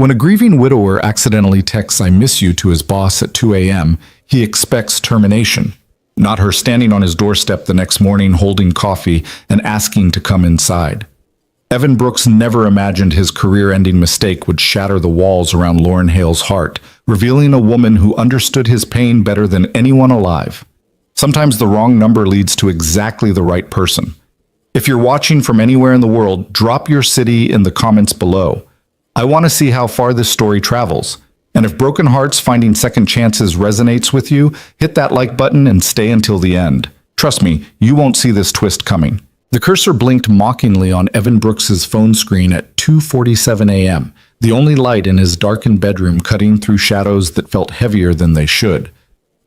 When a grieving widower accidentally texts "I miss you" to his boss at 2 a.m., he expects termination, not her standing on his doorstep the next morning holding coffee and asking to come inside. Evan Brooks never imagined his career-ending mistake would shatter the walls around Lauren Hale's heart, revealing a woman who understood his pain better than anyone alive. Sometimes the wrong number leads to exactly the right person. If you're watching from anywhere in the world, drop your city in the comments below. I want to see how far this story travels. And if Broken Hearts Finding Second Chances resonates with you, hit that like button and stay until the end. Trust me, you won't see this twist coming. The cursor blinked mockingly on Evan Brooks's phone screen at 2:47 a.m., the only light in his darkened bedroom cutting through shadows that felt heavier than they should.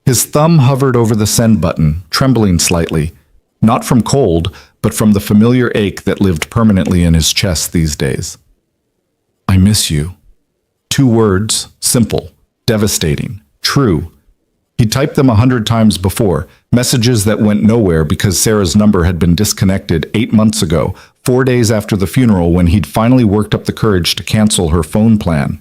His thumb hovered over the send button, trembling slightly, not from cold, but from the familiar ache that lived permanently in his chest these days. I miss you. 2 words, simple, devastating, true. He typed them 100 times before, messages that went nowhere because Sarah's number had been disconnected 8 months ago, 4 days after the funeral when he'd finally worked up the courage to cancel her phone plan.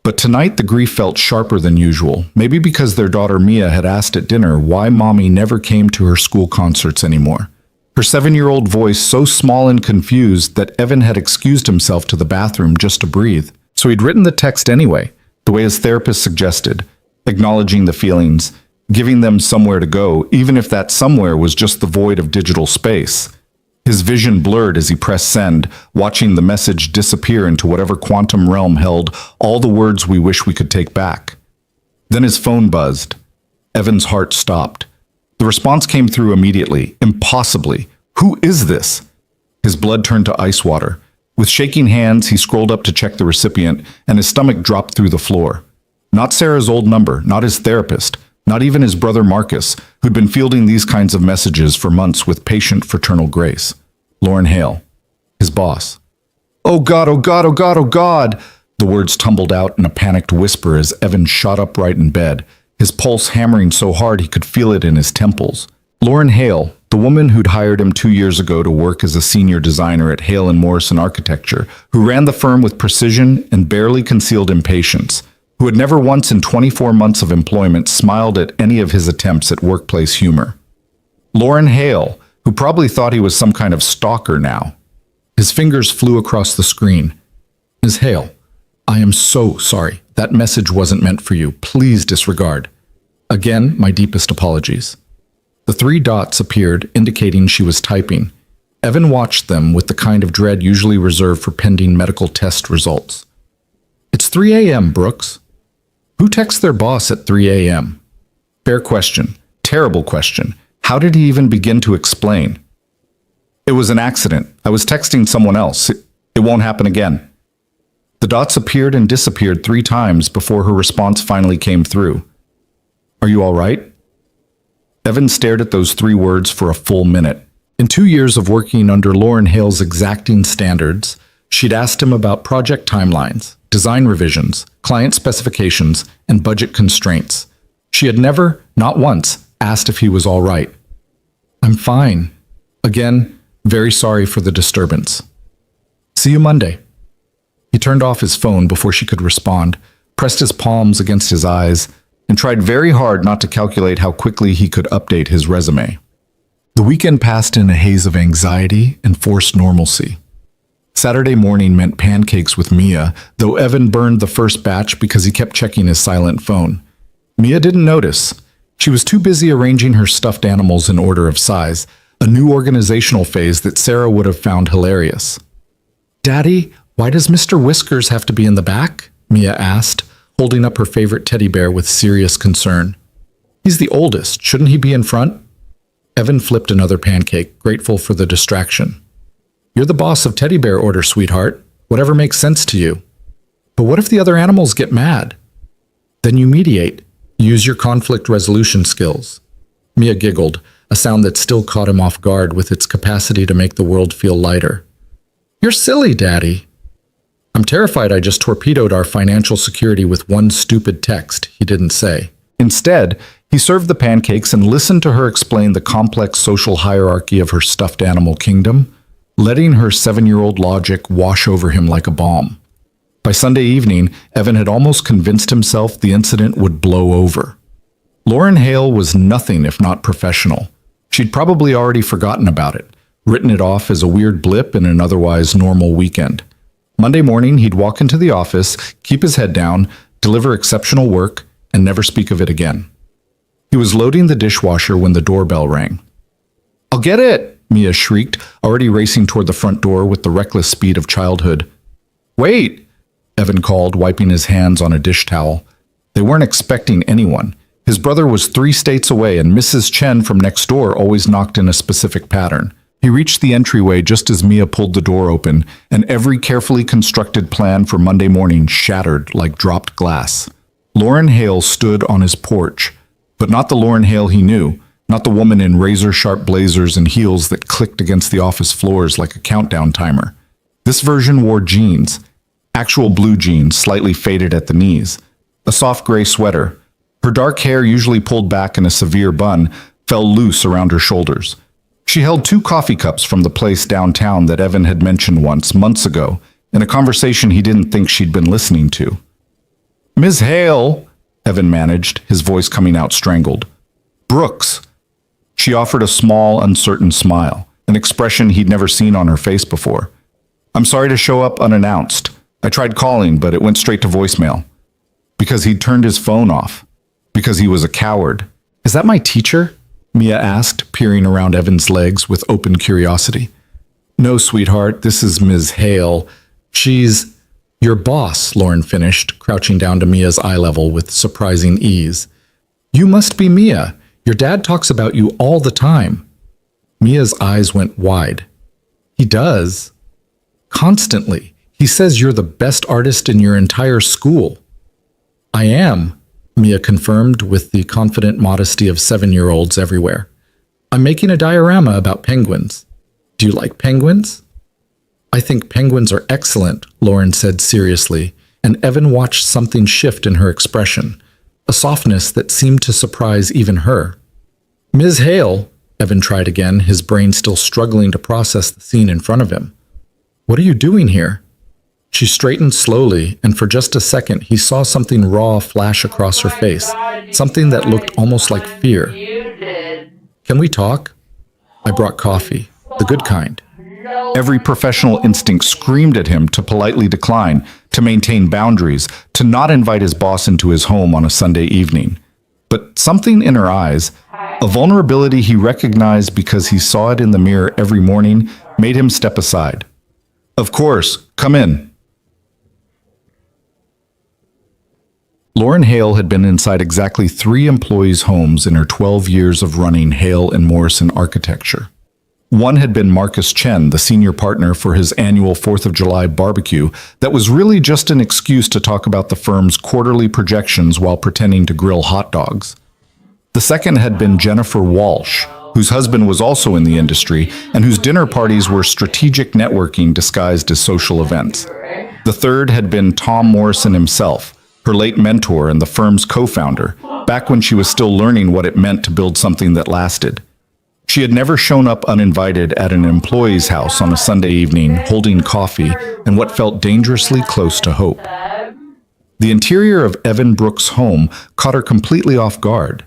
But tonight the grief felt sharper than usual, maybe because their daughter Mia had asked at dinner why Mommy never came to her school concerts anymore. Her 7-year-old voice so small and confused that Evan had excused himself to the bathroom just to breathe. So he'd written the text anyway, the way his therapist suggested, acknowledging the feelings, giving them somewhere to go, even if that somewhere was just the void of digital space. His vision blurred as he pressed send, watching the message disappear into whatever quantum realm held all the words we wish we could take back. Then his phone buzzed. Evan's heart stopped. The response came through immediately, impossibly. Who is this? His blood turned to ice water. With shaking hands, he scrolled up to check the recipient, and his stomach dropped through the floor. Not Sarah's old number, not his therapist, not even his brother Marcus, who'd been fielding these kinds of messages for months with patient fraternal grace. Lauren Hale, his boss. Oh God, oh God, oh God, oh God! The words tumbled out in a panicked whisper as Evan shot upright in bed, his pulse hammering so hard he could feel it in his temples. Lauren Hale, the woman who'd hired him 2 years ago to work as a senior designer at Hale & Morrison Architecture, who ran the firm with precision and barely concealed impatience, who had never once in 24 months of employment smiled at any of his attempts at workplace humor. Lauren Hale, who probably thought he was some kind of stalker now. His fingers flew across the screen. Ms. Hale, I am so sorry. That message wasn't meant for you. Please disregard. Again, my deepest apologies. The 3 dots appeared, indicating she was typing. Evan watched them with the kind of dread usually reserved for pending medical test results. It's 3 a.m., Brooks. Who texts their boss at 3 a.m.? Fair question. Terrible question. How did he even begin to explain? It was an accident. I was texting someone else. It won't happen again. The dots appeared and disappeared 3 times before her response finally came through. Are you all right? Evan stared at those 3 words for a full minute. In 2 years of working under Lauren Hale's exacting standards, she'd asked him about project timelines, design revisions, client specifications, and budget constraints. She had never, not once, asked if he was all right. I'm fine. Again, very sorry for the disturbance. See you Monday. He turned off his phone before she could respond, pressed his palms against his eyes, and tried very hard not to calculate how quickly he could update his resume. The weekend passed in a haze of anxiety and forced normalcy. Saturday morning meant pancakes with Mia, though Evan burned the first batch because he kept checking his silent phone. Mia didn't notice. She was too busy arranging her stuffed animals in order of size, a new organizational phase that Sarah would have found hilarious. Daddy, why does Mr. Whiskers have to be in the back? Mia asked, holding up her favorite teddy bear with serious concern. He's the oldest. Shouldn't he be in front? Evan flipped another pancake, grateful for the distraction. You're the boss of teddy bear order, sweetheart. Whatever makes sense to you. But what if the other animals get mad? Then you mediate. Use your conflict resolution skills. Mia giggled, a sound that still caught him off guard with its capacity to make the world feel lighter. You're silly, Daddy. I'm terrified I just torpedoed our financial security with one stupid text, he didn't say. Instead, he served the pancakes and listened to her explain the complex social hierarchy of her stuffed animal kingdom, letting her 7-year-old logic wash over him like a balm. By Sunday evening, Evan had almost convinced himself the incident would blow over. Lauren Hale was nothing if not professional. She'd probably already forgotten about it, written it off as a weird blip in an otherwise normal weekend. Monday morning, he'd walk into the office, keep his head down, deliver exceptional work, and never speak of it again. He was loading the dishwasher when the doorbell rang. "I'll get it!" Mia shrieked, already racing toward the front door with the reckless speed of childhood. "Wait!" Evan called, wiping his hands on a dish towel. They weren't expecting anyone. His brother was 3 states away, and Mrs. Chen from next door always knocked in a specific pattern. He reached the entryway just as Mia pulled the door open, and every carefully constructed plan for Monday morning shattered like dropped glass. Lauren Hale stood on his porch, but not the Lauren Hale he knew, not the woman in razor-sharp blazers and heels that clicked against the office floors like a countdown timer. This version wore jeans, actual blue jeans, slightly faded at the knees, a soft gray sweater. Her dark hair, usually pulled back in a severe bun, fell loose around her shoulders. She held 2 coffee cups from the place downtown that Evan had mentioned once, months ago, in a conversation he didn't think she'd been listening to. "Ms. Hale," Evan managed, his voice coming out strangled. "Brooks." She offered a small, uncertain smile, an expression he'd never seen on her face before. "I'm sorry to show up unannounced. I tried calling, but it went straight to voicemail." Because he'd turned his phone off. Because he was a coward. "Is that my teacher?" Mia asked, peering around Evan's legs with open curiosity. "No, sweetheart, this is Ms. Hale. She's your boss," Lauren finished, crouching down to Mia's eye level with surprising ease. "You must be Mia. Your dad talks about you all the time." Mia's eyes went wide. "He does? Constantly. He says you're the best artist in your entire school." "I am," Mia confirmed with the confident modesty of 7-year-olds everywhere. "I'm making a diorama about penguins. Do you like penguins?" "I think penguins are excellent," Lauren said seriously, and Evan watched something shift in her expression, a softness that seemed to surprise even her. "Ms. Hale," Evan tried again, his brain still struggling to process the scene in front of him. "What are you doing here?" She straightened slowly, and for just a second he saw something raw flash across her face, something that looked almost like fear. "Can we talk?" "I brought coffee, the good kind." Every professional instinct screamed at him to politely decline, to maintain boundaries, to not invite his boss into his home on a Sunday evening. But something in her eyes, a vulnerability he recognized because he saw it in the mirror every morning, made him step aside. "Of course, come in." Lauren Hale had been inside exactly 3 employees' homes in her 12 years of running Hale and Morrison Architecture. One had been Marcus Chen, the senior partner for his annual 4th of July barbecue that was really just an excuse to talk about the firm's quarterly projections while pretending to grill hot dogs. The second had been Jennifer Walsh, whose husband was also in the industry and whose dinner parties were strategic networking disguised as social events. The third had been Tom Morrison himself, her late mentor and the firm's co-founder, back when she was still learning what it meant to build something that lasted. She had never shown up uninvited at an employee's house on a Sunday evening, holding coffee and what felt dangerously close to hope. The interior of Evan Brooks' home caught her completely off guard.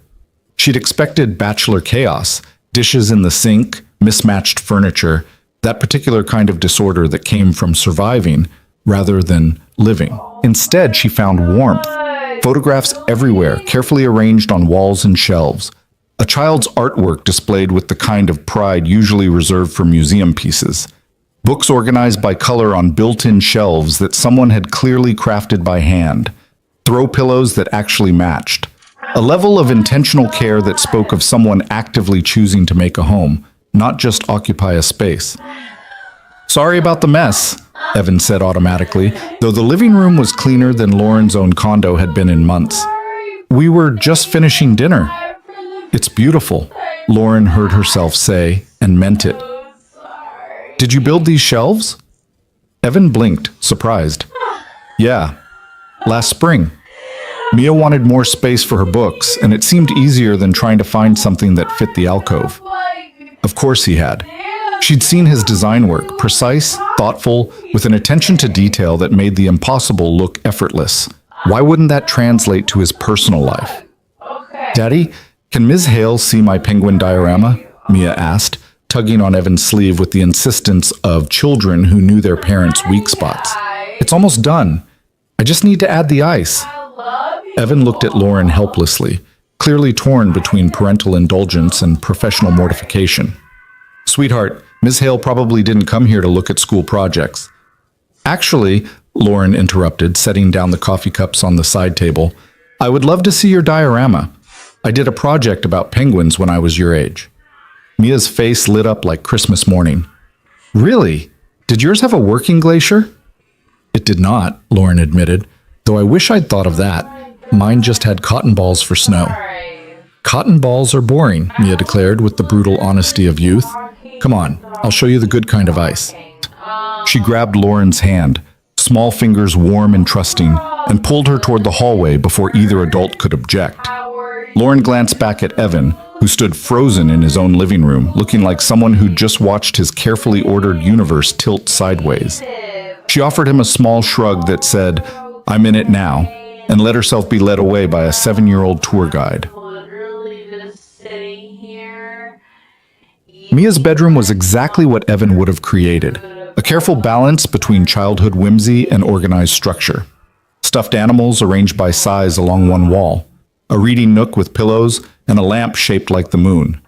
She'd expected bachelor chaos, dishes in the sink, mismatched furniture, that particular kind of disorder that came from surviving rather than living. Instead, she found warmth. Photographs everywhere, carefully arranged on walls and shelves. A child's artwork displayed with the kind of pride usually reserved for museum pieces. Books organized by color on built-in shelves that someone had clearly crafted by hand. Throw pillows that actually matched. A level of intentional care that spoke of someone actively choosing to make a home, not just occupy a space. "Sorry about the mess," Evan said automatically, though the living room was cleaner than Lauren's own condo had been in months. "We were just finishing dinner." "It's beautiful," Lauren heard herself say, and meant it. "Did you build these shelves?" Evan blinked, surprised. "Yeah, last spring." Mia wanted more space for her books, and it seemed easier than trying to find something that fit the alcove. Of course he had. She'd seen his design work, precise, thoughtful, with an attention to detail that made the impossible look effortless. Why wouldn't that translate to his personal life? Daddy, can Ms. Hale see my penguin diorama? Mia asked, tugging on Evan's sleeve with the insistence of children who knew their parents' weak spots. It's almost done. I just need to add the ice. Evan looked at Lauren helplessly, clearly torn between parental indulgence and professional mortification. Sweetheart, Ms. Hale probably didn't come here to look at school projects. Actually, Lauren interrupted, setting down the coffee cups on the side table, I would love to see your diorama. I did a project about penguins when I was your age. Mia's face lit up like Christmas morning. Really? Did yours have a working glacier? It did not, Lauren admitted, though I wish I'd thought of that. Mine just had cotton balls for snow. Cotton balls are boring, Mia declared with the brutal honesty of youth. Come on, I'll show you the good kind of ice. She grabbed Lauren's hand, small fingers warm and trusting, and pulled her toward the hallway before either adult could object. Lauren glanced back at Evan, who stood frozen in his own living room, looking like someone who'd just watched his carefully ordered universe tilt sideways. She offered him a small shrug that said, I'm in it now, and let herself be led away by a 7-year-old tour guide. Mia's bedroom was exactly what Evan would have created, a careful balance between childhood whimsy and organized structure. Stuffed animals arranged by size along one wall, a reading nook with pillows, and a lamp shaped like the moon.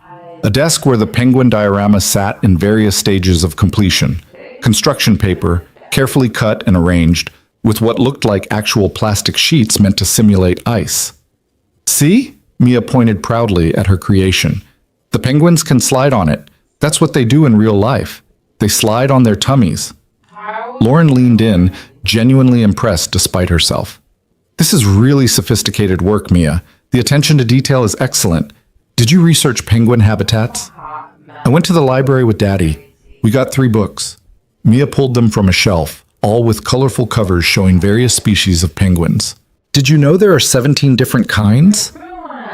A desk where the penguin diorama sat in various stages of completion. Construction paper, carefully cut and arranged, with what looked like actual plastic sheets meant to simulate ice. See? Mia pointed proudly at her creation. The penguins can slide on it. That's what they do in real life. They slide on their tummies. Lauren leaned in, genuinely impressed despite herself. This is really sophisticated work, Mia. The attention to detail is excellent. Did you research penguin habitats? I went to the library with Daddy. We got 3 books. Mia pulled them from a shelf, all with colorful covers showing various species of penguins. Did you know there are 17 different kinds?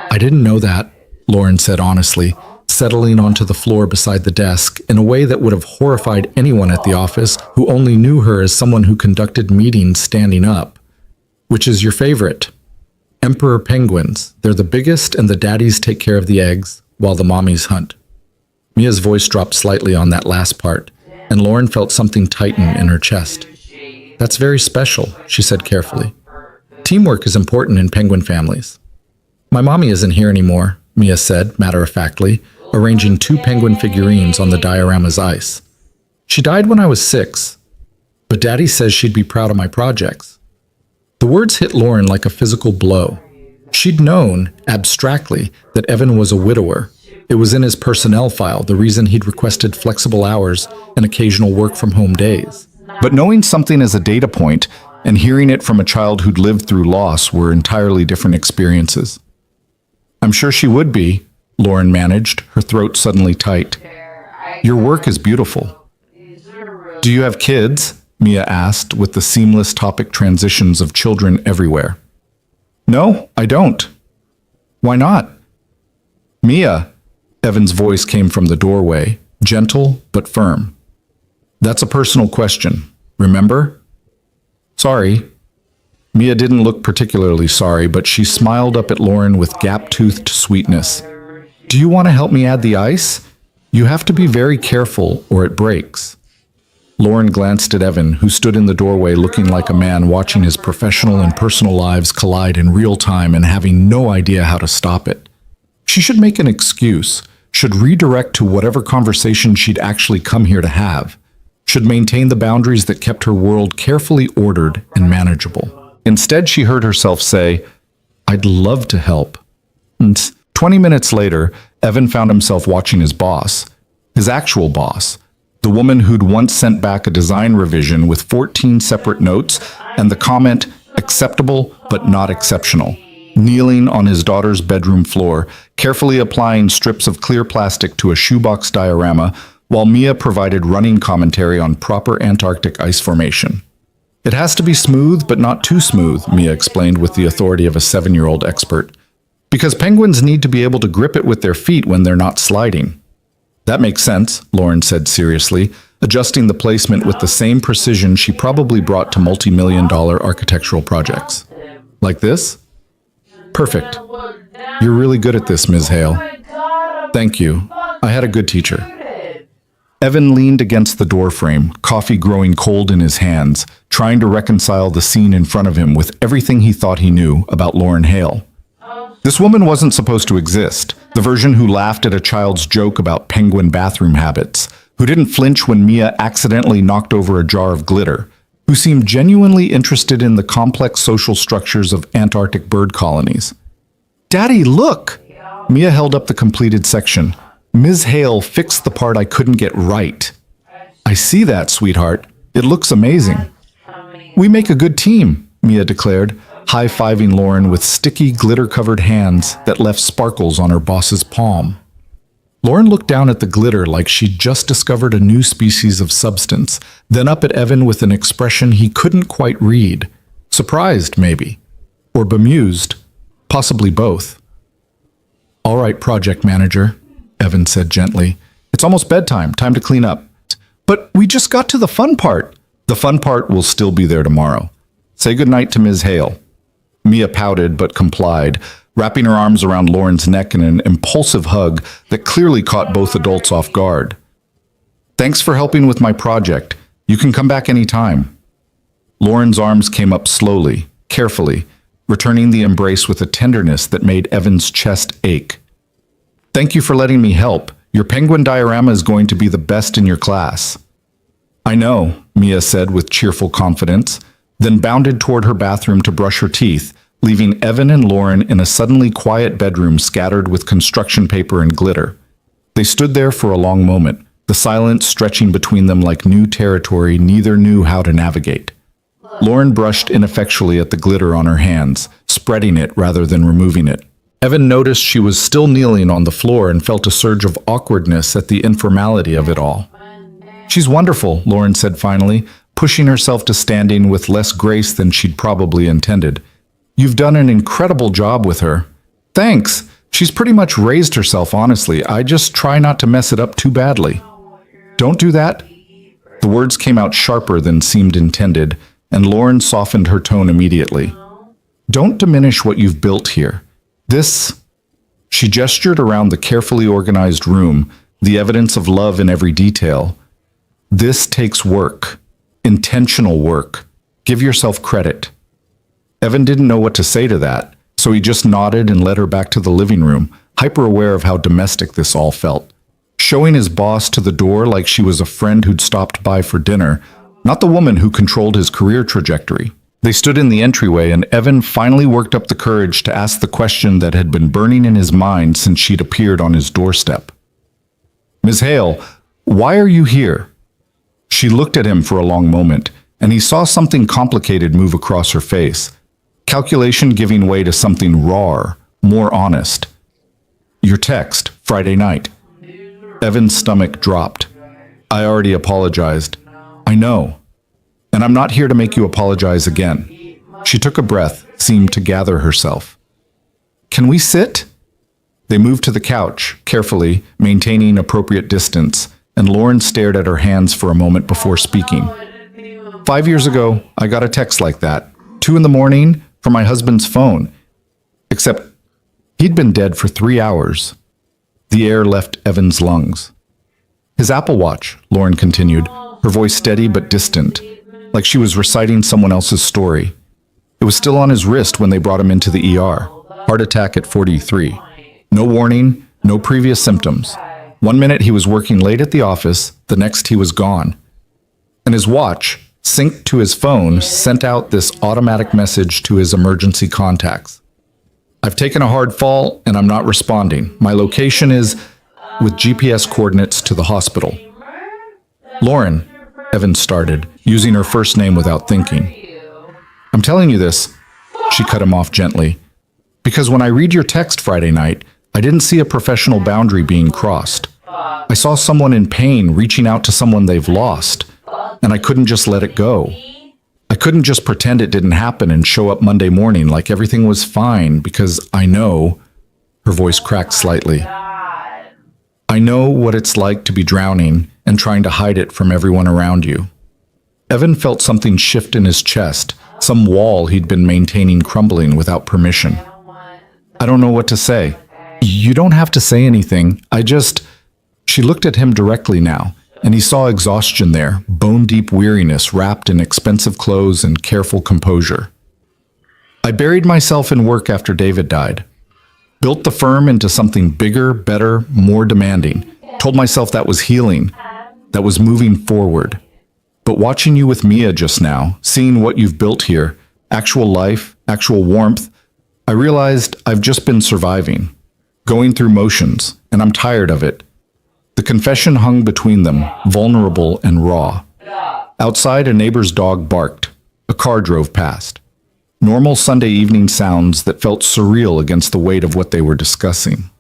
I didn't know that, Lauren said honestly, settling onto the floor beside the desk in a way that would have horrified anyone at the office who only knew her as someone who conducted meetings standing up. Which is your favorite? Emperor penguins. They're the biggest and the daddies take care of the eggs while the mommies hunt. Mia's voice dropped slightly on that last part, and Lauren felt something tighten in her chest. That's very special, she said carefully. Teamwork is important in penguin families. My mommy isn't here anymore, Mia said matter-of-factly, arranging 2 penguin figurines on the diorama's ice. She died when I was 6, but Daddy says she'd be proud of my projects. The words hit Lauren like a physical blow. She'd known, abstractly, that Evan was a widower. It was in his personnel file, the reason he'd requested flexible hours and occasional work-from-home days. But knowing something as a data point and hearing it from a child who'd lived through loss were entirely different experiences. I'm sure she would be, Lauren managed, her throat suddenly tight. Your work is beautiful. Do you have kids? Mia asked, with the seamless topic transitions of children everywhere. No, I don't. Why not? Mia, Evan's voice came from the doorway, gentle but firm. That's a personal question, remember? Sorry. Mia didn't look particularly sorry, but she smiled up at Lauren with gap-toothed sweetness. Do you want to help me add the ice? You have to be very careful or it breaks. Lauren glanced at Evan, who stood in the doorway looking like a man watching his professional and personal lives collide in real time and having no idea how to stop it. She should make an excuse, should redirect to whatever conversation she'd actually come here to have, should maintain the boundaries that kept her world carefully ordered and manageable. Instead, she heard herself say, I'd love to help. And 20 minutes later, Evan found himself watching his boss, his actual boss, the woman who'd once sent back a design revision with 14 separate notes and the comment, acceptable but not exceptional, kneeling on his daughter's bedroom floor, carefully applying strips of clear plastic to a shoebox diorama while Mia provided running commentary on proper Antarctic ice formation. It has to be smooth but not too smooth, Mia explained with the authority of a 7-year-old expert, because penguins need to be able to grip it with their feet when they're not sliding. That makes sense, Lauren said seriously, adjusting the placement with the same precision she probably brought to multi-million-dollar architectural projects. Like this? Perfect. You're really good at this, Ms. Hale. Thank you. I had a good teacher. Evan leaned against the doorframe, coffee growing cold in his hands, trying to reconcile the scene in front of him with everything he thought he knew about Lauren Hale. This woman wasn't supposed to exist, the version who laughed at a child's joke about penguin bathroom habits, who didn't flinch when Mia accidentally knocked over a jar of glitter, who seemed genuinely interested in the complex social structures of Antarctic bird colonies. Daddy, look! Mia held up the completed section. Ms. Hale fixed the part I couldn't get right. I see that, sweetheart. It looks amazing. We make a good team, Mia declared, high-fiving Lauren with sticky, glitter-covered hands that left sparkles on her boss's palm. Lauren looked down at the glitter like she'd just discovered a new species of substance, then up at Evan with an expression he couldn't quite read. Surprised, maybe. Or bemused. Possibly both. All right, project manager, Evan said gently. It's almost bedtime, time to clean up. But we just got to the fun part. The fun part will still be there tomorrow. Say goodnight to Ms. Hale. Mia pouted but complied, wrapping her arms around Lauren's neck in an impulsive hug that clearly caught both adults off guard. Thanks for helping with my project. You can come back any time. Lauren's arms came up slowly, carefully, returning the embrace with a tenderness that made Evan's chest ache. Thank you for letting me help. Your penguin diorama is going to be the best in your class. I know, Mia said with cheerful confidence, then bounded toward her bathroom to brush her teeth, leaving Evan and Lauren in a suddenly quiet bedroom scattered with construction paper and glitter. They stood there for a long moment, the silence stretching between them like new territory neither knew how to navigate. Lauren brushed ineffectually at the glitter on her hands, spreading it rather than removing it. Evan noticed she was still kneeling on the floor and felt a surge of awkwardness at the informality of it all. She's wonderful, Lauren said finally, pushing herself to standing with less grace than she'd probably intended. You've done an incredible job with her. Thanks. She's pretty much raised herself, honestly. I just try not to mess it up too badly. Don't do that. The words came out sharper than seemed intended, and Lauren softened her tone immediately. Don't diminish what you've built here. This, she gestured around the carefully organized room, the evidence of love in every detail. This takes work, intentional work. Give yourself credit. Evan didn't know what to say to that, so he just nodded and led her back to the living room, hyper-aware of how domestic this all felt. Showing his boss to the door like she was a friend who'd stopped by for dinner, not the woman who controlled his career trajectory. They stood in the entryway, and Evan finally worked up the courage to ask the question that had been burning in his mind since she'd appeared on his doorstep. Ms. Hale, why are you here? She looked at him for a long moment, and he saw something complicated move across her face. Calculation giving way to something rawer, more honest. Your text, Friday night. Evan's stomach dropped. I already apologized. I know. And I'm not here to make you apologize again. She took a breath, seemed to gather herself. Can we sit? They moved to the couch, carefully, maintaining appropriate distance, and Lauren stared at her hands for a moment before speaking. 5 years ago, I got a text like that, 2 a.m, from my husband's phone. Except, he'd been dead for 3 hours. The air left Evan's lungs. His Apple Watch, Lauren continued, her voice steady but distant, like she was reciting someone else's story. It was still on his wrist when they brought him into the ER. Heart attack at 43. No warning, no previous symptoms. 1 minute he was working late at the office, the next he was gone. And his watch, synced to his phone, sent out this automatic message to his emergency contacts. I've taken a hard fall and I'm not responding. My location is with GPS coordinates to the hospital. Lauren, Evan started, using her first name without thinking. I'm telling you this, she cut him off gently, because when I read your text Friday night, I didn't see a professional boundary being crossed. I saw someone in pain reaching out to someone they've lost, and I couldn't just let it go. I couldn't just pretend it didn't happen and show up Monday morning like everything was fine, because I know, her voice cracked slightly. I know what it's like to be drowning and trying to hide it from everyone around you. Evan felt something shift in his chest, some wall he'd been maintaining crumbling without permission. I don't know what to say. You don't have to say anything. She looked at him directly now, and he saw exhaustion there, bone-deep weariness wrapped in expensive clothes and careful composure. I buried myself in work after David died. Built the firm into something bigger, better, more demanding. Told myself that was healing, that was moving forward. But watching you with Mia just now, seeing what you've built here, actual life, actual warmth, I realized I've just been surviving, going through motions, and I'm tired of it. The confession hung between them, vulnerable and raw. Outside, a neighbor's dog barked. A car drove past. Normal Sunday evening sounds that felt surreal against the weight of what they were discussing.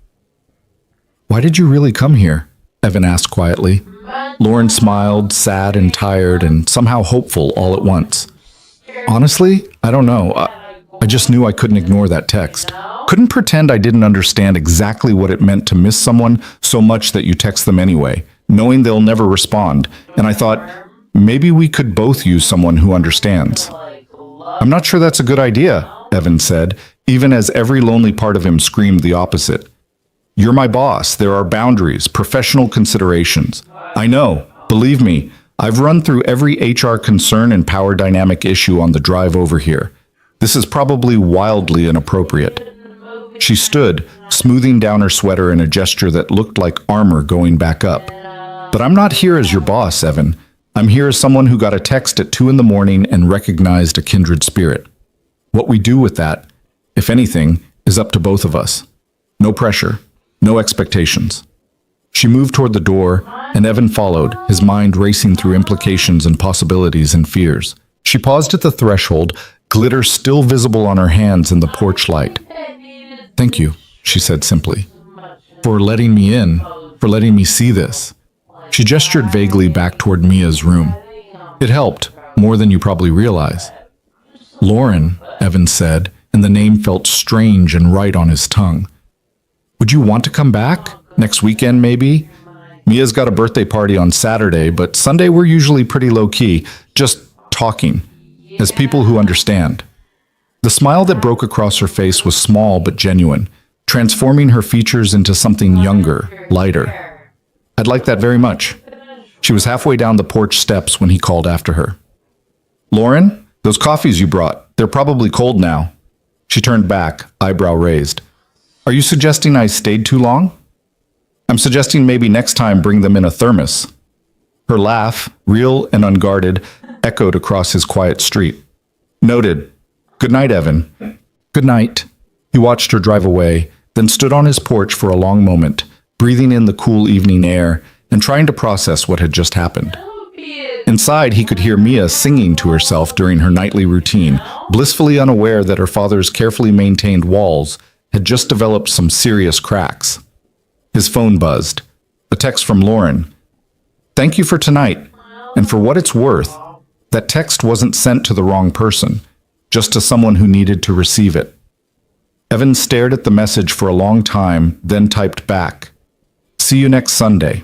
Why did you really come here? Evan asked quietly. Lauren smiled, sad and tired and somehow hopeful all at once. Honestly, I don't know. I just knew I couldn't ignore that text. Couldn't pretend I didn't understand exactly what it meant to miss someone so much that you text them anyway, knowing they'll never respond. And I thought, maybe we could both use someone who understands. I'm not sure that's a good idea, Evan said, even as every lonely part of him screamed the opposite. You're my boss. There are boundaries, professional considerations. I know. Believe me, I've run through every HR concern and power dynamic issue on the drive over here. This is probably wildly inappropriate. She stood, smoothing down her sweater in a gesture that looked like armor going back up. But I'm not here as your boss, Evan. I'm here as someone who got a text at 2 a.m. and recognized a kindred spirit. What we do with that, if anything, is up to both of us. No pressure, no expectations. She moved toward the door, and Evan followed, his mind racing through implications and possibilities and fears. She paused at the threshold, glitter still visible on her hands in the porch light. Thank you, she said simply, for letting me in, for letting me see this. She gestured vaguely back toward Mia's room. It helped, more than you probably realize. Lauren, Evan said, and the name felt strange and right on his tongue. Would you want to come back? Next weekend, maybe? Mia's got a birthday party on Saturday, but Sunday we're usually pretty low-key, just talking, as people who understand. The smile that broke across her face was small but genuine, transforming her features into something younger, lighter. I'd like that very much. She was halfway down the porch steps when he called after her. Lauren, those coffees you brought, they're probably cold now. She turned back, eyebrow raised. Are you suggesting I stayed too long? I'm suggesting maybe next time bring them in a thermos. Her laugh, real and unguarded, echoed across his quiet street. Noted. Good night, Evan. Good night. He watched her drive away, then stood on his porch for a long moment, breathing in the cool evening air and trying to process what had just happened. Inside, he could hear Mia singing to herself during her nightly routine, blissfully unaware that her father's carefully maintained walls had just developed some serious cracks. His phone buzzed. A text from Lauren. Thank you for tonight. And for what it's worth, that text wasn't sent to the wrong person, just to someone who needed to receive it. Evan stared at the message for a long time, then typed back. See you next Sunday.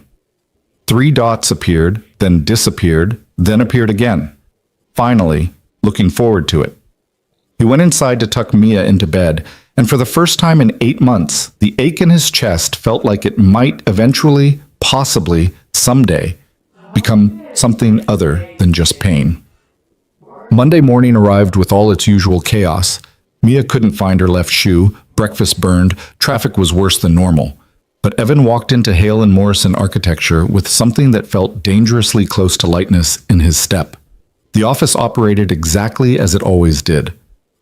3 dots appeared, then disappeared, then appeared again. Finally, looking forward to it. He went inside to tuck Mia into bed, and for the first time in 8 months, the ache in his chest felt like it might eventually, possibly, someday, become something other than just pain. Monday morning arrived with all its usual chaos. Mia couldn't find her left shoe, breakfast burned, traffic was worse than normal. But Evan walked into Hale & Morrison Architecture with something that felt dangerously close to lightness in his step. The office operated exactly as it always did.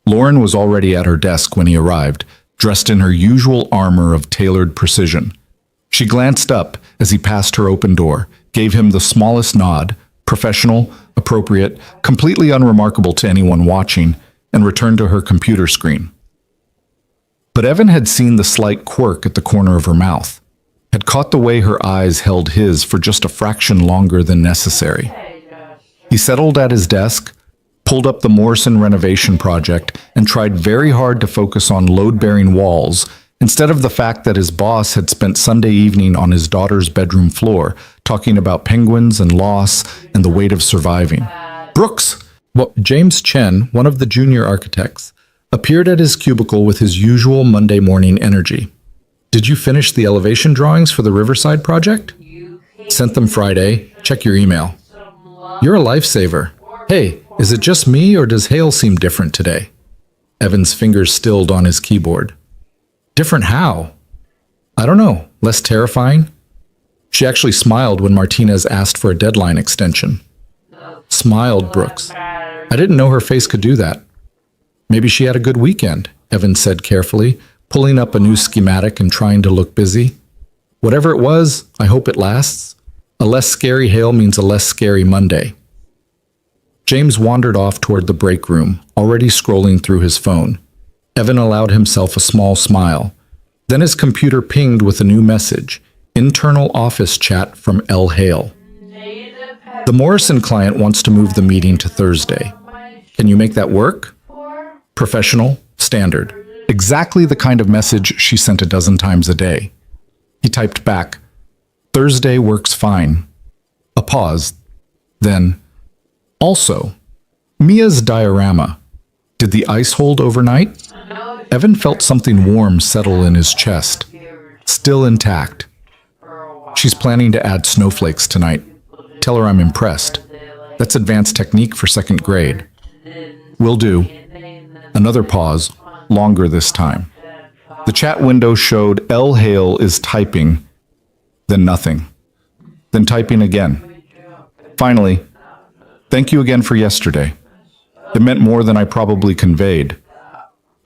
Lauren was already at her desk when he arrived, dressed in her usual armor of tailored precision. She glanced up as he passed her open door, gave him the smallest nod, professional, appropriate, completely unremarkable to anyone watching, and returned to her computer screen. But Evan had seen the slight quirk at the corner of her mouth, had caught the way her eyes held his for just a fraction longer than necessary. He settled at his desk, pulled up the Morrison renovation project, and tried very hard to focus on load-bearing walls instead of the fact that his boss had spent Sunday evening on his daughter's bedroom floor talking about penguins and loss and the weight of surviving. Brooks! Well, James Chen, one of the junior architects, appeared at his cubicle with his usual Monday morning energy. Did you finish the elevation drawings for the Riverside project? Sent them Friday. Check your email. You're a lifesaver. Hey, is it just me or does Hale seem different today? Evan's fingers stilled on his keyboard. Different how? I don't know. Less terrifying? She actually smiled when Martinez asked for a deadline extension. Smiled, Brooks. I didn't know her face could do that. Maybe she had a good weekend, Evan said carefully, pulling up a new schematic and trying to look busy. Whatever it was, I hope it lasts. A less scary Hale means a less scary Monday. James wandered off toward the break room, already scrolling through his phone. Evan allowed himself a small smile. Then his computer pinged with a new message. Internal office chat from L. Hale. The Morrison client wants to move the meeting to Thursday. Can you make that work? Professional, standard. Exactly the kind of message she sent a dozen times a day. He typed back, Thursday works fine. A pause. Then, also, Mia's diorama. Did the ice hold overnight? Evan felt something warm settle in his chest. Still intact. She's planning to add snowflakes tonight. Tell her I'm impressed. That's advanced technique for second grade. Will do. Another pause, longer this time. The chat window showed L. Hale is typing, then nothing, then typing again. Finally, thank you again for yesterday. It meant more than I probably conveyed.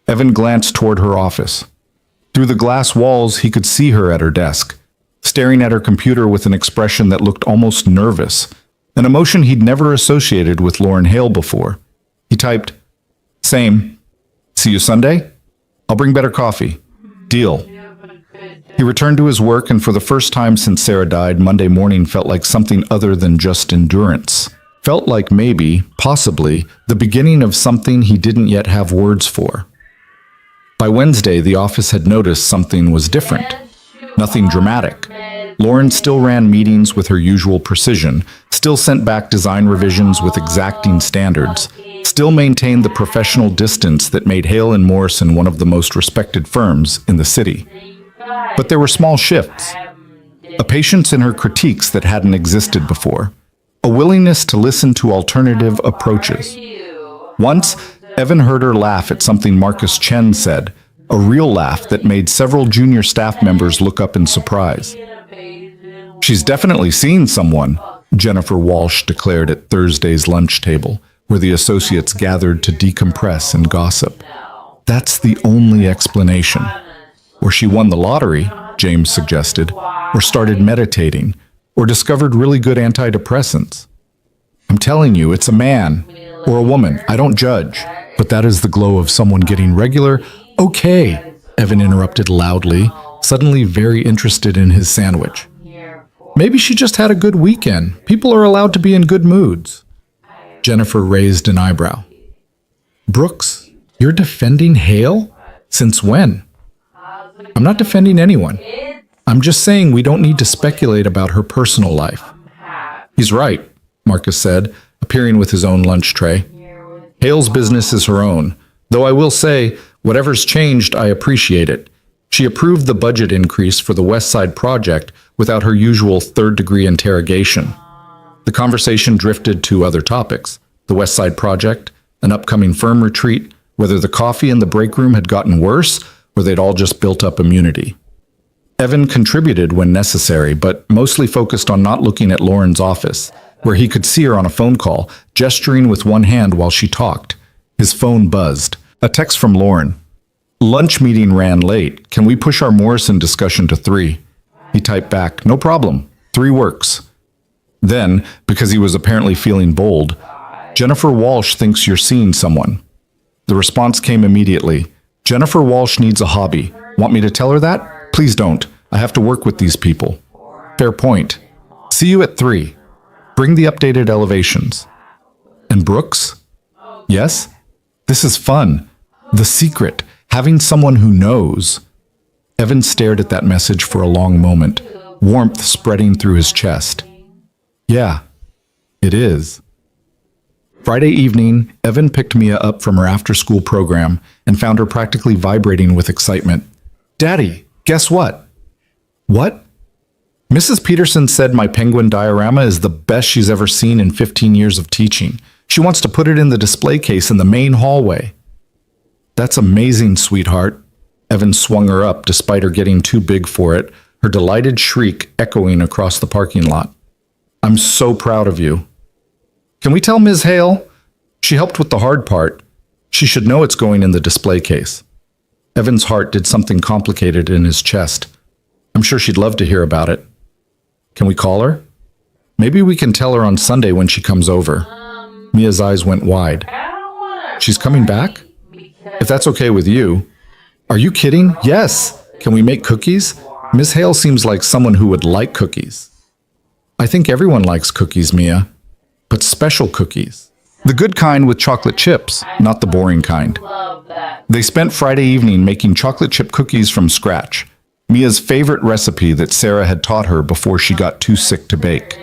Evan glanced toward her office. Through the glass walls, he could see her at her desk, staring at her computer with an expression that looked almost nervous, an emotion he'd never associated with Lauren Hale before. He typed, Same. See you Sunday? I'll bring better coffee. Deal. He returned to his work, and for the first time since Sarah died, Monday morning felt like something other than just endurance. Felt like maybe, possibly, the beginning of something he didn't yet have words for. By Wednesday, the office had noticed something was different. Nothing dramatic. Lauren still ran meetings with her usual precision, still sent back design revisions with exacting standards, still maintained the professional distance that made Hale and Morrison one of the most respected firms in the city. But there were small shifts. A patience in her critiques that hadn't existed before. A willingness to listen to alternative approaches. Once, Evan heard her laugh at something Marcus Chen said, a real laugh that made several junior staff members look up in surprise. She's definitely seen someone, Jennifer Walsh declared at Thursday's lunch table, where the associates gathered to decompress and gossip. That's the only explanation. Or she won the lottery, James suggested, or started meditating, or discovered really good antidepressants. I'm telling you, it's a man or a woman. I don't judge. But that is the glow of someone getting regular. Okay, Evan interrupted loudly, suddenly very interested in his sandwich. Maybe she just had a good weekend. People are allowed to be in good moods. Jennifer raised an eyebrow. Brooks, you're defending Hale? Since when? I'm not defending anyone. I'm just saying we don't need to speculate about her personal life. He's right, Marcus said, appearing with his own lunch tray. Hale's business is her own, though I will say, whatever's changed, I appreciate it. She approved the budget increase for the West Side project without her usual third-degree interrogation. The conversation drifted to other topics, the West Side project, an upcoming firm retreat, whether the coffee in the break room had gotten worse or they'd all just built up immunity. Evan contributed when necessary, but mostly focused on not looking at Lauren's office, where he could see her on a phone call, gesturing with one hand while she talked. His phone buzzed. A text from Lauren. Lunch meeting ran late. Can we push our Morrison discussion to 3? He typed back, no problem. 3 works. Then, because he was apparently feeling bold, Jennifer Walsh thinks you're seeing someone. The response came immediately. Jennifer Walsh needs a hobby. Want me to tell her that? Please don't. I have to work with these people. Fair point. See you at 3. Bring the updated elevations. And Brooks? Yes? This is fun. The secret. Having someone who knows. Evan stared at that message for a long moment, warmth spreading through his chest. Yeah, it is. Friday evening, Evan picked Mia up from her after-school program and found her practically vibrating with excitement. Daddy, guess what? What? Mrs. Peterson said my penguin diorama is the best she's ever seen in 15 years of teaching. She wants to put it in the display case in the main hallway. That's amazing, sweetheart. Evan swung her up despite her getting too big for it, her delighted shriek echoing across the parking lot. I'm so proud of you. Can we tell Ms. Hale? She helped with the hard part. She should know it's going in the display case. Evan's heart did something complicated in his chest. I'm sure she'd love to hear about it. Can we call her? Maybe we can tell her on Sunday when she comes over. Mia's eyes went wide. She's coming back? If that's okay with you. Are you kidding? Yes. Can we make cookies? Miss Hale seems like someone who would like cookies. I think everyone likes cookies, Mia. But special cookies. The good kind with chocolate chips, not the boring kind. They spent Friday evening making chocolate chip cookies from scratch. Mia's favorite recipe that Sarah had taught her before she got too sick to bake.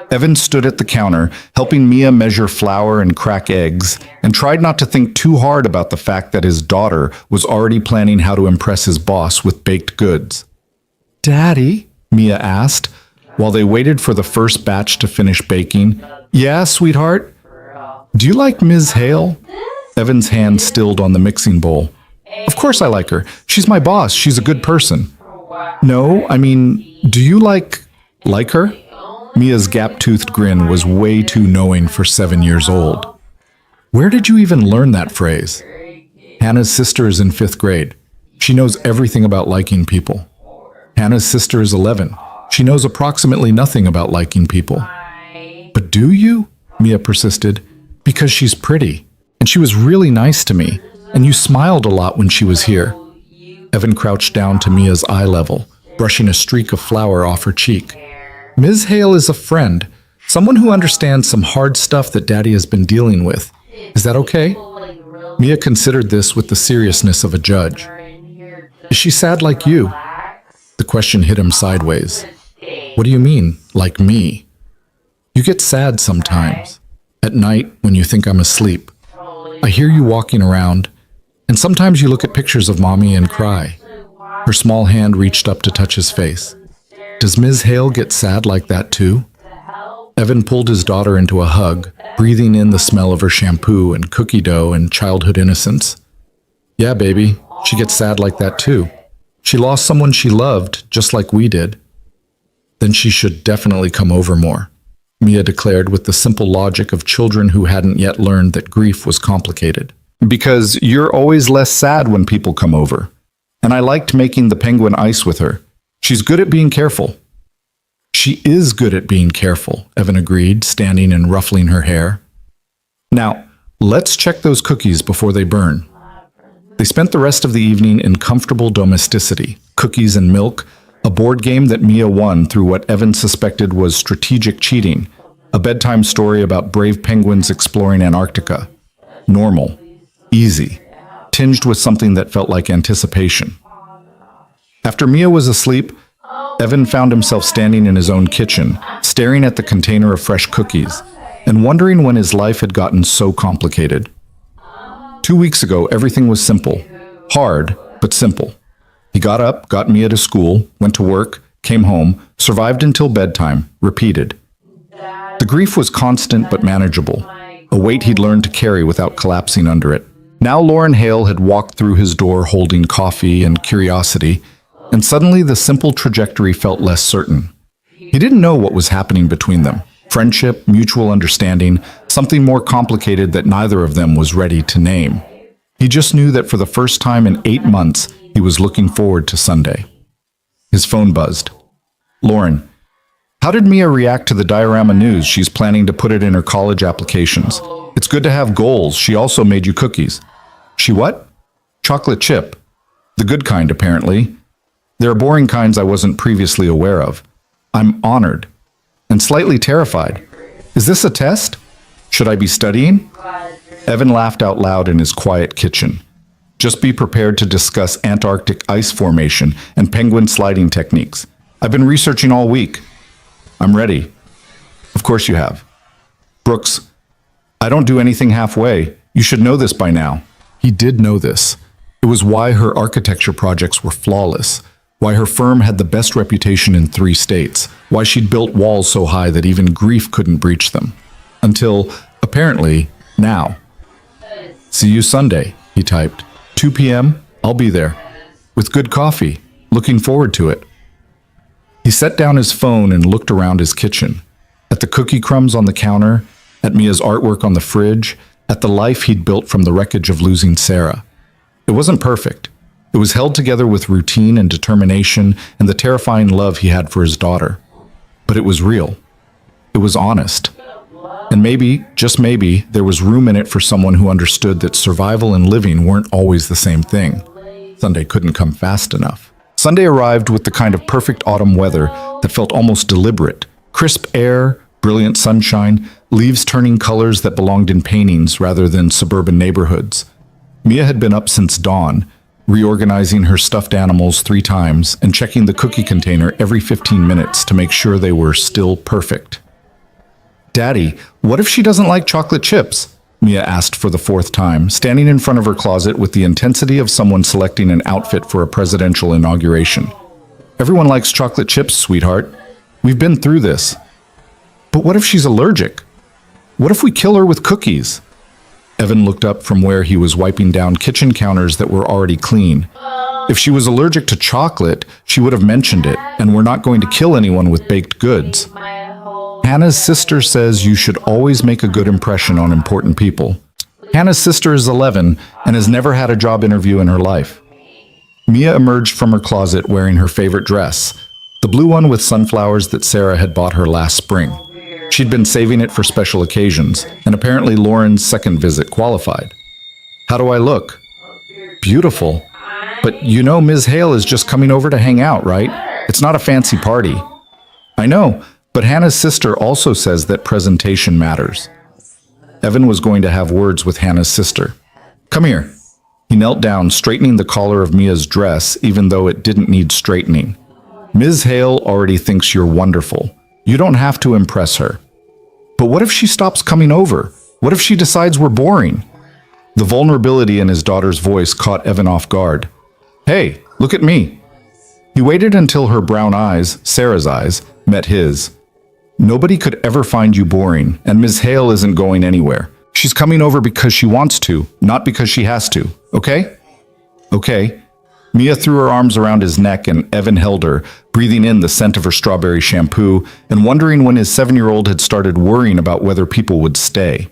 Evan stood at the counter, helping Mia measure flour and crack eggs, and tried not to think too hard about the fact that his daughter was already planning how to impress his boss with baked goods. Daddy? Mia asked, while they waited for the first batch to finish baking. Yeah, sweetheart? Do you like Ms. Hale? Evan's hand stilled on the mixing bowl. Of course I like her. She's my boss. She's a good person. No, I mean, do you like her? Mia's gap-toothed grin was way too knowing for 7 years old. Where did you even learn that phrase? Hannah's sister is in 5th grade. She knows everything about liking people. Hannah's sister is 11. She knows approximately nothing about liking people. But do you? Mia persisted. Because she's pretty. And she was really nice to me. And you smiled a lot when she was here. Evan crouched down to Mia's eye level, brushing a streak of flour off her cheek. Ms. Hale is a friend, someone who understands some hard stuff that Daddy has been dealing with. Is that okay? Mia considered this with the seriousness of a judge. Is she sad like you? The question hit him sideways. What do you mean, like me? You get sad sometimes. At night, when you think I'm asleep. I hear you walking around, and sometimes you look at pictures of Mommy and cry. Her small hand reached up to touch his face. Does Ms. Hale get sad like that too? Evan pulled his daughter into a hug, breathing in the smell of her shampoo and cookie dough and childhood innocence. Yeah, baby, she gets sad like that too. She lost someone she loved, just like we did. Then she should definitely come over more, Mia declared with the simple logic of children who hadn't yet learned that grief was complicated. Because you're always less sad when people come over. And I liked making the penguin ice with her. She's good at being careful. She is good at being careful, Evan agreed, standing and ruffling her hair. Now, let's check those cookies before they burn. They spent the rest of the evening in comfortable domesticity, cookies and milk, a board game that Mia won through what Evan suspected was strategic cheating, a bedtime story about brave penguins exploring Antarctica. Normal, easy, tinged with something that felt like anticipation. After Mia was asleep, Evan found himself standing in his own kitchen, staring at the container of fresh cookies, and wondering when his life had gotten so complicated. 2 weeks ago, everything was simple. Hard, but simple. He got up, got Mia to school, went to work, came home, survived until bedtime, repeated. The grief was constant but manageable, a weight he'd learned to carry without collapsing under it. Now Lauren Hale had walked through his door holding coffee and curiosity, and suddenly the simple trajectory felt less certain. He didn't know what was happening between them. Friendship, mutual understanding, something more complicated that neither of them was ready to name. He just knew that for the first time in 8 months, he was looking forward to Sunday. His phone buzzed. Lauren, how did Mia react to the diorama news? She's planning to put it in her college applications. It's good to have goals. She also made you cookies. She what? Chocolate chip. The good kind, apparently. There are boring kinds I wasn't previously aware of. I'm honored and slightly terrified. Is this a test? Should I be studying? Evan laughed out loud in his quiet kitchen. Just be prepared to discuss Antarctic ice formation and penguin sliding techniques. I've been researching all week. I'm ready. Of course you have. Brooks, I don't do anything halfway. You should know this by now. He did know this. It was why her architecture projects were flawless, why her firm had the best reputation in 3 states, why she'd built walls so high that even grief couldn't breach them. Until, apparently, now. See you Sunday, he typed. 2 p.m., I'll be there. With good coffee. Looking forward to it. He set down his phone and looked around his kitchen. At the cookie crumbs on the counter, at Mia's artwork on the fridge, at the life he'd built from the wreckage of losing Sarah. It wasn't perfect. It was held together with routine and determination and the terrifying love he had for his daughter. But it was real. It was honest. And maybe, just maybe, there was room in it for someone who understood that survival and living weren't always the same thing. Sunday couldn't come fast enough. Sunday arrived with the kind of perfect autumn weather that felt almost deliberate. Crisp air, brilliant sunshine, leaves turning colors that belonged in paintings rather than suburban neighborhoods. Mia had been up since dawn, reorganizing her stuffed animals 3 times and checking the cookie container every 15 minutes to make sure they were still perfect. Daddy, what if she doesn't like chocolate chips? Mia asked for the 4th time, standing in front of her closet with the intensity of someone selecting an outfit for a presidential inauguration. Everyone likes chocolate chips, sweetheart. We've been through this. But what if she's allergic? What if we kill her with cookies? Evan looked up from where he was wiping down kitchen counters that were already clean. If she was allergic to chocolate, she would have mentioned it, and we're not going to kill anyone with baked goods. Hannah's sister says you should always make a good impression on important people. Hannah's sister is 11 and has never had a job interview in her life. Mia emerged from her closet wearing her favorite dress, the blue one with sunflowers that Sarah had bought her last spring. She'd been saving it for special occasions, and apparently Lauren's second visit qualified. How do I look? Beautiful. But you know Ms. Hale is just coming over to hang out, right? It's not a fancy party. I know, but Hannah's sister also says that presentation matters. Evan was going to have words with Hannah's sister. Come here. He knelt down, straightening the collar of Mia's dress, even though it didn't need straightening. Ms. Hale already thinks you're wonderful. You don't have to impress her. But what if she stops coming over? What if she decides we're boring? The vulnerability in his daughter's voice caught Evan off guard. Hey, look at me. He waited until her brown eyes, Sarah's eyes, met his. Nobody could ever find you boring, and Ms. Hale isn't going anywhere. She's coming over because she wants to, not because she has to, okay? Okay. Mia threw her arms around his neck and Evan held her, breathing in the scent of her strawberry shampoo and wondering when his 7-year-old had started worrying about whether people would stay.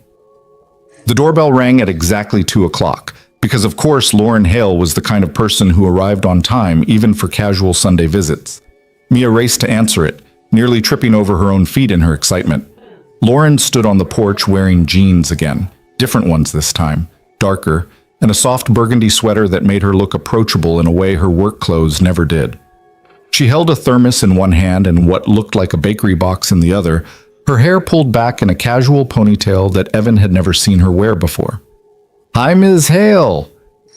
The doorbell rang at exactly 2 o'clock, because of course Lauren Hale was the kind of person who arrived on time even for casual Sunday visits. Mia raced to answer it, nearly tripping over her own feet in her excitement. Lauren stood on the porch wearing jeans again, different ones this time, darker, and a soft burgundy sweater that made her look approachable in a way her work clothes never did. She held a thermos in one hand and what looked like a bakery box in the other, her hair pulled back in a casual ponytail that Evan had never seen her wear before. Hi, Ms. Hale!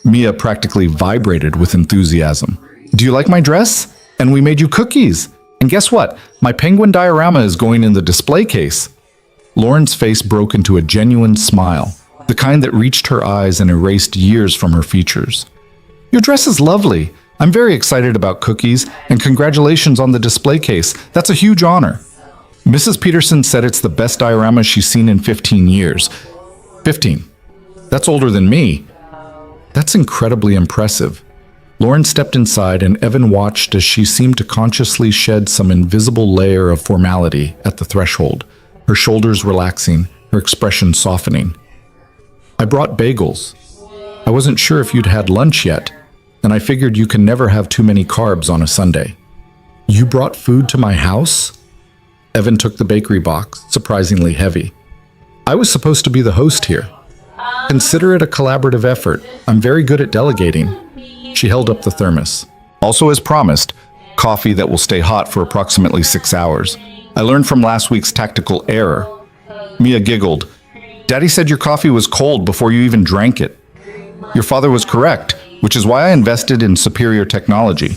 Mia practically vibrated with enthusiasm. Do you like my dress? And we made you cookies! And guess what? My penguin diorama is going in the display case. Lauren's face broke into a genuine smile, the kind that reached her eyes and erased years from her features. Your dress is lovely. I'm very excited about cookies, and congratulations on the display case. That's a huge honor. Mrs. Peterson said it's the best diorama she's seen in 15 years. 15. That's older than me. That's incredibly impressive. Lauren stepped inside and Evan watched as she seemed to consciously shed some invisible layer of formality at the threshold, her shoulders relaxing, her expression softening. I brought bagels. I wasn't sure if you'd had lunch yet, and I figured you can never have too many carbs on a Sunday. You brought food to my house? Evan took the bakery box, surprisingly heavy. I was supposed to be the host here. Consider it a collaborative effort. I'm very good at delegating. She held up the thermos. Also, as promised, coffee that will stay hot for approximately 6 hours. I learned from last week's tactical error. Mia giggled. Daddy said your coffee was cold before you even drank it. Your father was correct. which is why I invested in superior technology.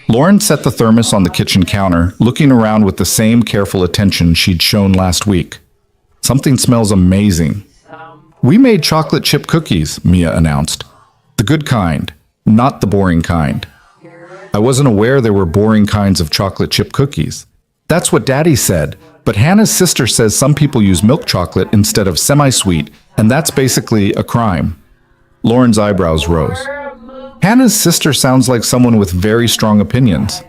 Lauren set the thermos on the kitchen counter, looking around with the same careful attention she'd shown last week. Something smells amazing. We made chocolate chip cookies, Mia announced. The good kind, not the boring kind. I wasn't aware there were boring kinds of chocolate chip cookies. That's what Daddy said, but Hannah's sister says some people use milk chocolate instead of semi-sweet, and that's basically a crime. Lauren's eyebrows rose. Hannah's sister sounds like someone with very strong opinions.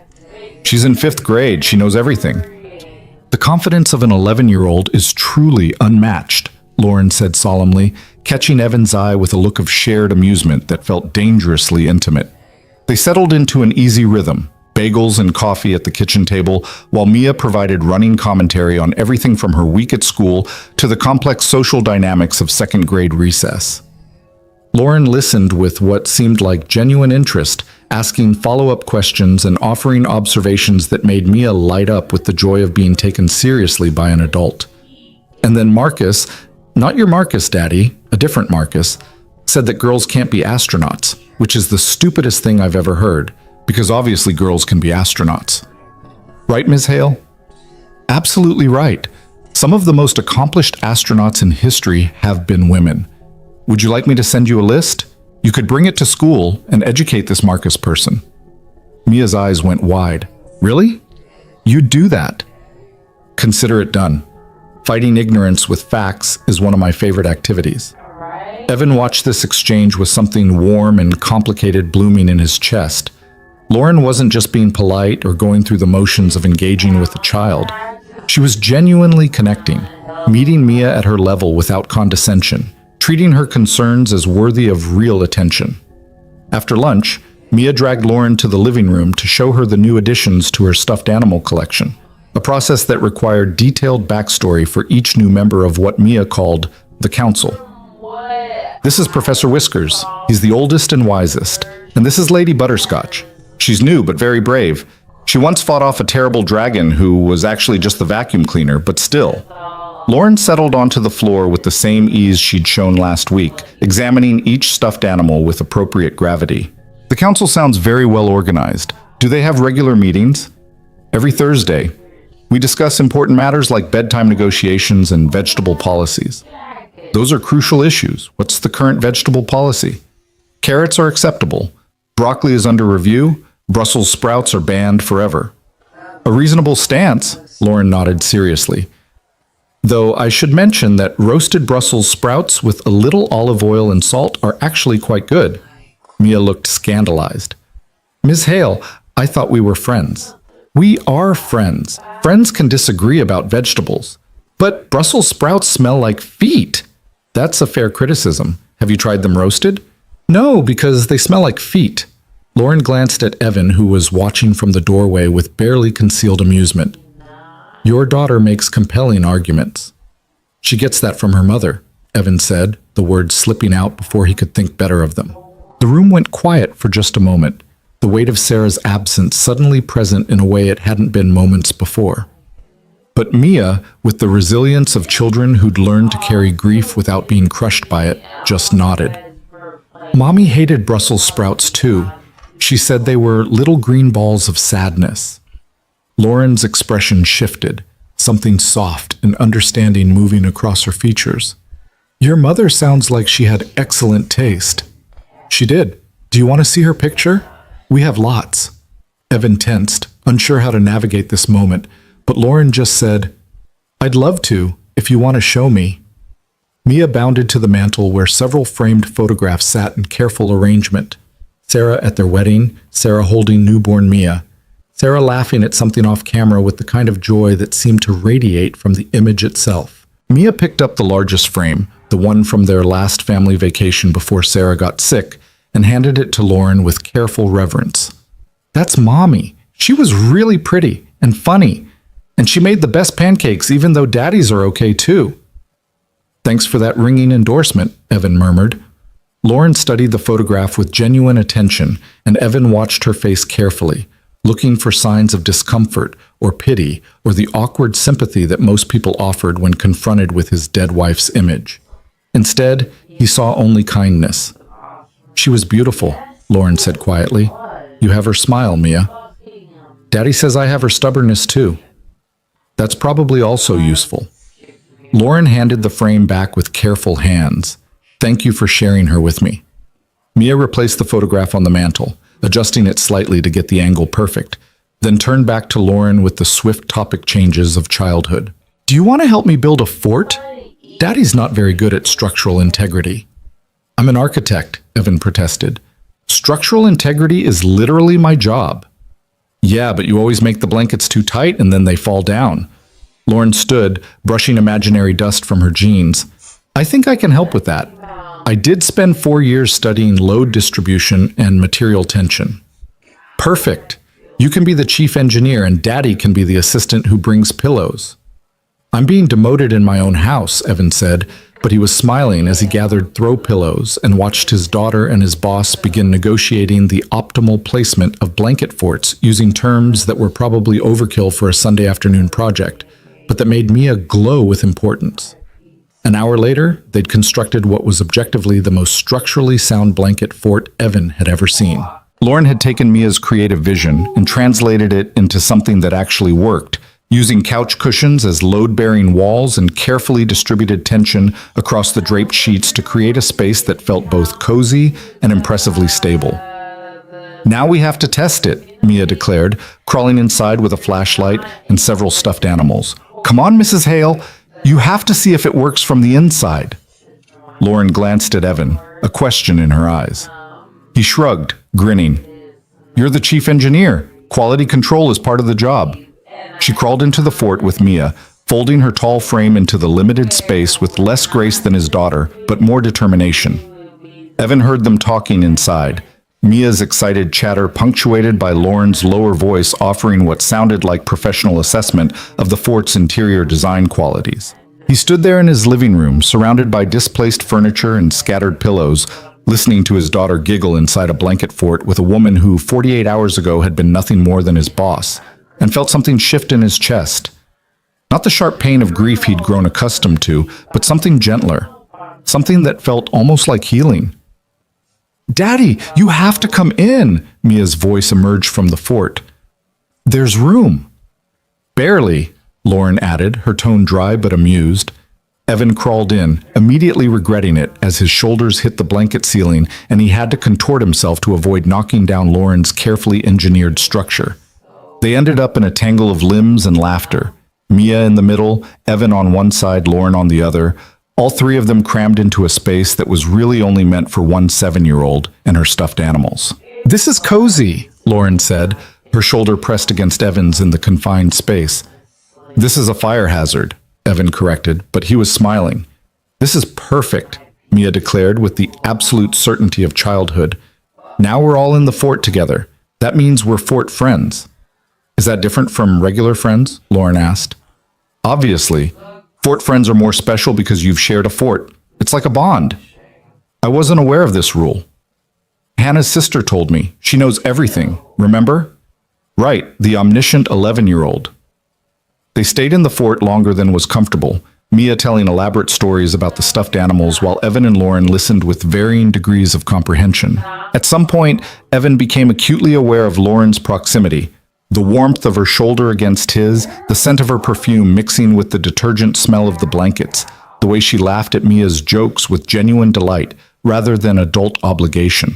She's in 5th grade, she knows everything. The confidence of an 11-year-old is truly unmatched, Lauren said solemnly, catching Evan's eye with a look of shared amusement that felt dangerously intimate. They settled into an easy rhythm, bagels and coffee at the kitchen table, while Mia provided running commentary on everything from her week at school to the complex social dynamics of 2nd grade recess. Lauren listened with what seemed like genuine interest, asking follow-up questions and offering observations that made Mia light up with the joy of being taken seriously by an adult. And then Marcus, not your Marcus, Daddy, a different Marcus, said that girls can't be astronauts, which is the stupidest thing I've ever heard, because obviously girls can be astronauts. Right, Ms. Hale? Absolutely right. Some of the most accomplished astronauts in history have been women. Would you like me to send you a list? You could bring it to school and educate this Marcus person. Mia's eyes went wide. Really? You'd do that? Consider it done. Fighting ignorance with facts is one of my favorite activities. Evan watched this exchange with something warm and complicated blooming in his chest. Lauren wasn't just being polite or going through the motions of engaging with a child. She was genuinely connecting, meeting Mia at her level without condescension, treating her concerns as worthy of real attention. After lunch, Mia dragged Lauren to the living room to show her the new additions to her stuffed animal collection, a process that required detailed backstory for each new member of what Mia called the Council. This is Professor Whiskers. He's the oldest and wisest. And this is Lady Butterscotch. She's new but very brave. She once fought off a terrible dragon who was actually just the vacuum cleaner, but still. Lauren settled onto the floor with the same ease she'd shown last week, examining each stuffed animal with appropriate gravity. The council sounds very well organized. Do they have regular meetings? Every Thursday. We discuss important matters like bedtime negotiations and vegetable policies. Those are crucial issues. What's the current vegetable policy? Carrots are acceptable. Broccoli is under review. Brussels sprouts are banned forever. A reasonable stance, Lauren nodded seriously. Though I should mention that roasted Brussels sprouts with a little olive oil and salt are actually quite good. Mia looked scandalized. Ms. Hale, I thought we were friends. We are friends. Friends can disagree about vegetables. But Brussels sprouts smell like feet. That's a fair criticism. Have you tried them roasted? No, because they smell like feet. Lauren glanced at Evan, who was watching from the doorway with barely concealed amusement. Your daughter makes compelling arguments. She gets that from her mother, Evan said, the words slipping out before he could think better of them. The room went quiet for just a moment, the weight of Sarah's absence suddenly present in a way it hadn't been moments before. But Mia, with the resilience of children who'd learned to carry grief without being crushed by it, just nodded. Mommy hated Brussels sprouts too. She said they were little green balls of sadness. Lauren's expression shifted, something soft and understanding moving across her features. Your mother sounds like she had excellent taste. She did. Do you want to see her picture? We have lots. Evan tensed, unsure how to navigate this moment, but Lauren just said, I'd love to, if you want to show me. Mia bounded to the mantel where several framed photographs sat in careful arrangement. Sarah at their wedding, Sarah holding newborn Mia, Sarah laughing at something off camera with the kind of joy that seemed to radiate from the image itself. Mia picked up the largest frame, the one from their last family vacation before Sarah got sick, and handed it to Lauren with careful reverence. That's Mommy. She was really pretty and funny, and she made the best pancakes even though Daddy's are okay too. Thanks for that ringing endorsement, Evan murmured. Lauren studied the photograph with genuine attention, and Evan watched her face carefully, looking for signs of discomfort or pity or the awkward sympathy that most people offered when confronted with his dead wife's image. Instead, he saw only kindness. She was beautiful, Lauren said quietly. You have her smile, Mia. Daddy says I have her stubbornness too. That's probably also useful. Lauren handed the frame back with careful hands. Thank you for sharing her with me. Mia replaced the photograph on the mantel, adjusting it slightly to get the angle perfect, then turned back to Lauren with the swift topic changes of childhood. Do you want to help me build a fort? Daddy's not very good at structural integrity. I'm an architect, Evan protested. Structural integrity is literally my job. Yeah, but you always make the blankets too tight and then they fall down. Lauren stood, brushing imaginary dust from her jeans. I think I can help with that. I did spend 4 years studying load distribution and material tension. Perfect. You can be the chief engineer and Daddy can be the assistant who brings pillows. I'm being demoted in my own house, Evan said, but he was smiling as he gathered throw pillows and watched his daughter and his boss begin negotiating the optimal placement of blanket forts using terms that were probably overkill for a Sunday afternoon project, but that made Mia glow with importance. An hour later, they'd constructed what was objectively the most structurally sound blanket fort Evan had ever seen. Lauren had taken Mia's creative vision and translated it into something that actually worked, using couch cushions as load-bearing walls and carefully distributed tension across the draped sheets to create a space that felt both cozy and impressively stable. Now we have to test it, Mia declared, crawling inside with a flashlight and several stuffed animals. Come on, Mrs. Hale, you have to see if it works from the inside. Lauren glanced at Evan, a question in her eyes. He shrugged, grinning. You're the chief engineer. Quality control is part of the job. She crawled into the fort with Mia, folding her tall frame into the limited space with less grace than his daughter, but more determination. Evan heard them talking inside, Mia's excited chatter punctuated by Lauren's lower voice offering what sounded like professional assessment of the fort's interior design qualities. He stood there in his living room, surrounded by displaced furniture and scattered pillows, listening to his daughter giggle inside a blanket fort with a woman who 48 hours ago had been nothing more than his boss, and felt something shift in his chest. Not the sharp pain of grief he'd grown accustomed to, but something gentler, something that felt almost like healing. Daddy, you have to come in, Mia's voice emerged from the fort. There's room. Barely, Lauren added, her tone dry but amused. Evan crawled in, immediately regretting it as his shoulders hit the blanket ceiling and he had to contort himself to avoid knocking down Lauren's carefully engineered structure. They ended up in a tangle of limbs and laughter. Mia in the middle, Evan on one side, Lauren on the other, all three of them crammed into a space that was really only meant for one 7-year-old and her stuffed animals. This is cozy, Lauren said, her shoulder pressed against Evan's in the confined space. This is a fire hazard, Evan corrected, but he was smiling. This is perfect, Mia declared with the absolute certainty of childhood. Now we're all in the fort together. That means we're fort friends. Is that different from regular friends? Lauren asked. Obviously. Fort friends are more special because you've shared a fort. It's like a bond. I wasn't aware of this rule. Hannah's sister told me. She knows everything, remember? Right, the omniscient 11-year-old. They stayed in the fort longer than was comfortable, Mia telling elaborate stories about the stuffed animals while Evan and Lauren listened with varying degrees of comprehension. At some point, Evan became acutely aware of Lauren's proximity. The warmth of her shoulder against his, the scent of her perfume mixing with the detergent smell of the blankets, the way she laughed at Mia's jokes with genuine delight rather than adult obligation.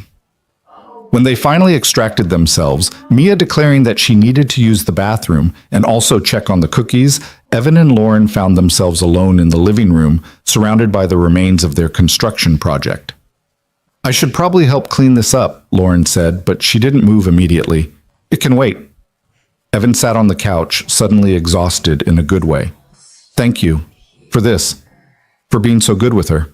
When they finally extracted themselves, Mia declaring that she needed to use the bathroom and also check on the cookies, Evan and Lauren found themselves alone in the living room, surrounded by the remains of their construction project. I should probably help clean this up, Lauren said, but she didn't move immediately. It can wait. Evan sat on the couch, suddenly exhausted in a good way. Thank you. For this. For being so good with her.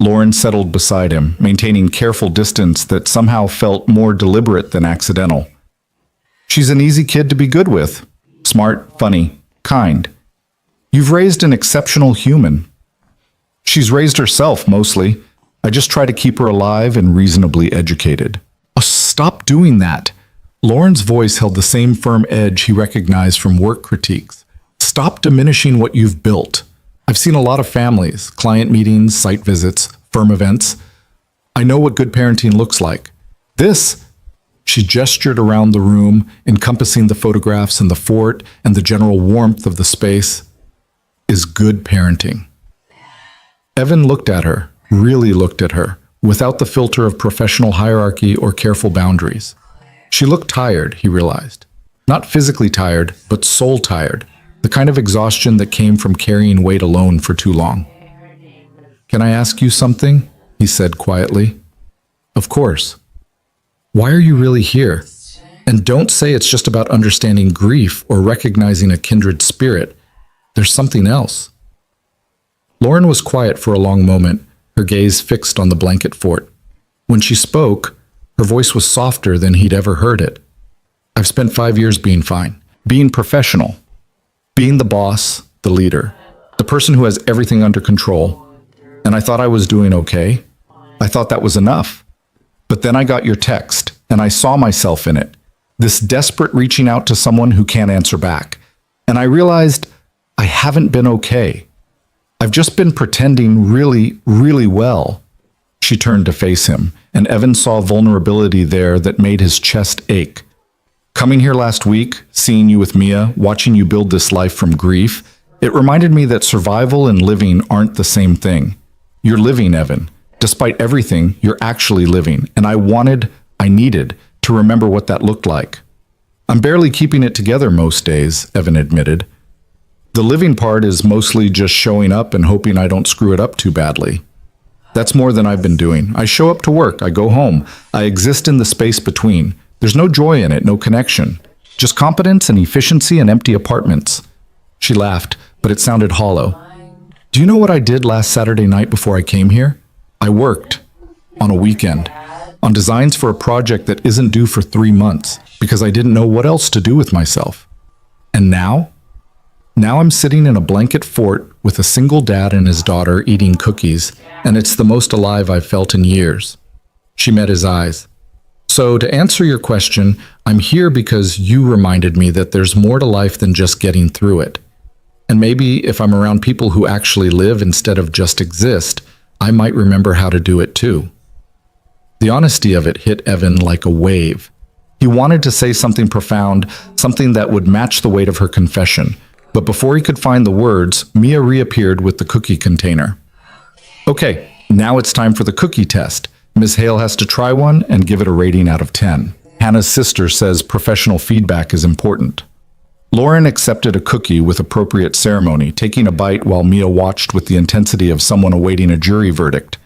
Lauren settled beside him, maintaining careful distance that somehow felt more deliberate than accidental. She's an easy kid to be good with. Smart, funny, kind. You've raised an exceptional human. She's raised herself, mostly. I just try to keep her alive and reasonably educated. Oh, stop doing that. Lauren's voice held the same firm edge he recognized from work critiques. Stop diminishing what you've built. I've seen a lot of families, client meetings, site visits, firm events. I know what good parenting looks like. This, she gestured around the room, encompassing the photographs and the fort and the general warmth of the space, is good parenting. Evan looked at her, really looked at her, without the filter of professional hierarchy or careful boundaries. She looked tired, he realized. Not physically tired, but soul tired, the kind of exhaustion that came from carrying weight alone for too long. "Can I ask you something?" he said quietly. "Of course." "Why are you really here? And don't say it's just about understanding grief or recognizing a kindred spirit. There's something else." Lauren was quiet for a long moment, her gaze fixed on the blanket fort. When she spoke, her voice was softer than he'd ever heard it. "I've spent 5 years being fine, being professional, being the boss, the leader, the person who has everything under control. And I thought I was doing okay. I thought that was enough. But then I got your text, and I saw myself in it, this desperate reaching out to someone who can't answer back. And I realized I haven't been okay. I've just been pretending really, really well." She turned to face him, and Evan saw vulnerability there that made his chest ache. "Coming here last week, seeing you with Mia, watching you build this life from grief, it reminded me that survival and living aren't the same thing. You're living, Evan. Despite everything, you're actually living, and I needed to remember what that looked like. I'm barely keeping it together most days," Evan admitted. "The living part is mostly just showing up and hoping I don't screw it up too badly. That's more than I've been doing. I show up to work, I go home, I exist in the space between. There's no joy in it, no connection. Just competence and efficiency and empty apartments." She laughed, but it sounded hollow. "Do you know what I did last Saturday night before I came here? I worked. On a weekend. On designs for a project that isn't due for 3 months, because I didn't know what else to do with myself. And now? Now I'm sitting in a blanket fort with a single dad and his daughter eating cookies, and it's the most alive I've felt in years." She met his eyes. "So, to answer your question, I'm here because you reminded me that there's more to life than just getting through it. And maybe if I'm around people who actually live instead of just exist, I might remember how to do it too." The honesty of it hit Evan like a wave. He wanted to say something profound, something that would match the weight of her confession. But before he could find the words, Mia reappeared with the cookie container. "Okay, now it's time for the cookie test. Ms. Hale has to try one and give it a rating out of 10. Hannah's sister says professional feedback is important." Lauren accepted a cookie with appropriate ceremony, taking a bite while Mia watched with the intensity of someone awaiting a jury verdict.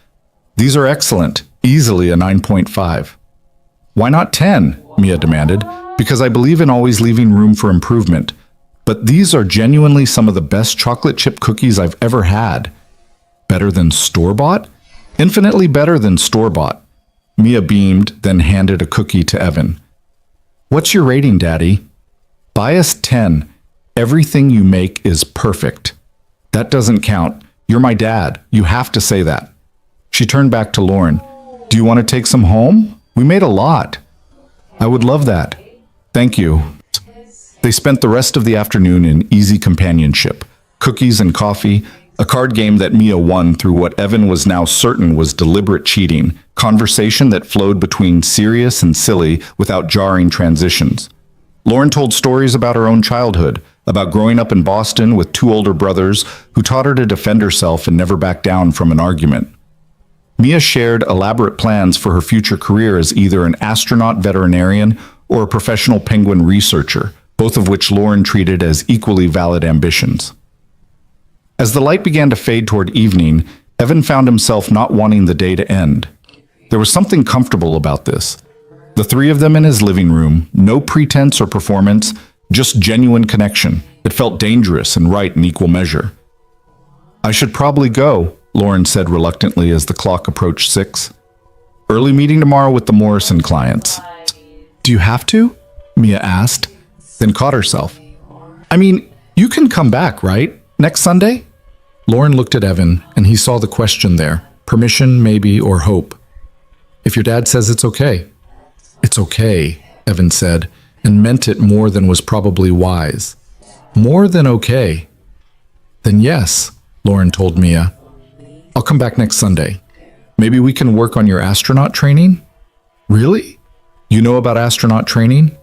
"These are excellent, easily a 9.5. "Why not 10? Mia demanded. "Because I believe in always leaving room for improvement. But these are genuinely some of the best chocolate chip cookies I've ever had." "Better than store-bought?" "Infinitely better than store-bought." Mia beamed, then handed a cookie to Evan. "What's your rating, Daddy?" "Bias 10. Everything you make is perfect." "That doesn't count. You're my dad. You have to say that." She turned back to Lauren. "Do you want to take some home? We made a lot." "I would love that. Thank you." They spent the rest of the afternoon in easy companionship, cookies and coffee, a card game that Mia won through what Evan was now certain was deliberate cheating, conversation that flowed between serious and silly without jarring transitions. Lauren told stories about her own childhood, about growing up in Boston with 2 older brothers who taught her to defend herself and never back down from an argument. Mia shared elaborate plans for her future career as either an astronaut veterinarian or a professional penguin researcher, both of which Lauren treated as equally valid ambitions. As the light began to fade toward evening, Evan found himself not wanting the day to end. There was something comfortable about this. The 3 of them in his living room, no pretense or performance, just genuine connection. It felt dangerous and right in equal measure. "I should probably go," Lauren said reluctantly as the clock approached 6. "Early meeting tomorrow with the Morrison clients." "Do you have to?" Mia asked, then caught herself. "I mean, you can come back, right? Next Sunday?" Lauren looked at Evan, and he saw the question there. Permission, maybe, or hope. "If your dad says it's okay." "It's okay," Evan said, and meant it more than was probably wise. More than okay. "Then yes," Lauren told Mia. "I'll come back next Sunday. Maybe we can work on your astronaut training?" "Really?" You know about astronaut training?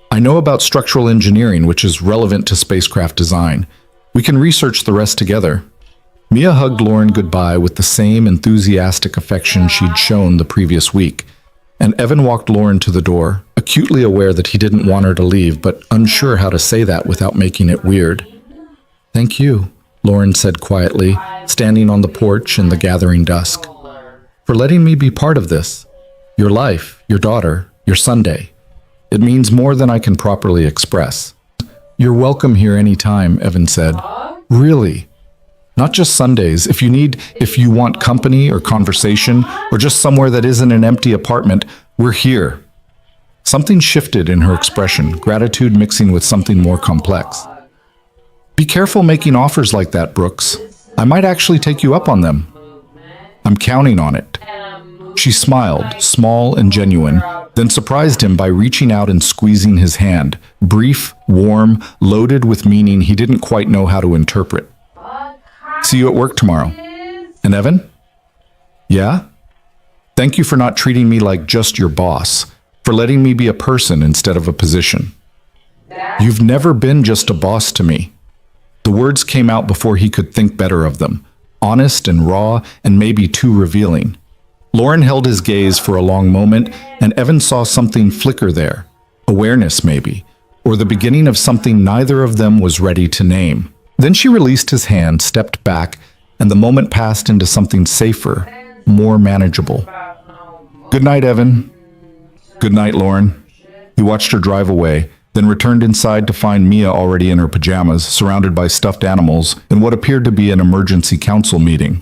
I know about structural engineering, which is relevant to spacecraft design. We can research the rest together. Mia hugged Lauren goodbye with the same enthusiastic affection she'd shown the previous week, and Evan walked Lauren to the door, acutely aware that he didn't want her to leave, but unsure how to say that without making it weird. "Thank you," Lauren said quietly, standing on the porch in the gathering dusk, "for letting me be part of this. Your life, your daughter, your Sunday. It means more than I can properly express." "You're welcome here anytime," Evan said. "Really. Not just Sundays. If you want company or conversation, or just somewhere that isn't an empty apartment, we're here." Something shifted in her expression, gratitude mixing with something more complex. "Be careful making offers like that, Brooks. I might actually take you up on them." "I'm counting on it." She smiled, small and genuine, then surprised him by reaching out and squeezing his hand, brief, warm, loaded with meaning he didn't quite know how to interpret. "See you at work tomorrow." "And Evan?" "Yeah? Thank you for not treating me like just your boss, for letting me be a person instead of a position." "You've never been just a boss to me." The words came out before he could think better of them, honest and raw and maybe too revealing. Lauren held his gaze for a long moment, and Evan saw something flicker there, awareness maybe, or the beginning of something neither of them was ready to name. Then she released his hand, stepped back, and the moment passed into something safer, more manageable. "Good night, Evan." "Good night, Lauren." He watched her drive away, then returned inside to find Mia already in her pajamas, surrounded by stuffed animals, in what appeared to be an emergency council meeting.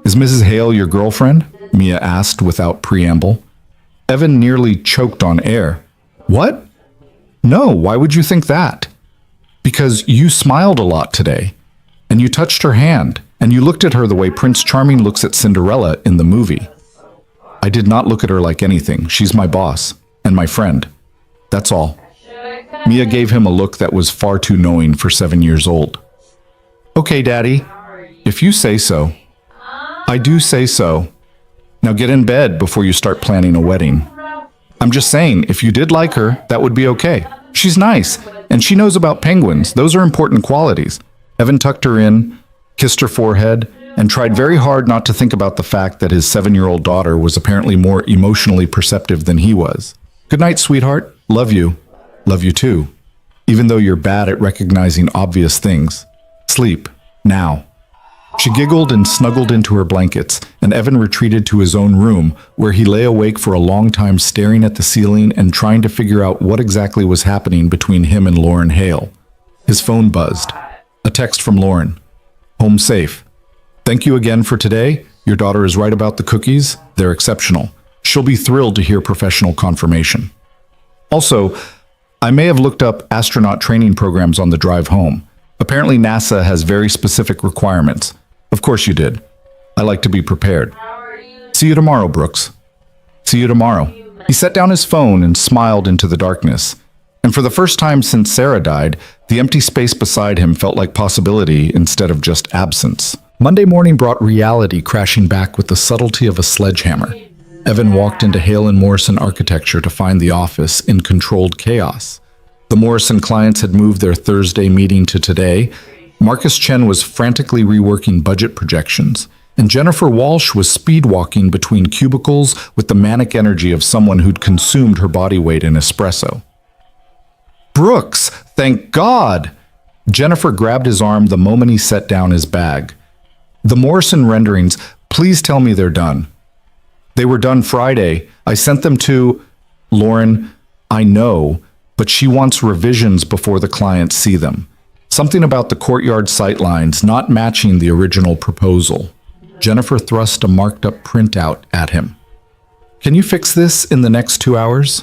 "Is Mrs. Hale your girlfriend?" Mia asked without preamble. Evan nearly choked on air. "What? No, why would you think that?" "Because you smiled a lot today, and you touched her hand, and you looked at her the way Prince Charming looks at Cinderella in the movie." "I did not look at her like anything. She's my boss, and my friend. That's all." Mia gave him a look that was far too knowing for 7 years old. "Okay, Daddy, if you say so." "I do say so. Now get in bed before you start planning a wedding." "I'm just saying, if you did like her, that would be okay. She's nice, and she knows about penguins. Those are important qualities." Evan tucked her in, kissed her forehead, and tried very hard not to think about the fact that his 7-year-old daughter was apparently more emotionally perceptive than he was. "Good night, sweetheart. Love you." "Love you too. Even though you're bad at recognizing obvious things. Sleep. Now." She giggled and snuggled into her blankets, and Evan retreated to his own room, where he lay awake for a long time staring at the ceiling and trying to figure out what exactly was happening between him and Lauren Hale. His phone buzzed. A text from Lauren. "Home safe. Thank you again for today. Your daughter is right about the cookies. They're exceptional. She'll be thrilled to hear professional confirmation. Also, I may have looked up astronaut training programs on the drive home. Apparently NASA has very specific requirements. Of course you did. I like to be prepared. See you tomorrow, Brooks." "See you tomorrow." He set down his phone and smiled into the darkness. And for the first time since Sarah died, the empty space beside him felt like possibility instead of just absence. Monday morning brought reality crashing back with the subtlety of a sledgehammer. Evan walked into Hale and Morrison Architecture to find the office in controlled chaos. The Morrison clients had moved their Thursday meeting to today. Marcus Chen was frantically reworking budget projections, and Jennifer Walsh was speed-walking between cubicles with the manic energy of someone who'd consumed her body weight in espresso. "Brooks, thank God!" Jennifer grabbed his arm the moment he set down his bag. "The Morrison renderings, please tell me they're done." "They were done Friday. I sent them to..." "Lauren, I know, but she wants revisions before the clients see them. Something about the courtyard sightlines not matching the original proposal." Jennifer thrust a marked-up printout at him. "Can you fix this in the next 2 hours?"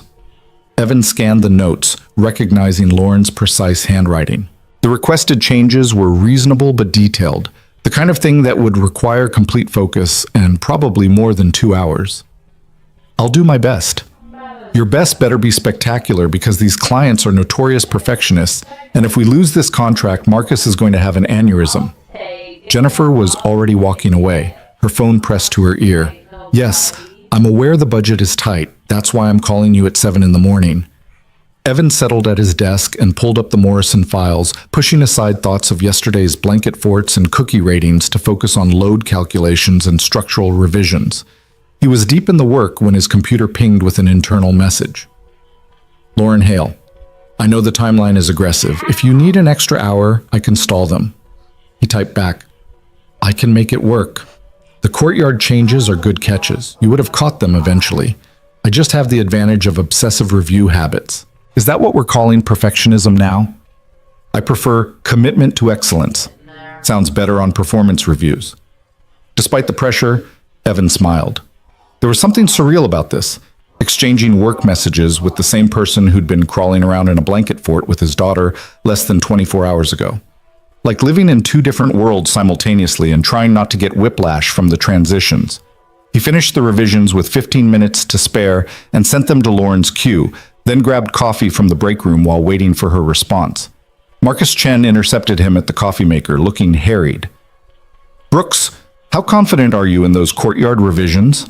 Evan scanned the notes, recognizing Lauren's precise handwriting. The requested changes were reasonable but detailed, the kind of thing that would require complete focus and probably more than 2 hours. "I'll do my best." "Your best better be spectacular because these clients are notorious perfectionists, and if we lose this contract, Marcus is going to have an aneurysm." Jennifer was already walking away, her phone pressed to her ear. "Yes, I'm aware the budget is tight, That's why I'm calling you at 7 in the morning. Evan settled at his desk and pulled up the Morrison files, pushing aside thoughts of yesterday's blanket forts and cookie ratings to focus on load calculations and structural revisions. He was deep in the work when his computer pinged with an internal message. Lauren Hale, I know the timeline is aggressive. If you need an extra hour, I can stall them. He typed back, I can make it work. The courtyard changes are good catches. You would have caught them eventually. I just have the advantage of obsessive review habits. Is that what we're calling perfectionism now? I prefer commitment to excellence. Sounds better on performance reviews. Despite the pressure, Evan smiled. There was something surreal about this, exchanging work messages with the same person who'd been crawling around in a blanket fort with his daughter less than 24 hours ago. Like living in two different worlds simultaneously and trying not to get whiplash from the transitions. He finished the revisions with 15 minutes to spare and sent them to Lauren's queue, then grabbed coffee from the break room while waiting for her response. Marcus Chen intercepted him at the coffee maker, looking harried. Brooks, how confident are you in those courtyard revisions?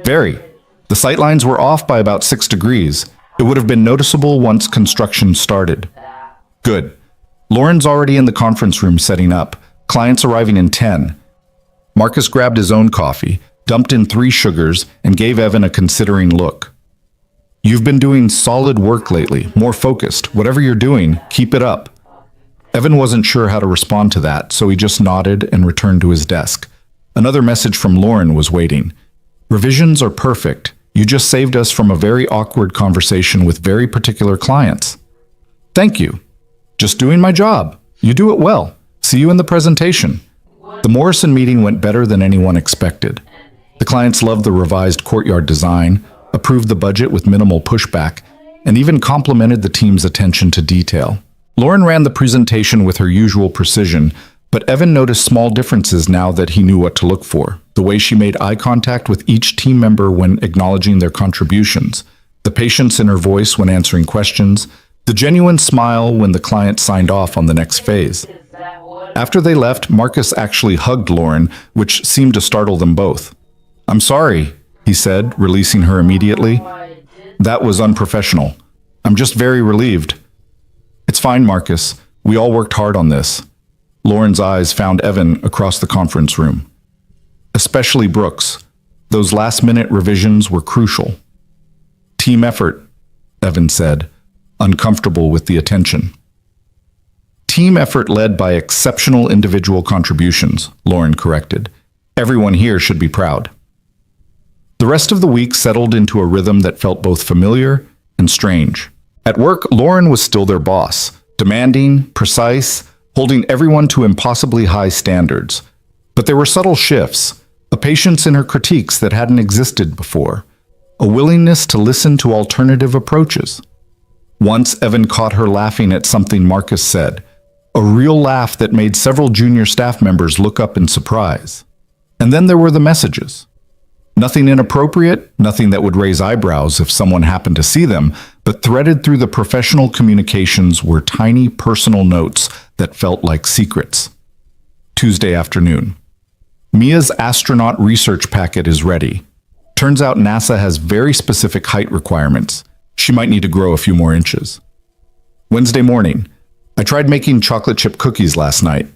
Very. The sightlines were off by about 6 degrees. It would have been noticeable once construction started. Good. Lauren's already in the conference room setting up. Clients arriving in 10. Marcus grabbed his own coffee, dumped in 3 sugars, and gave Evan a considering look. You've been doing solid work lately, more focused. Whatever you're doing, keep it up. Evan wasn't sure how to respond to that, so he just nodded and returned to his desk. Another message from Lauren was waiting. Revisions are perfect. You just saved us from a very awkward conversation with very particular clients. Thank you. Just doing my job. You do it well. See you in the presentation. The Morrison meeting went better than anyone expected. The clients loved the revised courtyard design, approved the budget with minimal pushback, and even complimented the team's attention to detail. Lauren ran the presentation with her usual precision, but Evan noticed small differences now that he knew what to look for. The way she made eye contact with each team member when acknowledging their contributions, the patience in her voice when answering questions, the genuine smile when the client signed off on the next phase. After they left, Marcus actually hugged Lauren, which seemed to startle them both. I'm sorry, he said, releasing her immediately. That was unprofessional. I'm just very relieved. It's fine, Marcus. We all worked hard on this. Lauren's eyes found Evan across the conference room. Especially Brooks. Those last-minute revisions were crucial. Team effort, Evan said, uncomfortable with the attention. Team effort led by exceptional individual contributions, Lauren corrected. Everyone here should be proud. The rest of the week settled into a rhythm that felt both familiar and strange. At work, Lauren was still their boss, demanding, precise, holding everyone to impossibly high standards. But there were subtle shifts, a patience in her critiques that hadn't existed before, a willingness to listen to alternative approaches. Once Evan caught her laughing at something Marcus said, a real laugh that made several junior staff members look up in surprise. And then there were the messages. Nothing inappropriate, nothing that would raise eyebrows if someone happened to see them, but threaded through the professional communications were tiny personal notes that felt like secrets. Tuesday afternoon. Mia's astronaut research packet is ready. Turns out NASA has very specific height requirements. She might need to grow a few more inches. Wednesday morning. I tried making chocolate chip cookies last night.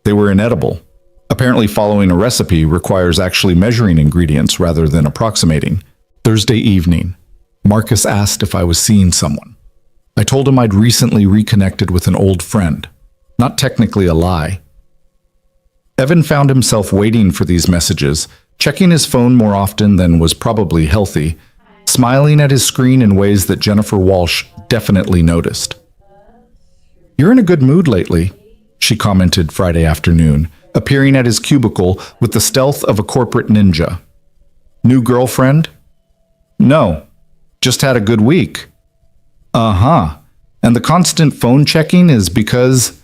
They were inedible. Apparently following a recipe requires actually measuring ingredients rather than approximating. Thursday evening. Marcus asked if I was seeing someone. I told him I'd recently reconnected with an old friend. Not technically a lie. Evan found himself waiting for these messages, checking his phone more often than was probably healthy, smiling at his screen in ways that Jennifer Walsh definitely noticed. You're in a good mood lately, she commented Friday afternoon, appearing at his cubicle with the stealth of a corporate ninja. New girlfriend? No, just had a good week. Uh-huh. And the constant phone checking is because...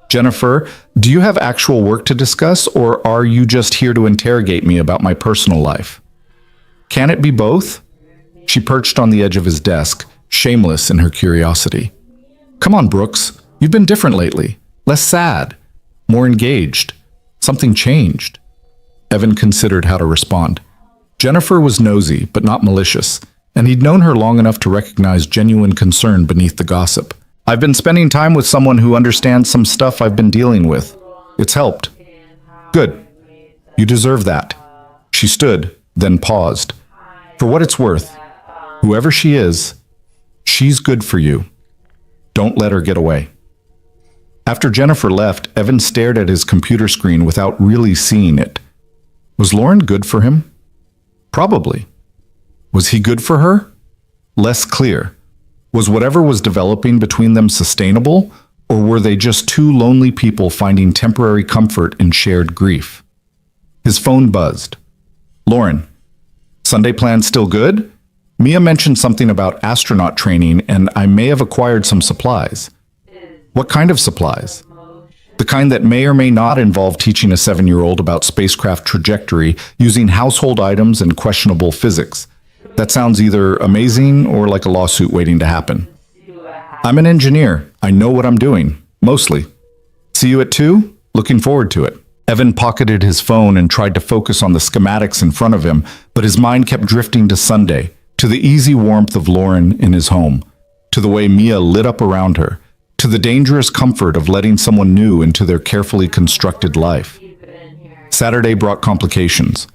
Jennifer, do you have actual work to discuss, or are you just here to interrogate me about my personal life? Can it be both? She perched on the edge of his desk, shameless in her curiosity. Come on, Brooks. You've been different lately. Less sad. More engaged. Something changed. Evan considered how to respond. Jennifer was nosy, but not malicious. and he'd known her long enough to recognize genuine concern beneath the gossip. I've been spending time with someone who understands some stuff I've been dealing with. It's helped. Good. You deserve that. She stood, then paused. For what it's worth, whoever she is, she's good for you. Don't let her get away. After Jennifer left, Evan stared at his computer screen without really seeing it. Was Lauren good for him? Probably. Was he good for her? Less clear. Was whatever was developing between them sustainable, or were they just two lonely people finding temporary comfort in shared grief? His phone buzzed. Lauren, Sunday plans still good? Mia mentioned something about astronaut training, and I may have acquired some supplies. What kind of supplies? The kind that may or may not involve teaching a 7-year-old about spacecraft trajectory using household items and questionable physics. That sounds either amazing or like a lawsuit waiting to happen. I'm an engineer. I know what I'm doing, mostly. See you at 2? Looking forward to it. Evan pocketed his phone and tried to focus on the schematics in front of him, but his mind kept drifting to Sunday, to the easy warmth of Lauren in his home, to the way Mia lit up around her, to the dangerous comfort of letting someone new into their carefully constructed life. Saturday brought complications.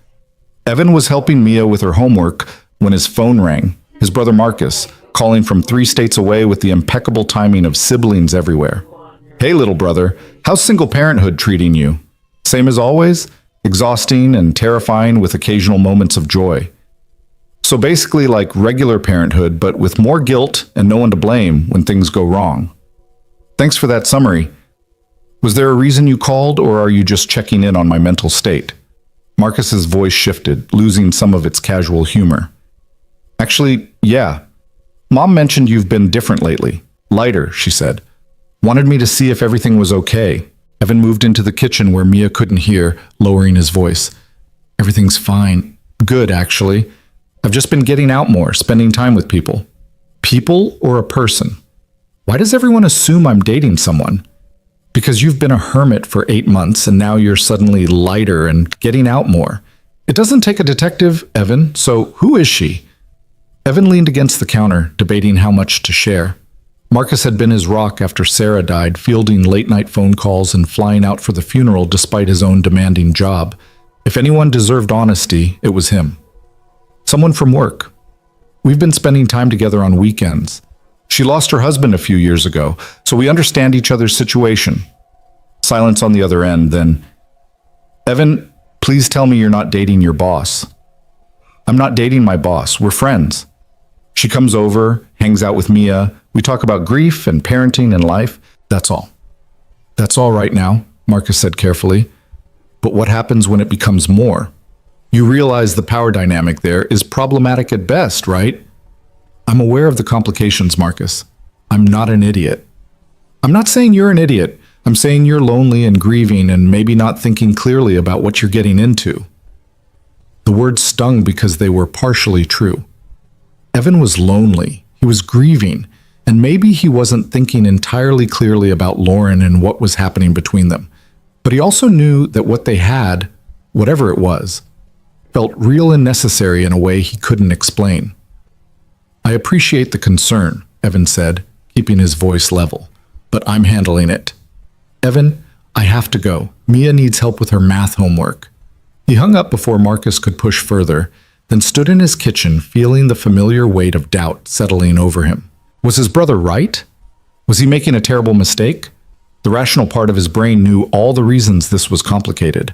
Evan was helping Mia with her homework when his phone rang, his brother Marcus, calling from 3 states away with the impeccable timing of siblings everywhere. Hey, little brother, how's single parenthood treating you? Same as always? Exhausting and terrifying with occasional moments of joy. So basically like regular parenthood, but with more guilt and no one to blame when things go wrong. Thanks for that summary. Was there a reason you called, or are you just checking in on my mental state? Marcus's voice shifted, losing some of its casual humor. Actually, yeah. Mom mentioned you've been different lately. Lighter, she said. Wanted me to see if everything was okay. Evan moved into the kitchen where Mia couldn't hear, lowering his voice. Everything's fine. Good, actually. I've just been getting out more, spending time with people. People or a person? Why does everyone assume I'm dating someone? Because you've been a hermit for 8 months and now you're suddenly lighter and getting out more. It doesn't take a detective, Evan, so who is she? Evan leaned against the counter, debating how much to share. Marcus had been his rock after Sarah died, fielding late-night phone calls and flying out for the funeral despite his own demanding job. If anyone deserved honesty, it was him. Someone from work. We've been spending time together on weekends. She lost her husband a few years ago, so we understand each other's situation. Silence on the other end, then, Evan, please tell me you're not dating your boss. I'm not dating my boss. We're friends. She comes over, hangs out with Mia. We talk about grief and parenting and life. That's all. That's all right now, Marcus said carefully. But what happens when it becomes more? You realize the power dynamic there is problematic at best, right? I'm aware of the complications, Marcus. I'm not an idiot. I'm not saying you're an idiot. I'm saying you're lonely and grieving and maybe not thinking clearly about what you're getting into. The words stung because they were partially true. Evan was lonely. He was grieving. And maybe he wasn't thinking entirely clearly about Lauren and what was happening between them. But he also knew that what they had, whatever it was, felt real and necessary in a way he couldn't explain. I appreciate the concern, Evan said, keeping his voice level, but I'm handling it. Evan, I have to go. Mia needs help with her math homework. He hung up before Marcus could push further, then stood in his kitchen, feeling the familiar weight of doubt settling over him. Was his brother right? Was he making a terrible mistake? The rational part of his brain knew all the reasons this was complicated.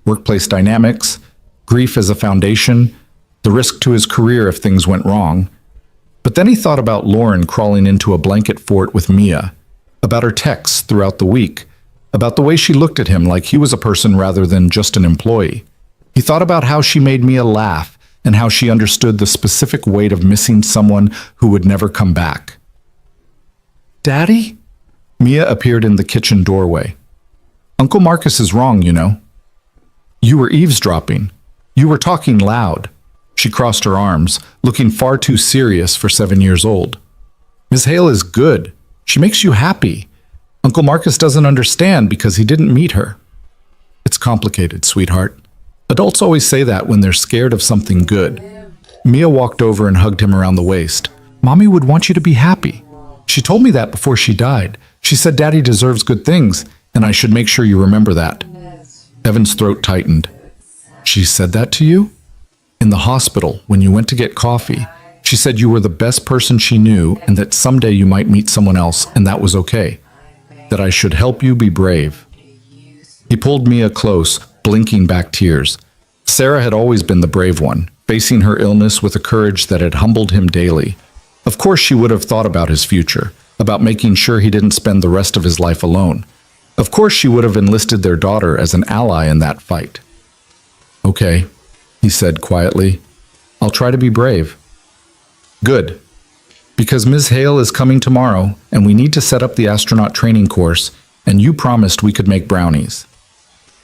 Workplace dynamics, grief as a foundation, the risk to his career if things went wrong. But then he thought about Lauren crawling into a blanket fort with Mia, about her texts throughout the week, about the way she looked at him like he was a person rather than just an employee. He thought about how she made Mia laugh and how she understood the specific weight of missing someone who would never come back. Daddy? Mia appeared in the kitchen doorway. Uncle Marcus is wrong, you know. You were eavesdropping. You were talking loud. She crossed her arms, looking far too serious for 7 years old. Miss Hale is good. She makes you happy. Uncle Marcus doesn't understand because he didn't meet her. It's complicated, sweetheart. Adults always say that when they're scared of something good. Mia walked over and hugged him around the waist. Mommy would want you to be happy. She told me that before she died. She said Daddy deserves good things, and I should make sure you remember that. Evan's throat tightened. She said that to you? In the hospital, when you went to get coffee, she said you were the best person she knew and that someday you might meet someone else and that was okay. That I should help you be brave. He pulled Mia close, blinking back tears. Sarah had always been the brave one, facing her illness with a courage that had humbled him daily. Of course she would have thought about his future, about making sure he didn't spend the rest of his life alone. Of course she would have enlisted their daughter as an ally in that fight. Okay, he said quietly. I'll try to be brave. Good. Because Ms. Hale is coming tomorrow, and we need to set up the astronaut training course, and you promised we could make brownies.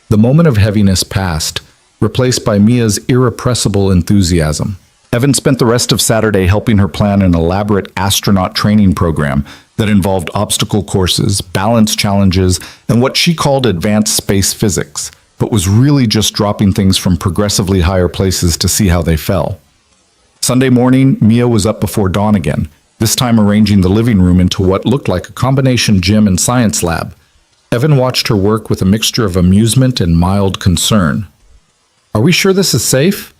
The moment of heaviness passed, replaced by Mia's irrepressible enthusiasm. Evan spent the rest of Saturday helping her plan an elaborate astronaut training program that involved obstacle courses, balance challenges, and what she called advanced space physics, but was really just dropping things from progressively higher places to see how they fell. Sunday morning, Mia was up before dawn again, this time arranging the living room into what looked like a combination gym and science lab. Evan watched her work with a mixture of amusement and mild concern. Are we sure this is safe?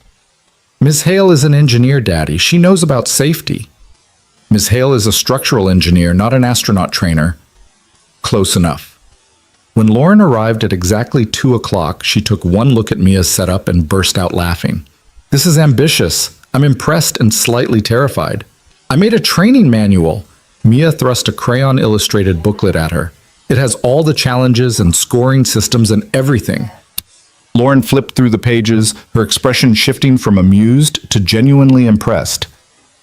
Ms. Hale is an engineer, Daddy. She knows about safety. Ms. Hale is a structural engineer, not an astronaut trainer. Close enough. When Lauren arrived at exactly 2 o'clock, she took one look at Mia's setup and burst out laughing. This is ambitious. I'm impressed and slightly terrified. I made a training manual. Mia thrust a crayon-illustrated booklet at her. It has all the challenges and scoring systems and everything. Lauren flipped through the pages, her expression shifting from amused to genuinely impressed.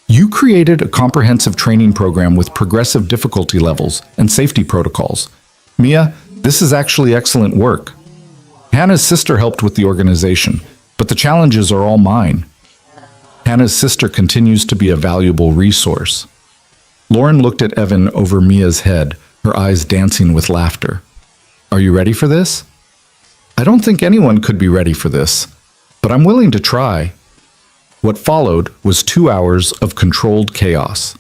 You created a comprehensive training program with progressive difficulty levels and safety protocols. Mia, this is actually excellent work. Hannah's sister helped with the organization, but the challenges are all mine. Hannah's sister continues to be a valuable resource. Lauren looked at Evan over Mia's head, her eyes dancing with laughter. Are you ready for this? I don't think anyone could be ready for this, but I'm willing to try. What followed was 2 hours of controlled chaos.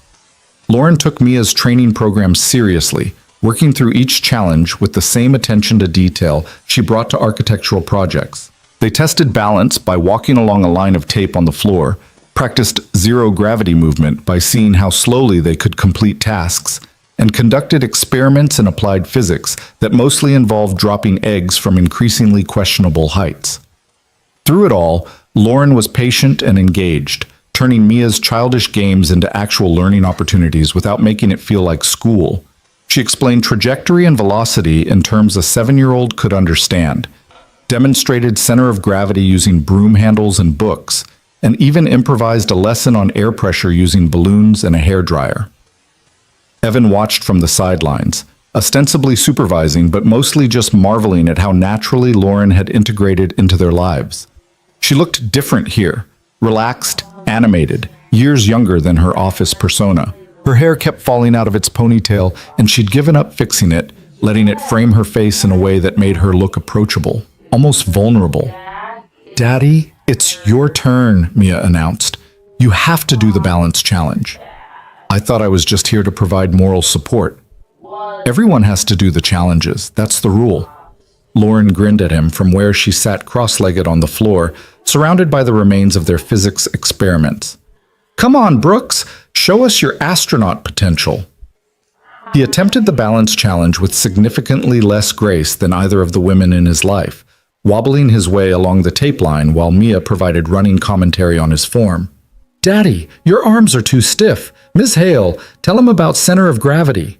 Lauren took Mia's training program seriously, working through each challenge with the same attention to detail she brought to architectural projects. They tested balance by walking along a line of tape on the floor, practiced zero-gravity movement by seeing how slowly they could complete tasks, and conducted experiments in applied physics that mostly involved dropping eggs from increasingly questionable heights. Through it all, Lauren was patient and engaged, turning Mia's childish games into actual learning opportunities without making it feel like school. She explained trajectory and velocity in terms a 7-year-old could understand, demonstrated center of gravity using broom handles and books, and even improvised a lesson on air pressure using balloons and a hairdryer. Evan watched from the sidelines, ostensibly supervising but mostly just marveling at how naturally Lauren had integrated into their lives. She looked different here, relaxed, animated, years younger than her office persona. Her hair kept falling out of its ponytail, and she'd given up fixing it, letting it frame her face in a way that made her look approachable, almost vulnerable. Daddy, it's your turn, Mia announced. You have to do the balance challenge. I thought I was just here to provide moral support. Everyone has to do the challenges. That's the rule. Lauren grinned at him from where she sat cross-legged on the floor, surrounded by the remains of their physics experiments. Come on, Brooks, show us your astronaut potential. He attempted the balance challenge with significantly less grace than either of the women in his life, wobbling his way along the tape line while Mia provided running commentary on his form. Daddy, your arms are too stiff. Ms. Hale, tell him about center of gravity.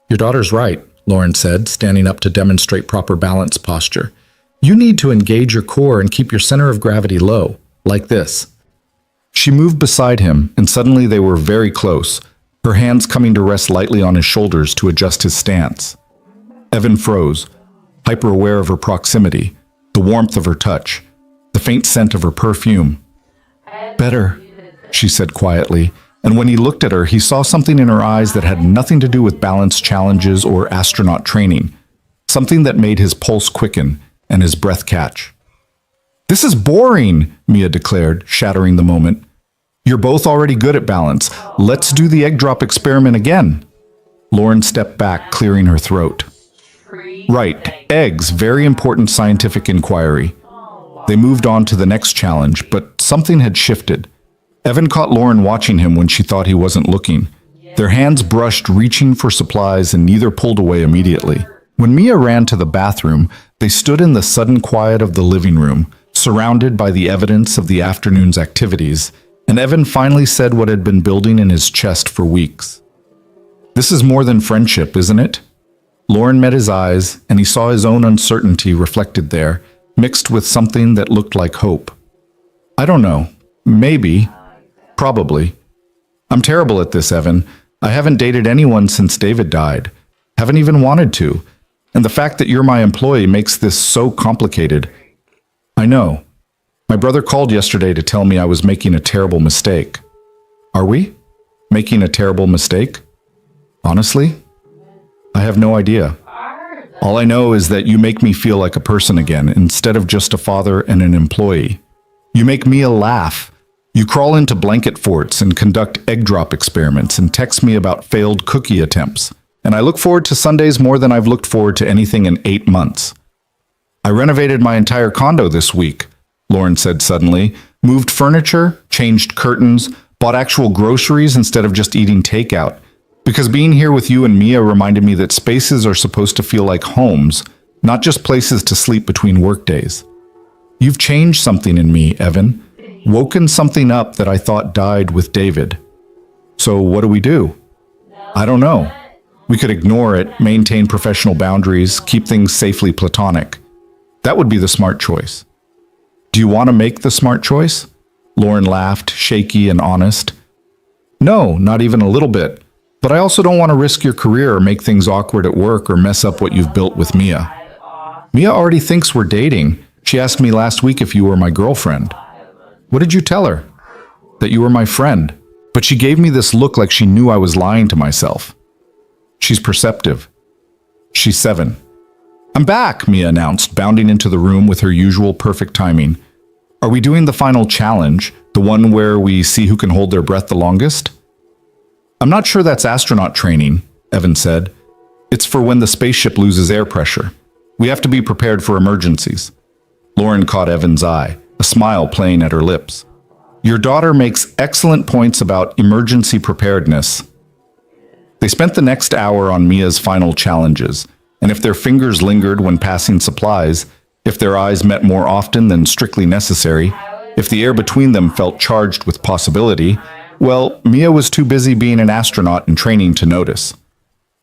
Your daughter's right, Lauren said, standing up to demonstrate proper balance posture. You need to engage your core and keep your center of gravity low, like this. She moved beside him, and suddenly they were very close, her hands coming to rest lightly on his shoulders to adjust his stance. Evan froze, hyper-aware of her proximity, the warmth of her touch, the faint scent of her perfume. Better, she said quietly, and when he looked at her, he saw something in her eyes that had nothing to do with balance challenges or astronaut training, something that made his pulse quicken and his breath catch. This is boring, Mia declared, shattering the moment. You're both already good at balance. Let's do the egg drop experiment again. Lauren stepped back, clearing her throat. Right, eggs, very important scientific inquiry. They moved on to the next challenge, but something had shifted. Evan caught Lauren watching him when she thought he wasn't looking. Their hands brushed, reaching for supplies, and neither pulled away immediately. When Mia ran to the bathroom, they stood in the sudden quiet of the living room, surrounded by the evidence of the afternoon's activities, and Evan finally said what had been building in his chest for weeks. "This is more than friendship, isn't it?" Lauren met his eyes, and he saw his own uncertainty reflected there, mixed with something that looked like hope. "I don't know. Maybe. Probably. I'm terrible at this, Evan. I haven't dated anyone since David died. Haven't even wanted to. And the fact that you're my employee makes this so complicated. I know. My brother called yesterday to tell me I was making a terrible mistake." "Are we? Making a terrible mistake?" "Honestly, I have no idea. All I know is that you make me feel like a person again, instead of just a father and an employee. You make Mia laugh. You crawl into blanket forts and conduct egg drop experiments and text me about failed cookie attempts. And I look forward to Sundays more than I've looked forward to anything in 8 months. I renovated my entire condo this week," Lauren said suddenly, "moved furniture, changed curtains, bought actual groceries instead of just eating takeout. Because being here with you and Mia reminded me that spaces are supposed to feel like homes, not just places to sleep between workdays. You've changed something in me, Evan. Woken something up that I thought died with David. So what do we do? I don't know. We could ignore it, maintain professional boundaries, keep things safely platonic. That would be the smart choice. Do you want to make the smart choice?" Lauren laughed, shaky and honest. "No, not even a little bit. But I also don't want to risk your career or make things awkward at work or mess up what you've built with Mia. Mia already thinks we're dating. She asked me last week if you were my girlfriend." "What did you tell her?" "That you were my friend. But she gave me this look like she knew I was lying to myself." "She's perceptive. She's 7. "I'm back," Mia announced, bounding into the room with her usual perfect timing. "Are we doing the final challenge, the one where we see who can hold their breath the longest?" "I'm not sure that's astronaut training," Evan said. "It's for when the spaceship loses air pressure. We have to be prepared for emergencies." Lauren caught Evan's eye, a smile playing at her lips. "Your daughter makes excellent points about emergency preparedness." They spent the next hour on Mia's final challenges, and if their fingers lingered when passing supplies, if their eyes met more often than strictly necessary, if the air between them felt charged with possibility, well, Mia was too busy being an astronaut in training to notice.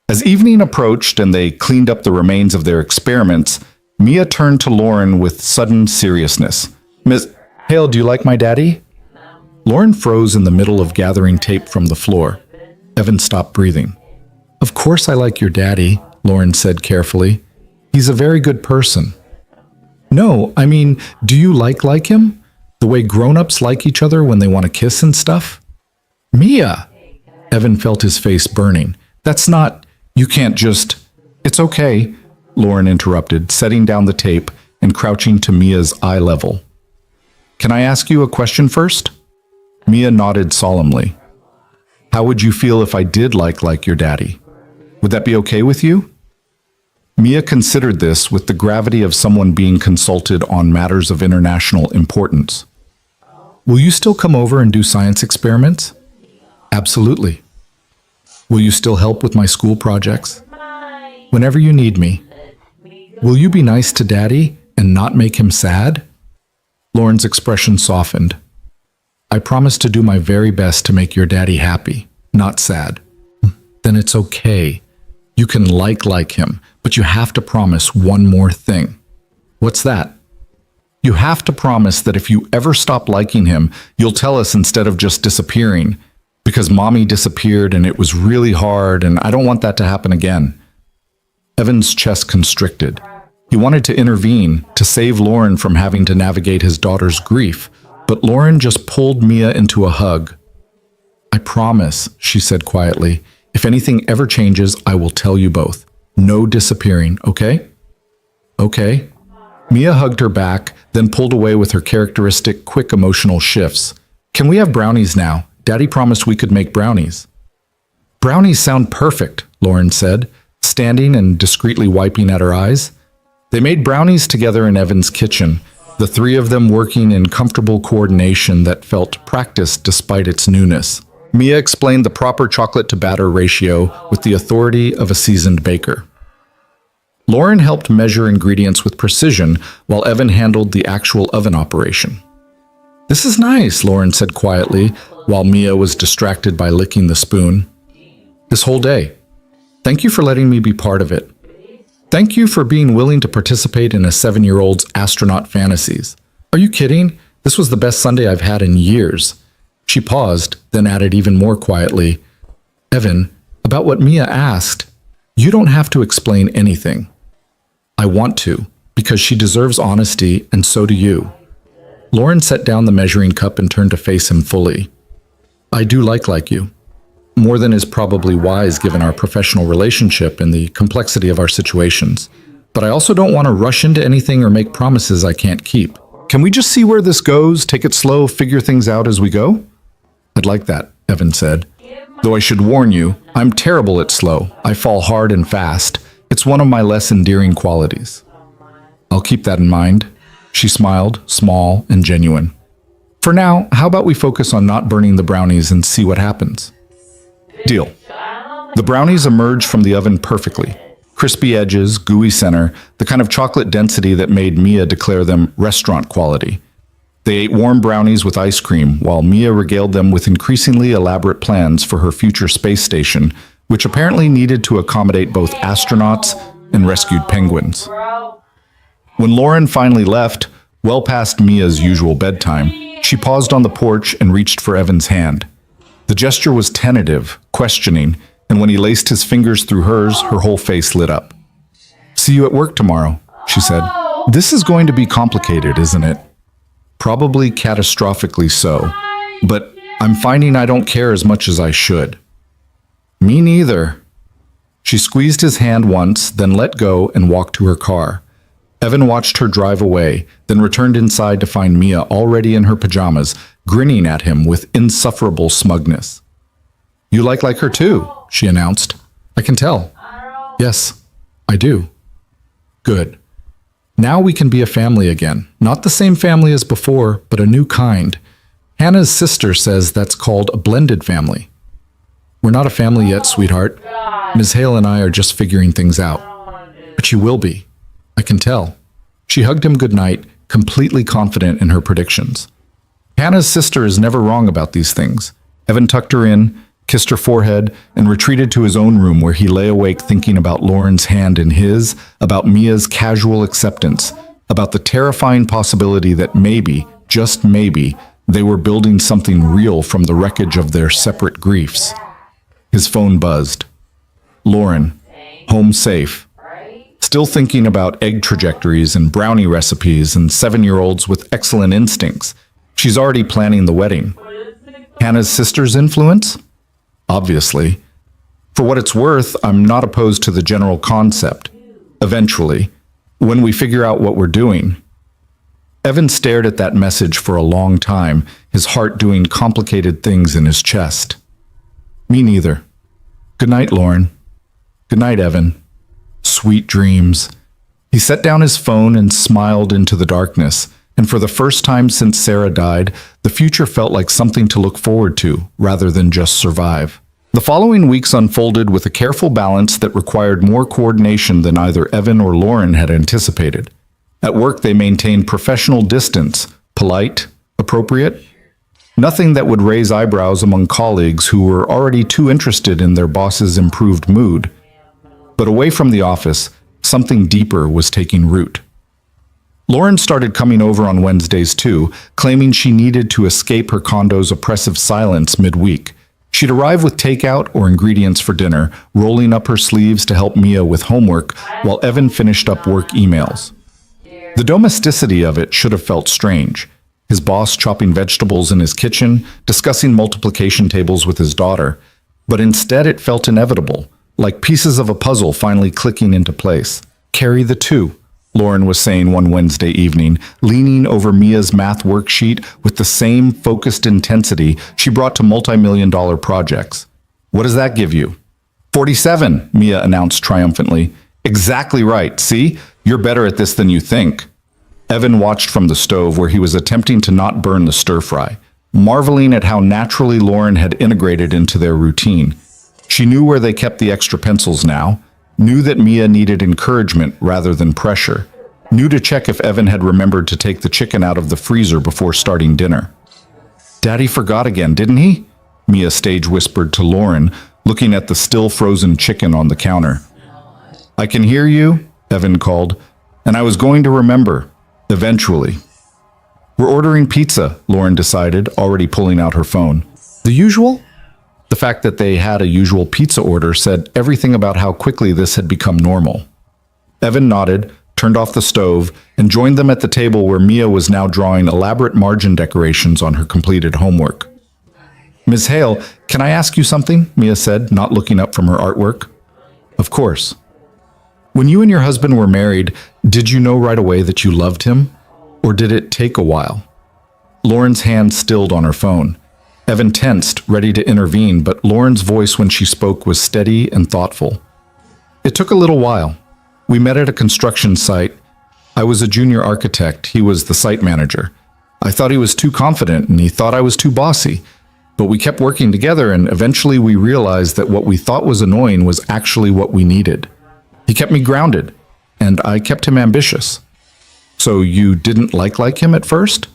As evening approached and they cleaned up the remains of their experiments, Mia turned to Lauren with sudden seriousness. "Miss Hale, do you like my daddy?" Lauren froze in the middle of gathering tape from the floor. Evan stopped breathing. "Of course I like your daddy," Lauren said carefully. "He's a very good person." "No, I mean, do you like him? The way grown-ups like each other when they want to kiss and stuff?" "Mia!" Evan felt his face burning. "That's not... You can't just..." "It's okay," Lauren interrupted, setting down the tape and crouching to Mia's eye level. "Can I ask you a question first?" Mia nodded solemnly. "How would you feel if I did like your daddy? Would that be okay with you?" Mia considered this with the gravity of someone being consulted on matters of international importance. "Will you still come over and do science experiments?" "Absolutely." "Will you still help with my school projects?" "Whenever you need me." "Will you be nice to Daddy and not make him sad?" Lauren's expression softened. "I promise to do my very best to make your daddy happy, not sad." "Then it's okay. You can like him, but you have to promise one more thing." "What's that?" "You have to promise that if you ever stop liking him, you'll tell us instead of just disappearing. Because Mommy disappeared and it was really hard and I don't want that to happen again." Evan's chest constricted. He wanted to intervene, to save Lauren from having to navigate his daughter's grief, but Lauren just pulled Mia into a hug. "I promise," she said quietly. "If anything ever changes, I will tell you both. No disappearing, okay?" "Okay." Mia hugged her back, then pulled away with her characteristic quick emotional shifts. Can we have brownies now? Daddy promised we could make brownies. Brownies sound perfect, Lauren said, standing and discreetly wiping at her eyes. They made brownies together in Evan's kitchen, the three of them working in comfortable coordination that felt practiced despite its newness. Mia explained the proper chocolate-to-batter ratio with the authority of a seasoned baker. Lauren helped measure ingredients with precision while Evan handled the actual oven operation. "This is nice," Lauren said quietly, while Mia was distracted by licking the spoon. "This whole day. Thank you for letting me be part of it. Thank you for being willing to participate in a 7-year-old's astronaut fantasies. Are you kidding? This was the best Sunday I've had in years." She paused, then added even more quietly, "Evan, about what Mia asked, you don't have to explain anything. I want to, because she deserves honesty, and so do you." Lauren set down the measuring cup and turned to face him fully. "I do like you. More than is probably wise given our professional relationship and the complexity of our situations. But I also don't want to rush into anything or make promises I can't keep. Can we just see where this goes, take it slow, figure things out as we go?" "I'd like that," Evan said. "Though I should warn you, I'm terrible at slow. I fall hard and fast. It's one of my less endearing qualities." "I'll keep that in mind." She smiled, small and genuine. "For now, how about we focus on not burning the brownies and see what happens?" "Deal." The brownies emerged from the oven perfectly. Crispy edges, gooey center, the kind of chocolate density that made Mia declare them restaurant quality. They ate warm brownies with ice cream, while Mia regaled them with increasingly elaborate plans for her future space station, which apparently needed to accommodate both astronauts and rescued penguins. When Lauren finally left, well past Mia's usual bedtime, she paused on the porch and reached for Evan's hand. The gesture was tentative, questioning, and when he laced his fingers through hers, her whole face lit up. "See you at work tomorrow," she said. "This is going to be complicated, isn't it?" "Probably catastrophically so, but I'm finding I don't care as much as I should." "Me neither." She squeezed his hand once, then let go and walked to her car. Evan watched her drive away, then returned inside to find Mia already in her pajamas, grinning at him with insufferable smugness. "You like her too," she announced. "I can tell." "Yes, I do." "Good. Now we can be a family again. Not the same family as before, but a new kind. Hannah's sister says that's called a blended family." "We're not a family yet, sweetheart. Ms. Hale and I are just figuring things out." "But you will be. I can tell." She hugged him goodnight, completely confident in her predictions. Hannah's sister is never wrong about these things. Evan tucked her in, kissed her forehead, and retreated to his own room where he lay awake thinking about Lauren's hand in his, about Mia's casual acceptance, about the terrifying possibility that maybe, just maybe, they were building something real from the wreckage of their separate griefs. His phone buzzed. Lauren, home safe. Still thinking about egg trajectories and brownie recipes and 7-year-olds with excellent instincts. She's already planning the wedding. Hannah's sister's influence? Obviously. For what it's worth, I'm not opposed to the general concept. Eventually, when we figure out what we're doing. Evan stared at that message for a long time, his heart doing complicated things in his chest. Me neither. Good night, Lauren. Good night, Evan. Sweet dreams. He set down his phone and smiled into the darkness, and for the first time since Sarah died, the future felt like something to look forward to, rather than just survive. The following weeks unfolded with a careful balance that required more coordination than either Evan or Lauren had anticipated. At work, they maintained professional distance, polite, appropriate, nothing that would raise eyebrows among colleagues who were already too interested in their boss's improved mood. But away from the office, something deeper was taking root. Lauren started coming over on Wednesdays too, claiming she needed to escape her condo's oppressive silence midweek. She'd arrive with takeout or ingredients for dinner, rolling up her sleeves to help Mia with homework while Evan finished up work emails. The domesticity of it should have felt strange. His boss chopping vegetables in his kitchen, discussing multiplication tables with his daughter. But instead it felt inevitable, like pieces of a puzzle finally clicking into place. Carry the two. Lauren was saying one Wednesday evening, leaning over Mia's math worksheet with the same focused intensity she brought to multi-million-dollar projects. What does that give you? 47, Mia announced triumphantly. Exactly right. See? You're better at this than you think. Evan watched from the stove where he was attempting to not burn the stir-fry, marveling at how naturally Lauren had integrated into their routine. She knew where they kept the extra pencils now, knew that Mia needed encouragement rather than pressure, knew to check if Evan had remembered to take the chicken out of the freezer before starting dinner. Daddy forgot again, didn't he? Mia stage whispered to Lauren, looking at the still frozen chicken on the counter. I can hear you, Evan called, and I was going to remember, eventually. We're ordering pizza, Lauren decided, already pulling out her phone. The usual? The fact that they had a usual pizza order said everything about how quickly this had become normal. Evan nodded, turned off the stove, and joined them at the table where Mia was now drawing elaborate margin decorations on her completed homework. Ms. Hale, can I ask you something? Mia said, not looking up from her artwork. Of course. When you and your husband were married, did you know right away that you loved him? Or did it take a while? Lauren's hand stilled on her phone. Evan tensed, ready to intervene, but Lauren's voice when she spoke was steady and thoughtful. It took a little while. We met at a construction site. I was a junior architect. He was the site manager. I thought he was too confident, and he thought I was too bossy. But we kept working together, and eventually we realized that what we thought was annoying was actually what we needed. He kept me grounded, and I kept him ambitious. So you didn't like him at first?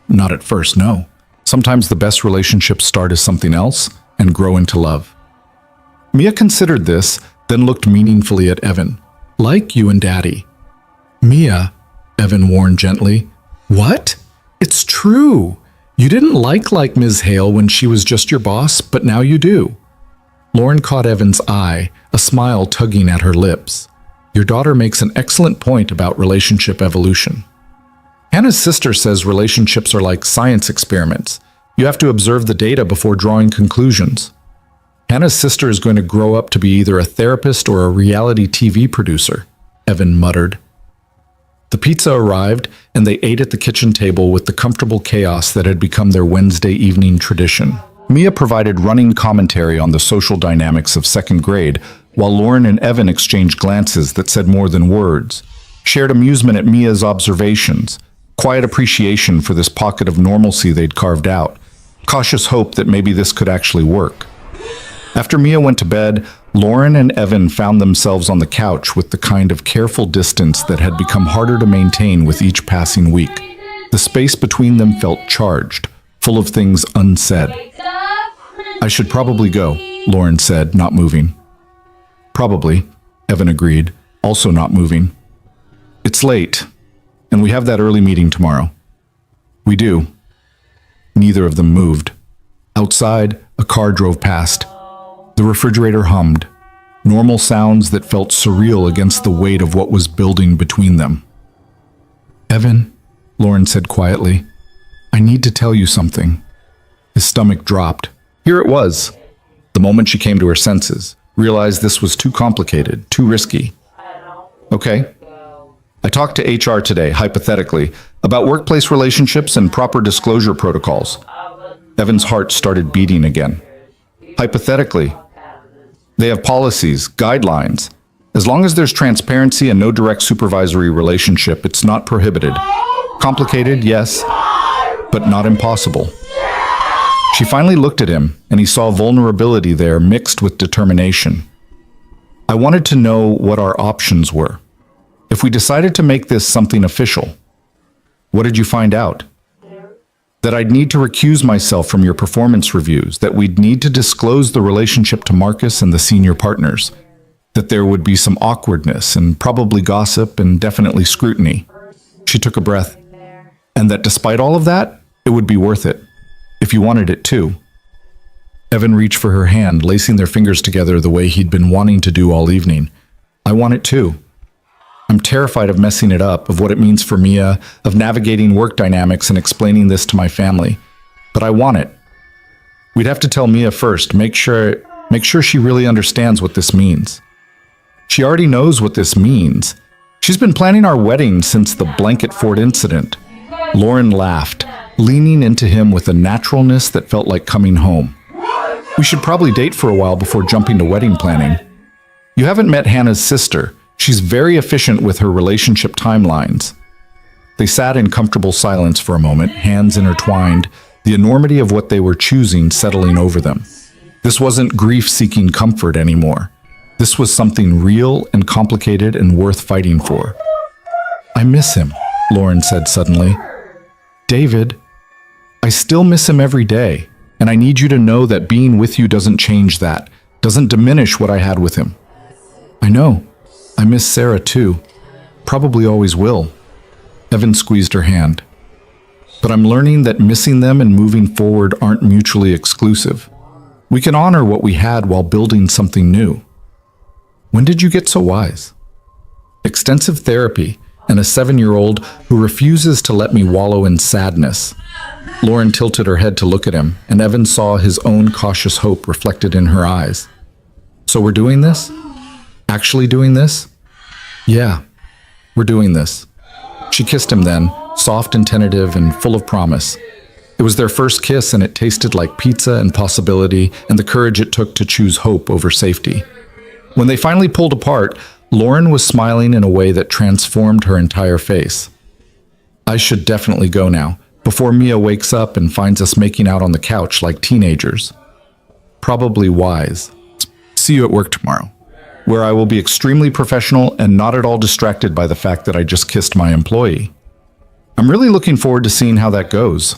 Not at first, no. Sometimes the best relationships start as something else and grow into love. Mia considered this, then looked meaningfully at Evan. Like you and Daddy. Mia, Evan warned gently. What? It's true. You didn't like Ms. Hale when she was just your boss, but now you do. Lauren caught Evan's eye, a smile tugging at her lips. Your daughter makes an excellent point about relationship evolution. Hannah's sister says relationships are like science experiments. You have to observe the data before drawing conclusions. Hannah's sister is going to grow up to be either a therapist or a reality TV producer, Evan muttered. The pizza arrived, and they ate at the kitchen table with the comfortable chaos that had become their Wednesday evening tradition. Mia provided running commentary on the social dynamics of second grade, while Lauren and Evan exchanged glances that said more than words, shared amusement at Mia's observations, quiet appreciation for this pocket of normalcy they'd carved out, cautious hope that maybe this could actually work. After Mia went to bed, Lauren and Evan found themselves on the couch with the kind of careful distance that had become harder to maintain with each passing week. The space between them felt charged, full of things unsaid. I should probably go, Lauren said, not moving. Probably, Evan agreed, also not moving. It's late, and we have that early meeting tomorrow. We do. Neither of them moved. Outside, a car drove past. The refrigerator hummed, normal sounds that felt surreal against the weight of what was building between them. Evan, Lauren said quietly, I need to tell you something. His stomach dropped. Here it was. The moment she came to her senses, realized this was too complicated, too risky. Okay. I talked to HR today, hypothetically, about workplace relationships and proper disclosure protocols. Evan's heart started beating again. Hypothetically, they have policies, guidelines. As long as there's transparency and no direct supervisory relationship, it's not prohibited. Complicated, yes, but not impossible. She finally looked at him, and he saw vulnerability there mixed with determination. I wanted to know what our options were. If we decided to make this something official, what did you find out? That I'd need to recuse myself from your performance reviews, that we'd need to disclose the relationship to Marcus and the senior partners, that there would be some awkwardness and probably gossip and definitely scrutiny. She took a breath. And that despite all of that, it would be worth it, if you wanted it too. Evan reached for her hand, lacing their fingers together the way he'd been wanting to do all evening. I want it too. I'm terrified of messing it up, of what it means for Mia, of navigating work dynamics and explaining this to my family. But I want it. We'd have to tell Mia first, make sure she really understands what this means. She already knows what this means, She's been planning our wedding since the blanket fort incident. Lauren laughed, leaning into him with a naturalness that felt like coming home. We should probably date for a while before jumping to wedding planning. You haven't met Hannah's sister. She's very efficient with her relationship timelines. They sat in comfortable silence for a moment, hands intertwined, the enormity of what they were choosing settling over them. This wasn't grief-seeking comfort anymore. This was something real and complicated and worth fighting for. I miss him, Lauren said suddenly. David, I still miss him every day, and I need you to know that being with you doesn't change that, doesn't diminish what I had with him. I know. I miss Sarah too. Probably always will. Evan squeezed her hand. But I'm learning that missing them and moving forward aren't mutually exclusive. We can honor what we had while building something new. When did you get so wise? Extensive therapy and a 7-year-old who refuses to let me wallow in sadness. Lauren tilted her head to look at him, and Evan saw his own cautious hope reflected in her eyes. So we're doing this? Actually doing this? Yeah, we're doing this. She kissed him then, soft and tentative and full of promise. It was their first kiss, and it tasted like pizza and possibility and the courage it took to choose hope over safety. When they finally pulled apart, Lauren was smiling in a way that transformed her entire face. I should definitely go now, before Mia wakes up and finds us making out on the couch like teenagers. Probably wise. See you at work tomorrow, where I will be extremely professional and not at all distracted by the fact that I just kissed my employee. I'm really looking forward to seeing how that goes.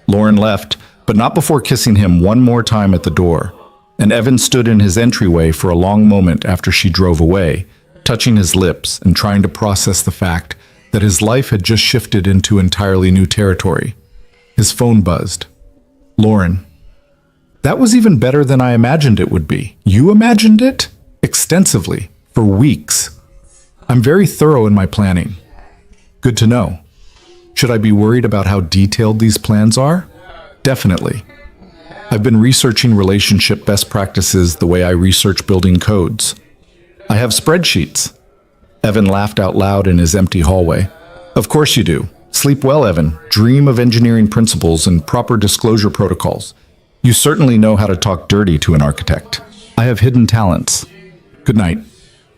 Lauren left, but not before kissing him one more time at the door, and Evan stood in his entryway for a long moment after she drove away, touching his lips and trying to process the fact that his life had just shifted into entirely new territory. His phone buzzed. Lauren. That was even better than I imagined it would be. You imagined it? Extensively, for weeks. I'm very thorough in my planning. Good to know. Should I be worried about how detailed these plans are? Definitely. I've been researching relationship best practices the way I research building codes. I have spreadsheets. Evan laughed out loud in his empty hallway. Of course you do. Sleep well, Evan. Dream of engineering principles and proper disclosure protocols. You certainly know how to talk dirty to an architect. I have hidden talents. Good night.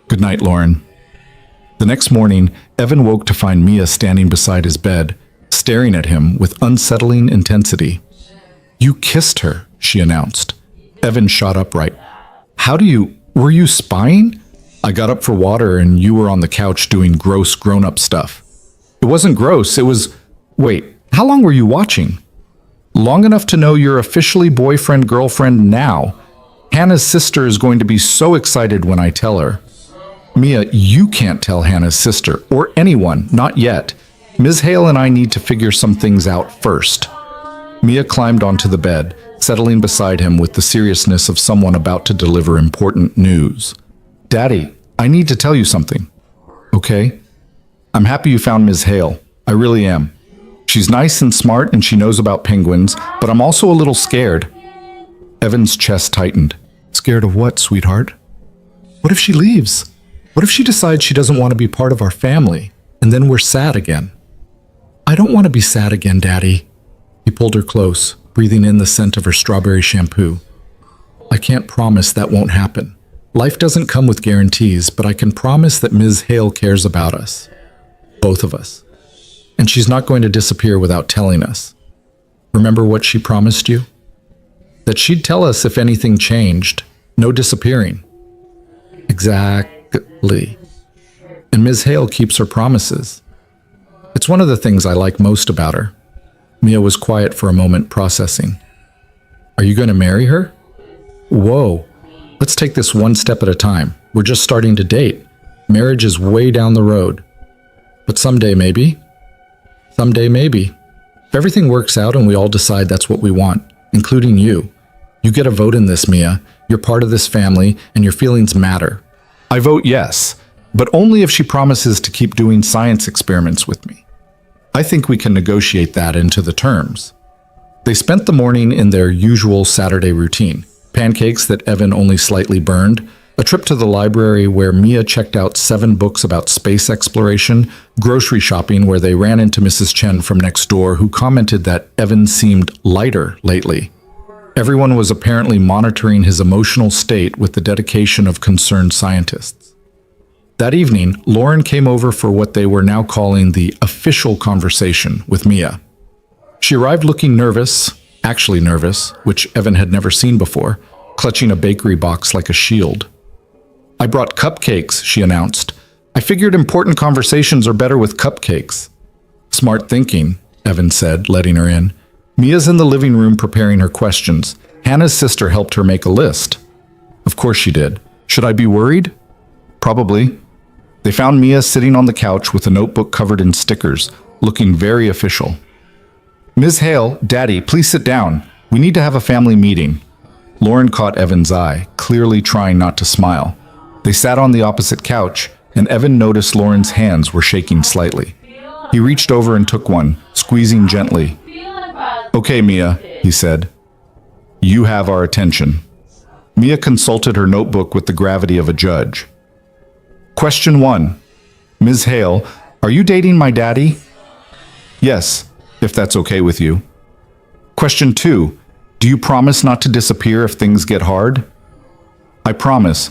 Good night, Lauren. The next morning, Evan woke to find Mia standing beside his bed, staring at him with unsettling intensity. You kissed her, she announced. Evan shot upright. Were you spying? I got up for water and you were on the couch doing gross grown-up stuff. It wasn't gross, it was... Wait, how long were you watching? Long enough to know you're officially boyfriend-girlfriend now. Hannah's sister is going to be so excited when I tell her. Mia, you can't tell Hannah's sister, or anyone, not yet. Ms. Hale and I need to figure some things out first. Mia climbed onto the bed, settling beside him with the seriousness of someone about to deliver important news. Daddy, I need to tell you something. Okay? I'm happy you found Ms. Hale. I really am. She's nice and smart and she knows about penguins, but I'm also a little scared. Evan's chest tightened. Scared of what, sweetheart? What if she leaves? What if she decides she doesn't want to be part of our family, and then we're sad again? I don't want to be sad again, Daddy. He pulled her close, breathing in the scent of her strawberry shampoo. I can't promise that won't happen. Life doesn't come with guarantees, but I can promise that Ms. Hale cares about us. Both of us. And she's not going to disappear without telling us. Remember what she promised you? That she'd tell us if anything changed. No disappearing. Exactly. And Ms. Hale keeps her promises. It's one of the things I like most about her. Mia was quiet for a moment, processing. Are you going to marry her? Whoa. Let's take this one step at a time. We're just starting to date. Marriage is way down the road. But someday maybe. Someday maybe. If everything works out and we all decide that's what we want, including you, you get a vote in this, Mia. You're part of this family, and your feelings matter. I vote yes, but only if she promises to keep doing science experiments with me. I think we can negotiate that into the terms. They spent the morning in their usual Saturday routine. Pancakes that Evan only slightly burned, A trip to the library where Mia checked out 7 books about space exploration, grocery shopping where they ran into Mrs. Chen from next door who commented that Evan seemed lighter lately. Everyone was apparently monitoring his emotional state with the dedication of concerned scientists. That evening, Lauren came over for what they were now calling the official conversation with Mia. She arrived looking nervous, actually nervous, which Evan had never seen before, clutching a bakery box like a shield. "I brought cupcakes," she announced. "I figured important conversations are better with cupcakes." "Smart thinking," Evan said, letting her in. Mia's in the living room preparing her questions. Hannah's sister helped her make a list. Of course she did. Should I be worried? Probably. They found Mia sitting on the couch with a notebook covered in stickers, looking very official. "Ms. Hale, Daddy, please sit down. We need to have a family meeting." Lauren caught Evan's eye, clearly trying not to smile. They sat on the opposite couch, and Evan noticed Lauren's hands were shaking slightly. He reached over and took one, squeezing gently. "Okay, Mia," he said. "You have our attention." Mia consulted her notebook with the gravity of a judge. Question 1. Ms. Hale, are you dating my daddy? Yes, if that's okay with you. Question 2. Do you promise not to disappear if things get hard? I promise.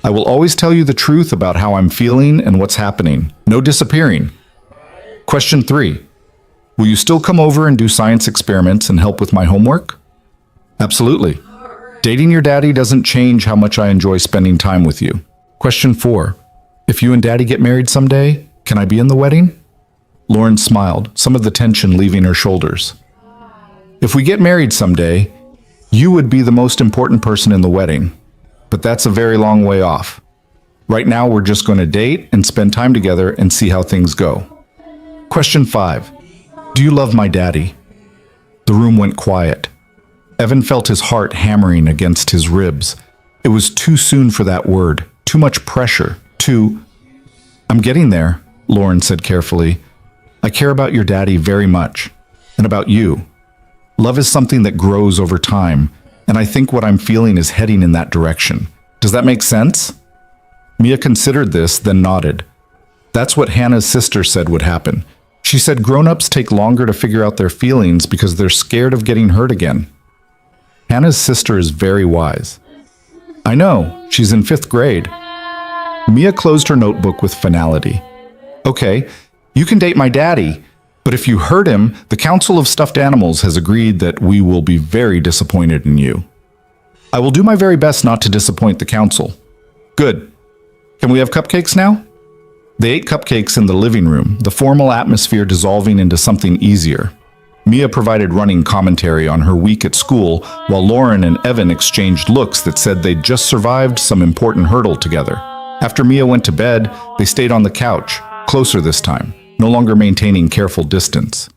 I will always tell you the truth about how I'm feeling and what's happening. No disappearing. Question 3. Will you still come over and do science experiments and help with my homework? Absolutely. Dating your daddy doesn't change how much I enjoy spending time with you. Question 4. If you and Daddy get married someday, can I be in the wedding? Lauren smiled, some of the tension leaving her shoulders. If we get married someday, you would be the most important person in the wedding. But that's a very long way off. Right now, we're just going to date and spend time together and see how things go. Question 5. Do you love my daddy? The room went quiet. Evan felt his heart hammering against his ribs. It was too soon for that word, too much pressure, I'm getting there, Lauren said carefully. I care about your daddy very much, and about you. Love is something that grows over time, and I think what I'm feeling is heading in that direction. Does that make sense? Mia considered this, then nodded. That's what Hannah's sister said would happen. She said grown-ups take longer to figure out their feelings because they're scared of getting hurt again. Hannah's sister is very wise. I know, she's in 5th grade. Mia closed her notebook with finality. Okay, you can date my daddy, but if you hurt him, the Council of Stuffed Animals has agreed that we will be very disappointed in you. I will do my very best not to disappoint the council. Good. Can we have cupcakes now? They ate cupcakes in the living room, the formal atmosphere dissolving into something easier. Mia provided running commentary on her week at school, while Lauren and Evan exchanged looks that said they'd just survived some important hurdle together. After Mia went to bed, they stayed on the couch, closer this time, no longer maintaining careful distance.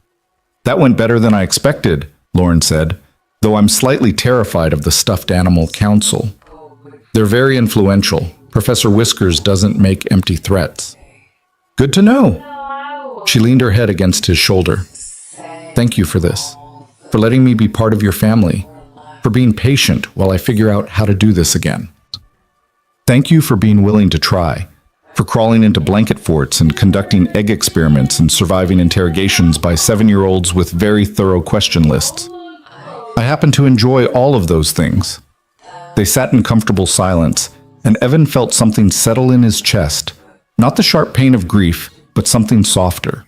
That went better than I expected, Lauren said, though I'm slightly terrified of the Stuffed Animal Council. They're very influential. Professor Whiskers doesn't make empty threats. Good to know. She leaned her head against his shoulder. Thank you for this, for letting me be part of your family, for being patient while I figure out how to do this again. Thank you for being willing to try, for crawling into blanket forts and conducting egg experiments and surviving interrogations by 7-year-olds with very thorough question lists. I happen to enjoy all of those things. They sat in comfortable silence, and Evan felt something settle in his chest, not the sharp pain of grief, but something softer.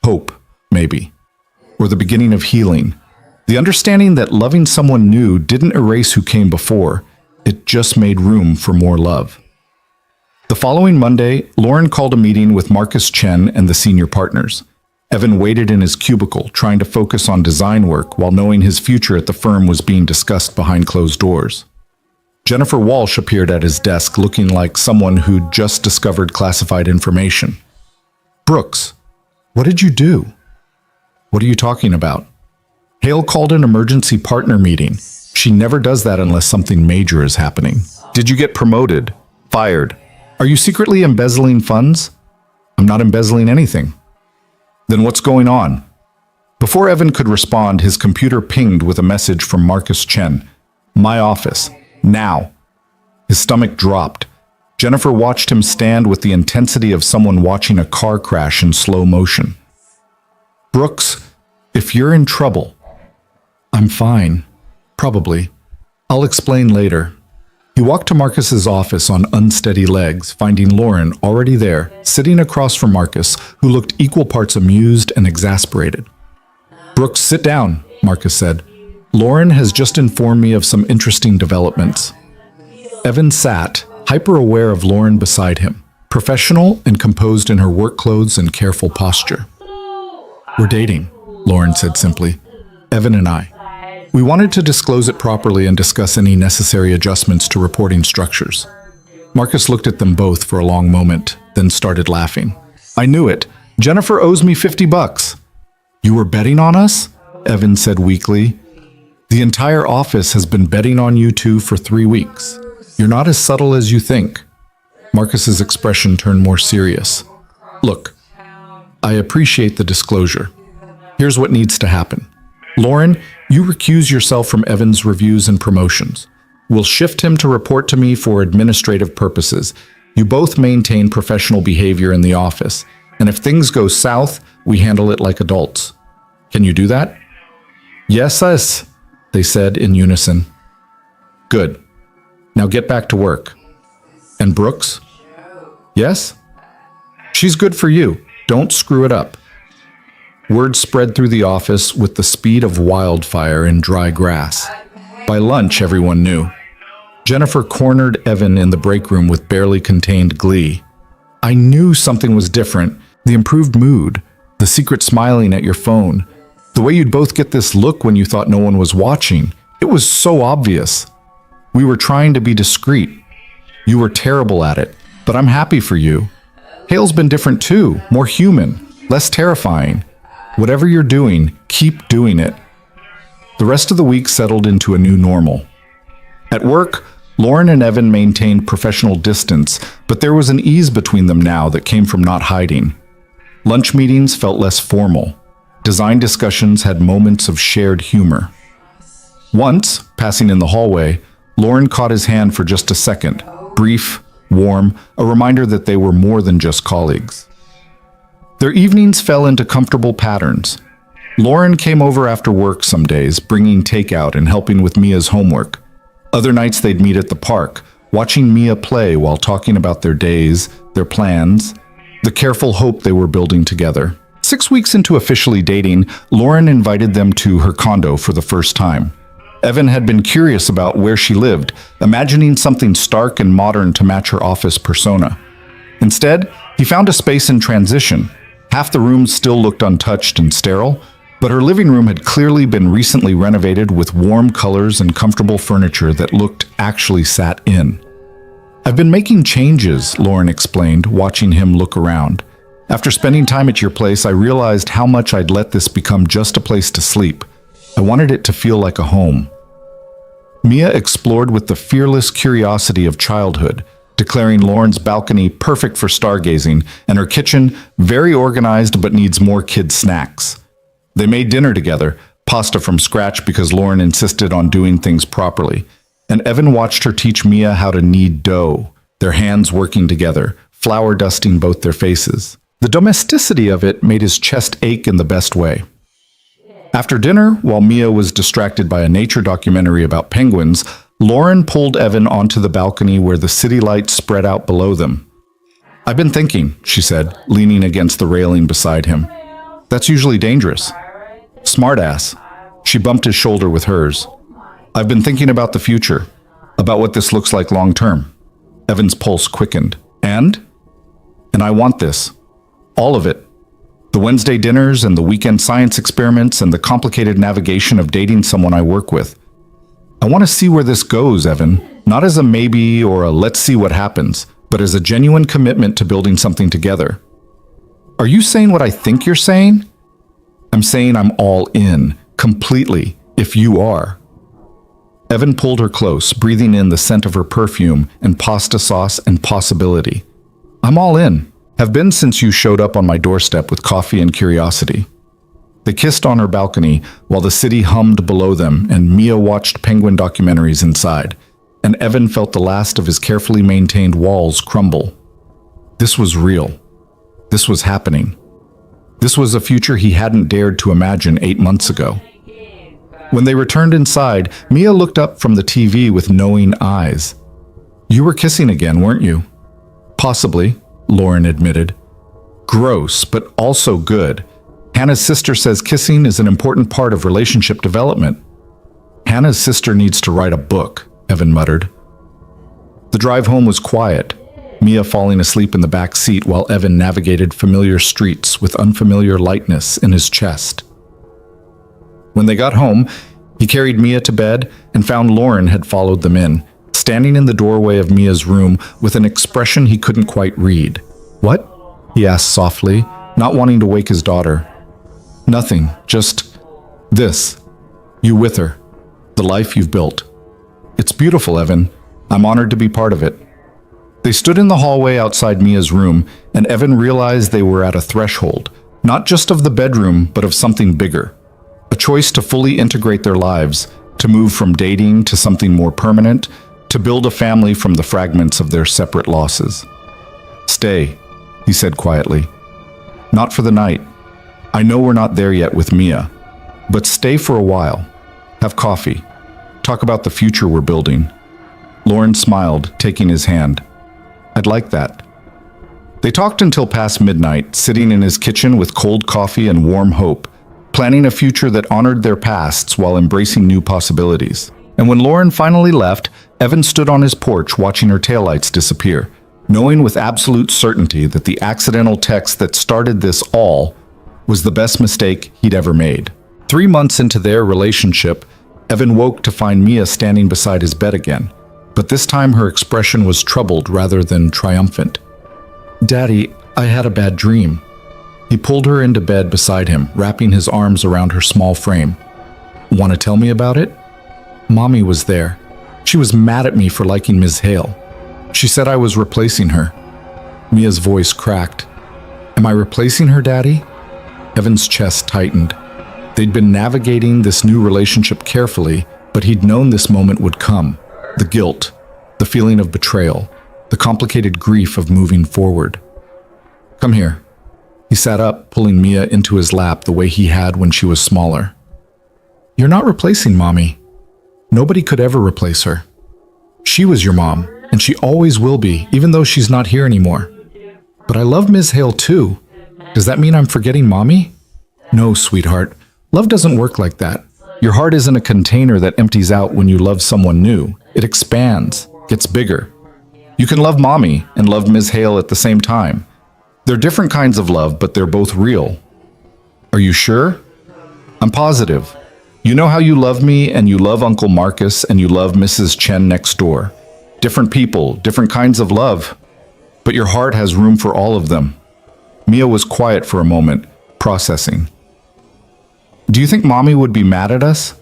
Hope, maybe. Or the beginning of healing. The understanding that loving someone new didn't erase who came before. It just made room for more love. The following Monday, Lauren called a meeting with Marcus Chen and the senior partners. Evan waited in his cubicle, trying to focus on design work while knowing his future at the firm was being discussed behind closed doors. Jennifer Walsh appeared at his desk looking like someone who'd just discovered classified information. Brooks, what did you do? What are you talking about? Hale called an emergency partner meeting. She never does that unless something major is happening. Did you get promoted? Fired? Are you secretly embezzling funds? I'm not embezzling anything. Then what's going on? Before Evan could respond, his computer pinged with a message from Marcus Chen. My office. Now. His stomach dropped. Jennifer watched him stand with the intensity of someone watching a car crash in slow motion. Brooks, if you're in trouble. I'm fine. Probably. I'll explain later. He walked to Marcus's office on unsteady legs, finding Lauren already there, sitting across from Marcus, who looked equal parts amused and exasperated. Brooks, sit down, Marcus said. Lauren has just informed me of some interesting developments. Evan sat, hyper-aware of Lauren beside him, professional and composed in her work clothes and careful posture. We're dating, Lauren said simply. Evan and I. We wanted to disclose it properly and discuss any necessary adjustments to reporting structures. Marcus looked at them both for a long moment, then started laughing. I knew it. Jennifer owes me $50. You were betting on us? Evan said weakly. The entire office has been betting on you two for 3 weeks. You're not as subtle as you think. Marcus's expression turned more serious. Look, I appreciate the disclosure. Here's what needs to happen. Lauren, you recuse yourself from Evan's reviews and promotions. We'll shift him to report to me for administrative purposes. You both maintain professional behavior in the office. And if things go south, we handle it like adults. Can you do that? Yes, they said in unison. Good. Now get back to work. And Brooks? Yes? She's good for you. Don't screw it up. Word spread through the office with the speed of wildfire in dry grass. By lunch, everyone knew. Jennifer cornered Evan in the break room with barely contained glee. I knew something was different. The improved mood, the secret smiling at your phone, the way you'd both get this look when you thought no one was watching. It was so obvious. We were trying to be discreet. You were terrible at it, but I'm happy for you. Hale's been different too, more human, less terrifying. Whatever you're doing, keep doing it. The rest of the week settled into a new normal. At work, Lauren and Evan maintained professional distance, but there was an ease between them now that came from not hiding. Lunch meetings felt less formal. Design discussions had moments of shared humor. Once, passing in the hallway, Lauren caught his hand for just a second, brief, warm, a reminder that they were more than just colleagues. Their evenings fell into comfortable patterns. Lauren came over after work some days, bringing takeout and helping with Mia's homework. Other nights they'd meet at the park, watching Mia play while talking about their days, their plans, the careful hope they were building together. 6 weeks into officially dating, Lauren invited them to her condo for the first time. Evan had been curious about where she lived, imagining something stark and modern to match her office persona. Instead, he found a space in transition. Half the rooms still looked untouched and sterile, but her living room had clearly been recently renovated with warm colors and comfortable furniture that looked actually sat in. I've been making changes, Lauren explained, watching him look around. After spending time at your place, I realized how much I'd let this become just a place to sleep. I wanted it to feel like a home. Mia explored with the fearless curiosity of childhood, declaring Lauren's balcony perfect for stargazing and her kitchen very organized but needs more kid snacks. They made dinner together, pasta from scratch because Lauren insisted on doing things properly, and Evan watched her teach Mia how to knead dough, their hands working together, flour dusting both their faces. The domesticity of it made his chest ache in the best way. After dinner, while Mia was distracted by a nature documentary about penguins, Lauren pulled Evan onto the balcony where the city lights spread out below them. I've been thinking, she said, leaning against the railing beside him. That's usually dangerous. Smartass. She bumped his shoulder with hers. I've been thinking about the future, about what this looks like long term. Evan's pulse quickened. And I want this. All of it. The Wednesday dinners and the weekend science experiments and the complicated navigation of dating someone I work with. I want to see where this goes, Evan, not as a maybe or a let's see what happens, but as a genuine commitment to building something together. Are you saying what I think you're saying? I'm saying I'm all in, completely, if you are. Evan pulled her close, breathing in the scent of her perfume and pasta sauce and possibility. I'm all in. Have been since you showed up on my doorstep with coffee and curiosity. They kissed on her balcony while the city hummed below them and Mia watched penguin documentaries inside. and Evan felt the last of his carefully maintained walls crumble. This was real. This was happening. This was a future he hadn't dared to imagine 8 months ago. When they returned inside, Mia looked up from the TV with knowing eyes. "You were kissing again, weren't you?" "Possibly," Lauren admitted. "Gross, but also good. Hannah's sister says kissing is an important part of relationship development." "Hannah's sister needs to write a book," Evan muttered. The drive home was quiet, Mia falling asleep in the back seat while Evan navigated familiar streets with unfamiliar lightness in his chest. When they got home, he carried Mia to bed and found Lauren had followed them in, standing in the doorway of Mia's room with an expression he couldn't quite read. "What?" he asked softly, not wanting to wake his daughter. "Nothing, just this. You with her. The life you've built. It's beautiful, Evan. I'm honored to be part of it." They stood in the hallway outside Mia's room, and Evan realized they were at a threshold, not just of the bedroom, but of something bigger. A choice to fully integrate their lives, to move from dating to something more permanent, to build a family from the fragments of their separate losses. "Stay," he said quietly. "Not for the night. I know we're not there yet with Mia, but stay for a while. Have coffee. Talk about the future we're building." Lauren smiled, taking his hand. "I'd like that." They talked until past midnight, sitting in his kitchen with cold coffee and warm hope, planning a future that honored their pasts while embracing new possibilities. And when Lauren finally left, Evan stood on his porch watching her taillights disappear, knowing with absolute certainty that the accidental text that started this all was the best mistake he'd ever made. 3 months into their relationship, Evan woke to find Mia standing beside his bed again, but this time her expression was troubled rather than triumphant. "Daddy, I had a bad dream." He pulled her into bed beside him, wrapping his arms around her small frame. "Want to tell me about it?" "Mommy was there. She was mad at me for liking Ms. Hale. She said I was replacing her." Mia's voice cracked. "Am I replacing her, Daddy?" Evan's chest tightened. They'd been navigating this new relationship carefully, but he'd known this moment would come. The guilt, the feeling of betrayal, the complicated grief of moving forward. "Come here." He sat up, pulling Mia into his lap the way he had when she was smaller. "You're not replacing Mommy. Nobody could ever replace her. She was your mom, and she always will be, even though she's not here anymore. But I love Ms. Hale too. Does that mean I'm forgetting Mommy?" "No, sweetheart. Love doesn't work like that. Your heart isn't a container that empties out when you love someone new. It expands, gets bigger. You can love Mommy and love Ms. Hale at the same time. They're different kinds of love, but they're both real." "Are you sure?" "I'm positive. You know how you love me and you love Uncle Marcus and you love Mrs. Chen next door. Different people, different kinds of love. But your heart has room for all of them." Mia was quiet for a moment, processing. "Do you think Mommy would be mad at us?"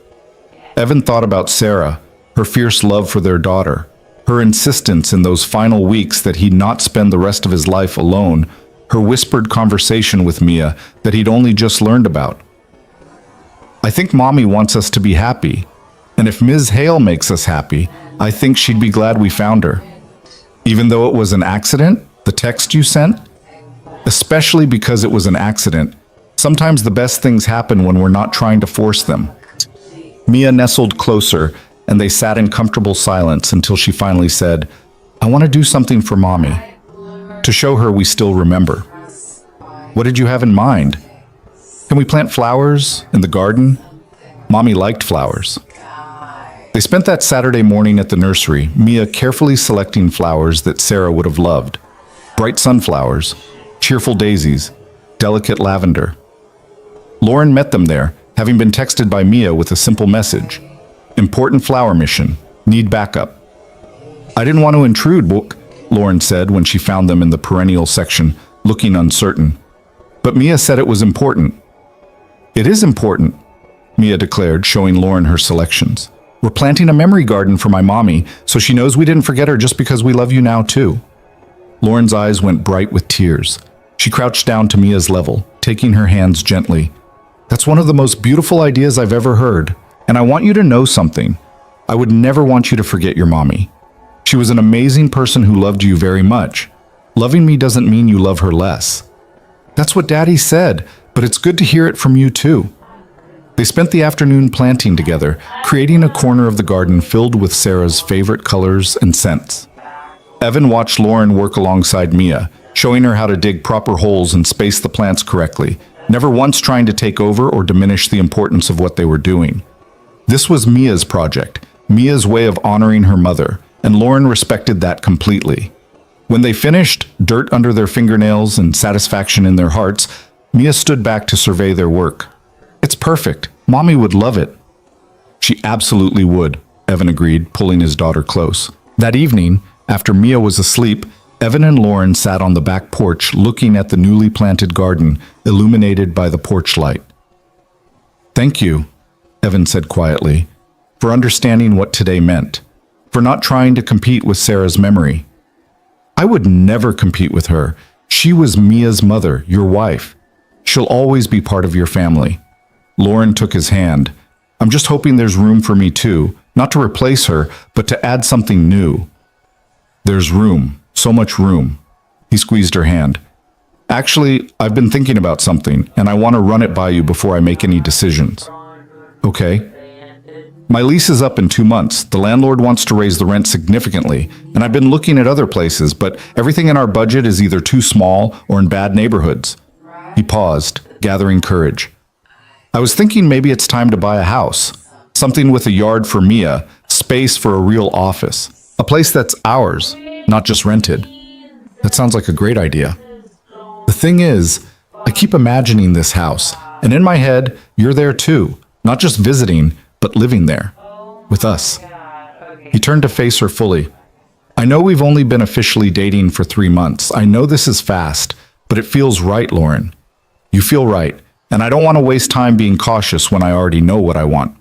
Evan thought about Sarah, her fierce love for their daughter, her insistence in those final weeks that he'd not spend the rest of his life alone, her whispered conversation with Mia that he'd only just learned about. "I think Mommy wants us to be happy, and if Ms. Hale makes us happy, I think she'd be glad we found her. Even though it was an accident, the text you sent? Especially because it was an accident. Sometimes the best things happen when we're not trying to force them." Mia nestled closer, and they sat in comfortable silence until she finally said, "I want to do something for Mommy, to show her we still remember." "What did you have in mind? Can we plant flowers in the garden?" Mommy liked flowers. They spent that Saturday morning at the nursery, Mia carefully selecting flowers that Sarah would have loved. Bright sunflowers, cheerful daisies, delicate lavender. Lauren met them there, having been texted by Mia with a simple message. "Important flower mission. Need backup." "I didn't want to intrude, Lauren said when she found them in the perennial section, looking uncertain. But Mia said it was important. "It is important," Mia declared, showing Lauren her selections. "We're planting a memory garden for my Mommy, so she knows we didn't forget her just because we love you now too." Lauren's eyes went bright with tears. She crouched down to Mia's level, taking her hands gently. "That's one of the most beautiful ideas I've ever heard, and I want you to know something. I would never want you to forget your mommy. She was an amazing person who loved you very much. Loving me doesn't mean you love her less. That's what Daddy said, but it's good to hear it from you too. They spent the afternoon planting together, creating a corner of the garden filled with Sarah's favorite colors and scents. Evan watched Lauren work alongside Mia, showing her how to dig proper holes and space the plants correctly, never once trying to take over or diminish the importance of what they were doing. This was Mia's project, Mia's way of honoring her mother, and Lauren respected that completely. When they finished, dirt under their fingernails and satisfaction in their hearts, Mia stood back to survey their work. It's perfect. Mommy would love it. She absolutely would, Evan agreed, pulling his daughter close. That evening, after Mia was asleep, Evan and Lauren sat on the back porch looking at the newly planted garden, illuminated by the porch light. Thank you, Evan said quietly, for understanding what today meant, for not trying to compete with Sarah's memory. I would never compete with her. She was Mia's mother, your wife. She'll always be part of your family. Lauren took his hand. I'm just hoping there's room for me too, not to replace her, but to add something new. There's room, so much room. He squeezed her hand. Actually, I've been thinking about something, and I want to run it by you before I make any decisions. Okay. My lease is up in 2 months. The landlord wants to raise the rent significantly, and I've been looking at other places, but everything in our budget is either too small or in bad neighborhoods. He paused, gathering courage. I was thinking maybe it's time to buy a house. Something with a yard for Mia, space for a real office. A place that's ours, not just rented. That sounds like a great idea. The thing is, I keep imagining this house, and in my head, you're there too, not just visiting, but living there, with us. He turned to face her fully. I know we've only been officially dating for 3 months. I know this is fast, but it feels right, Lauren. You feel right, and I don't want to waste time being cautious when I already know what I want.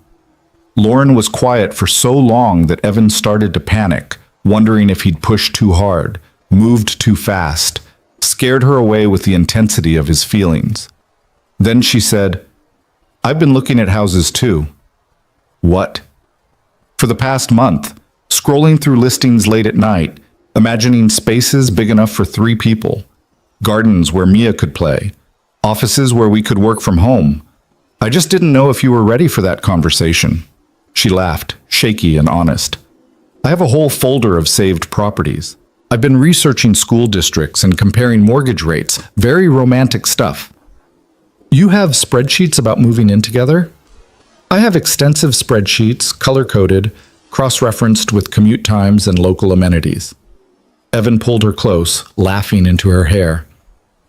Lauren was quiet for so long that Evan started to panic, wondering if he'd pushed too hard, moved too fast, scared her away with the intensity of his feelings. Then she said, I've been looking at houses too. What? For the past month, scrolling through listings late at night, imagining spaces big enough for 3 people, gardens where Mia could play, offices where we could work from home. I just didn't know if you were ready for that conversation. She laughed, shaky and honest. I have a whole folder of saved properties. I've been researching school districts and comparing mortgage rates, very romantic stuff. You have spreadsheets about moving in together? I have extensive spreadsheets, color-coded, cross-referenced with commute times and local amenities. Evan pulled her close, laughing into her hair.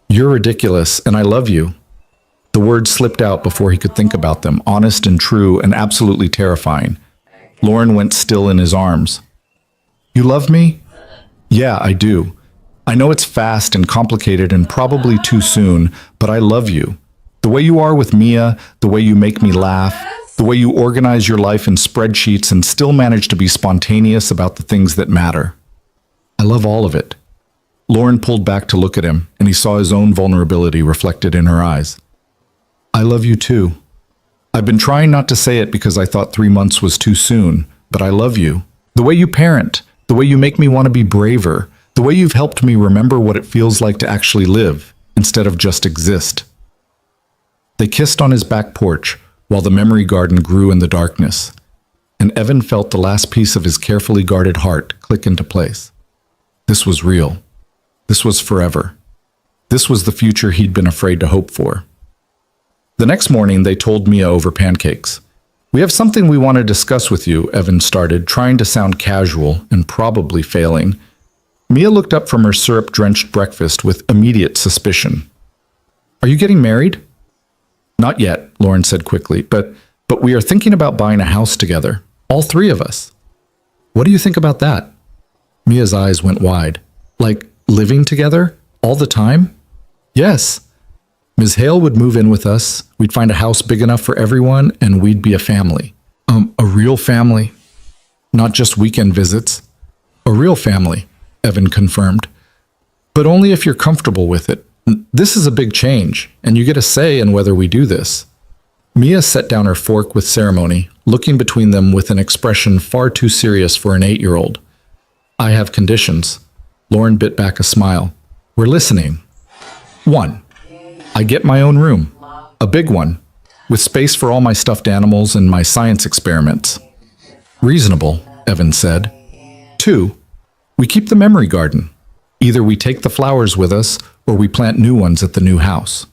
You're ridiculous, and I love you. The words slipped out before he could think about them, honest and true and absolutely terrifying. Lauren went still in his arms. You love me? Yeah, I do. I know it's fast and complicated and probably too soon, but I love you. The way you are with Mia, the way you make me laugh, the way you organize your life in spreadsheets and still manage to be spontaneous about the things that matter. I love all of it. Lauren pulled back to look at him, and he saw his own vulnerability reflected in her eyes. I love you too. I've been trying not to say it because I thought 3 months was too soon, but I love you. The way you parent, the way you make me want to be braver, the way you've helped me remember what it feels like to actually live, instead of just exist. They kissed on his back porch, while the memory garden grew in the darkness, and Evan felt the last piece of his carefully guarded heart click into place. This was real. This was forever. This was the future he'd been afraid to hope for. The next morning, they told Mia over pancakes. We have something we want to discuss with you, Evan started, trying to sound casual and probably failing. Mia looked up from her syrup-drenched breakfast with immediate suspicion. Are you getting married? Not yet, Lauren said quickly, but we are thinking about buying a house together, all 3 of us. What do you think about that? Mia's eyes went wide. Like, living together? All the time? Yes. Ms. Hale would move in with us, we'd find a house big enough for everyone, and we'd be a family. A real family. Not just weekend visits. A real family, Evan confirmed. But only if you're comfortable with it. This is a big change, and you get a say in whether we do this. Mia set down her fork with ceremony, looking between them with an expression far too serious for an 8-year-old. I have conditions. Lauren bit back a smile. We're listening. 1. I get my own room. A big one, with space for all my stuffed animals and my science experiments. Reasonable, Evan said. 2. We keep the memory garden. Either we take the flowers with us or we plant new ones at the new house.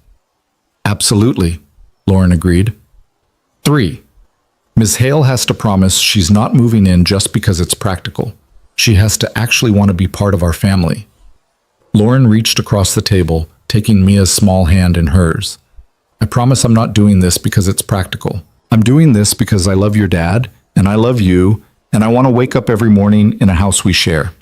Absolutely, Lauren agreed. 3. Ms. Hale has to promise she's not moving in just because it's practical. She has to actually want to be part of our family. Lauren reached across the table, taking Mia's small hand in hers. I promise I'm not doing this because it's practical. I'm doing this because I love your dad, and I love you, and I want to wake up every morning in a house we share.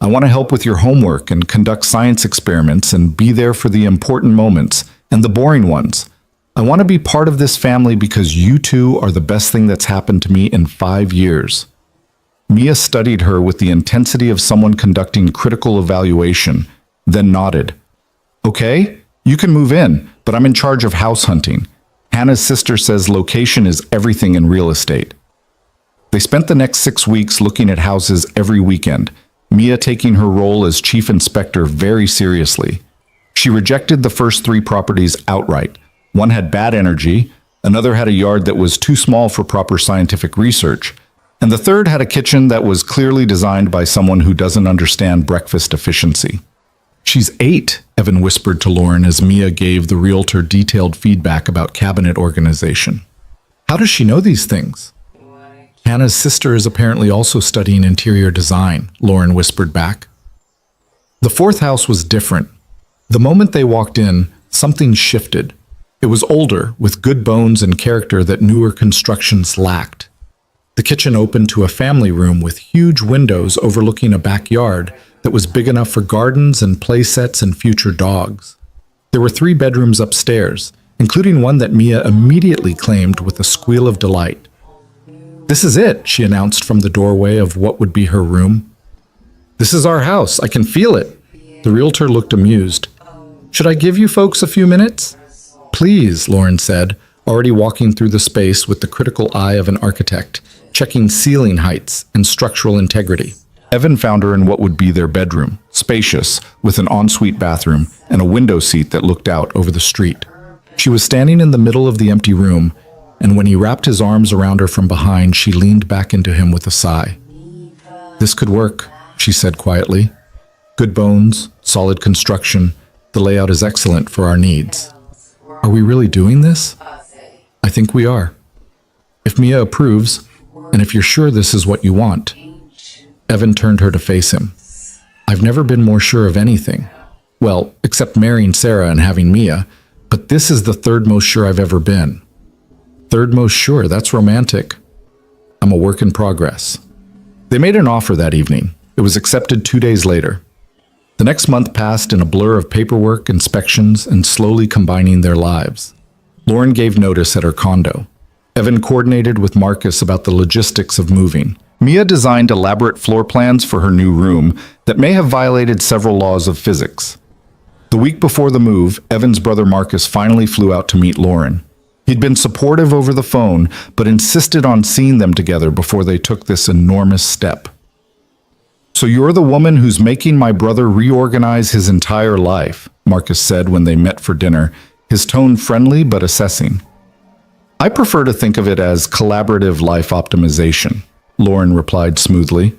I want to help with your homework and conduct science experiments and be there for the important moments and the boring ones. I want to be part of this family because you two are the best thing that's happened to me in 5 years. Mia studied her with the intensity of someone conducting critical evaluation, then nodded. Okay, you can move in, but I'm in charge of house hunting. Hannah's sister says location is everything in real estate. They spent the next 6 weeks looking at houses every weekend, Mia taking her role as chief inspector very seriously. She rejected the first 3 properties outright. One had bad energy, another had a yard that was too small for proper scientific research, and the third had a kitchen that was clearly designed by someone who doesn't understand breakfast efficiency. She's 8, Evan whispered to Lauren as Mia gave the realtor detailed feedback about cabinet organization. How does she know these things? Hannah's sister is apparently also studying interior design, Lauren whispered back. The 4th house was different. The moment they walked in, something shifted. It was older, with good bones and character that newer constructions lacked. The kitchen opened to a family room with huge windows overlooking a backyard that was big enough for gardens and play sets and future dogs. There were 3 bedrooms upstairs, including one that Mia immediately claimed with a squeal of delight. This is it, she announced from the doorway of what would be her room. This is our house, I can feel it. The realtor looked amused. Should I give you folks a few minutes? Please, Lauren said, already walking through the space with the critical eye of an architect, checking ceiling heights and structural integrity. Evan found her in what would be their bedroom, spacious, with an ensuite bathroom and a window seat that looked out over the street. She was standing in the middle of the empty room, and when he wrapped his arms around her from behind, she leaned back into him with a sigh. This could work, she said quietly. Good bones, solid construction, the layout is excellent for our needs. Are we really doing this? I think we are. If Mia approves, and if you're sure this is what you want. Evan turned her to face him. I've never been more sure of anything. Well, except marrying Sarah and having Mia, but this is the 3rd most sure I've ever been. 3rd most sure, that's romantic. I'm a work in progress. They made an offer that evening. It was accepted 2 days later. The next month passed in a blur of paperwork, inspections, and slowly combining their lives. Lauren gave notice at her condo. Evan coordinated with Marcus about the logistics of moving. Mia designed elaborate floor plans for her new room that may have violated several laws of physics. The week before the move, Evan's brother Marcus finally flew out to meet Lauren. He'd been supportive over the phone, but insisted on seeing them together before they took this enormous step. So you're the woman who's making my brother reorganize his entire life, Marcus said when they met for dinner, his tone friendly but assessing. I prefer to think of it as collaborative life optimization, Lauren replied smoothly.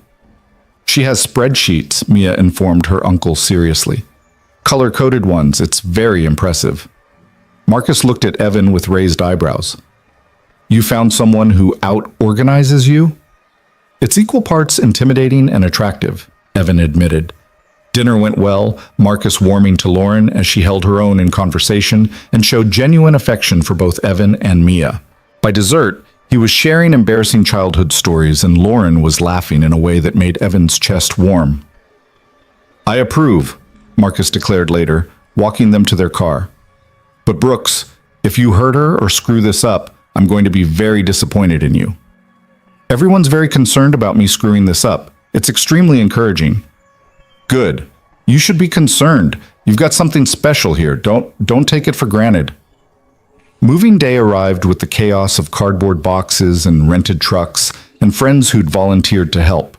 She has spreadsheets, Mia informed her uncle seriously. Color-coded ones, it's very impressive. Marcus looked at Evan with raised eyebrows. You found someone who out-organizes you? It's equal parts intimidating and attractive, Evan admitted. Dinner went well, Marcus warming to Lauren as she held her own in conversation and showed genuine affection for both Evan and Mia. By dessert, he was sharing embarrassing childhood stories and Lauren was laughing in a way that made Evan's chest warm. I approve, Marcus declared later, walking them to their car. But Brooks, if you hurt her or screw this up, I'm going to be very disappointed in you. Everyone's very concerned about me screwing this up. It's extremely encouraging. Good. You should be concerned. You've got something special here. Don't take it for granted. Moving day arrived with the chaos of cardboard boxes and rented trucks and friends who'd volunteered to help.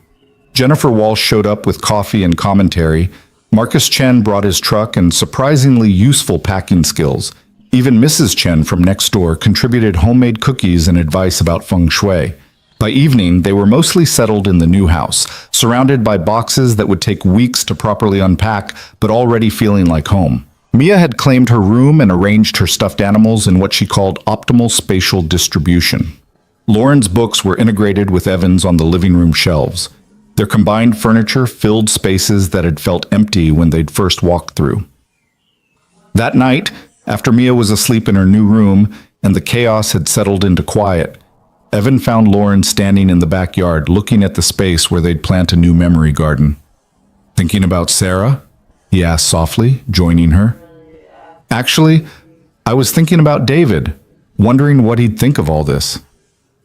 Jennifer Walsh showed up with coffee and commentary. Marcus Chen brought his truck and surprisingly useful packing skills. Even Mrs. Chen from next door contributed homemade cookies and advice about feng shui. By evening, they were mostly settled in the new house, surrounded by boxes that would take weeks to properly unpack, but already feeling like home. Mia had claimed her room and arranged her stuffed animals in what she called optimal spatial distribution. Lauren's books were integrated with Evan's on the living room shelves. Their combined furniture filled spaces that had felt empty when they'd first walked through. That night, after Mia was asleep in her new room and the chaos had settled into quiet, Evan found Lauren standing in the backyard looking at the space where they'd plant a new memory garden. "Thinking about Sarah?" he asked softly, joining her. "Actually, I was thinking about David, wondering what he'd think of all this.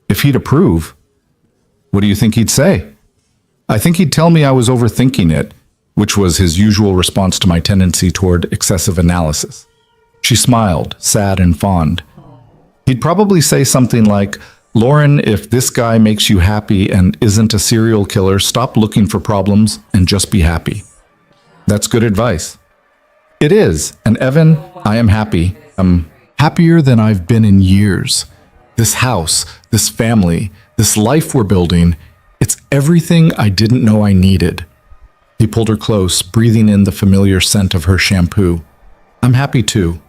If he'd approve." "What do you think he'd say?" "I think he'd tell me I was overthinking it," which was his usual response to my tendency toward excessive analysis. She smiled, sad and fond. "He'd probably say something like, 'Lauren, if this guy makes you happy and isn't a serial killer, stop looking for problems and just be happy.'" That's good advice. It is, and Evan, I am happy. I'm happier than I've been in years. This house, this family, this life we're building, it's everything I didn't know I needed. He pulled her close, breathing in the familiar scent of her shampoo. I'm happy too.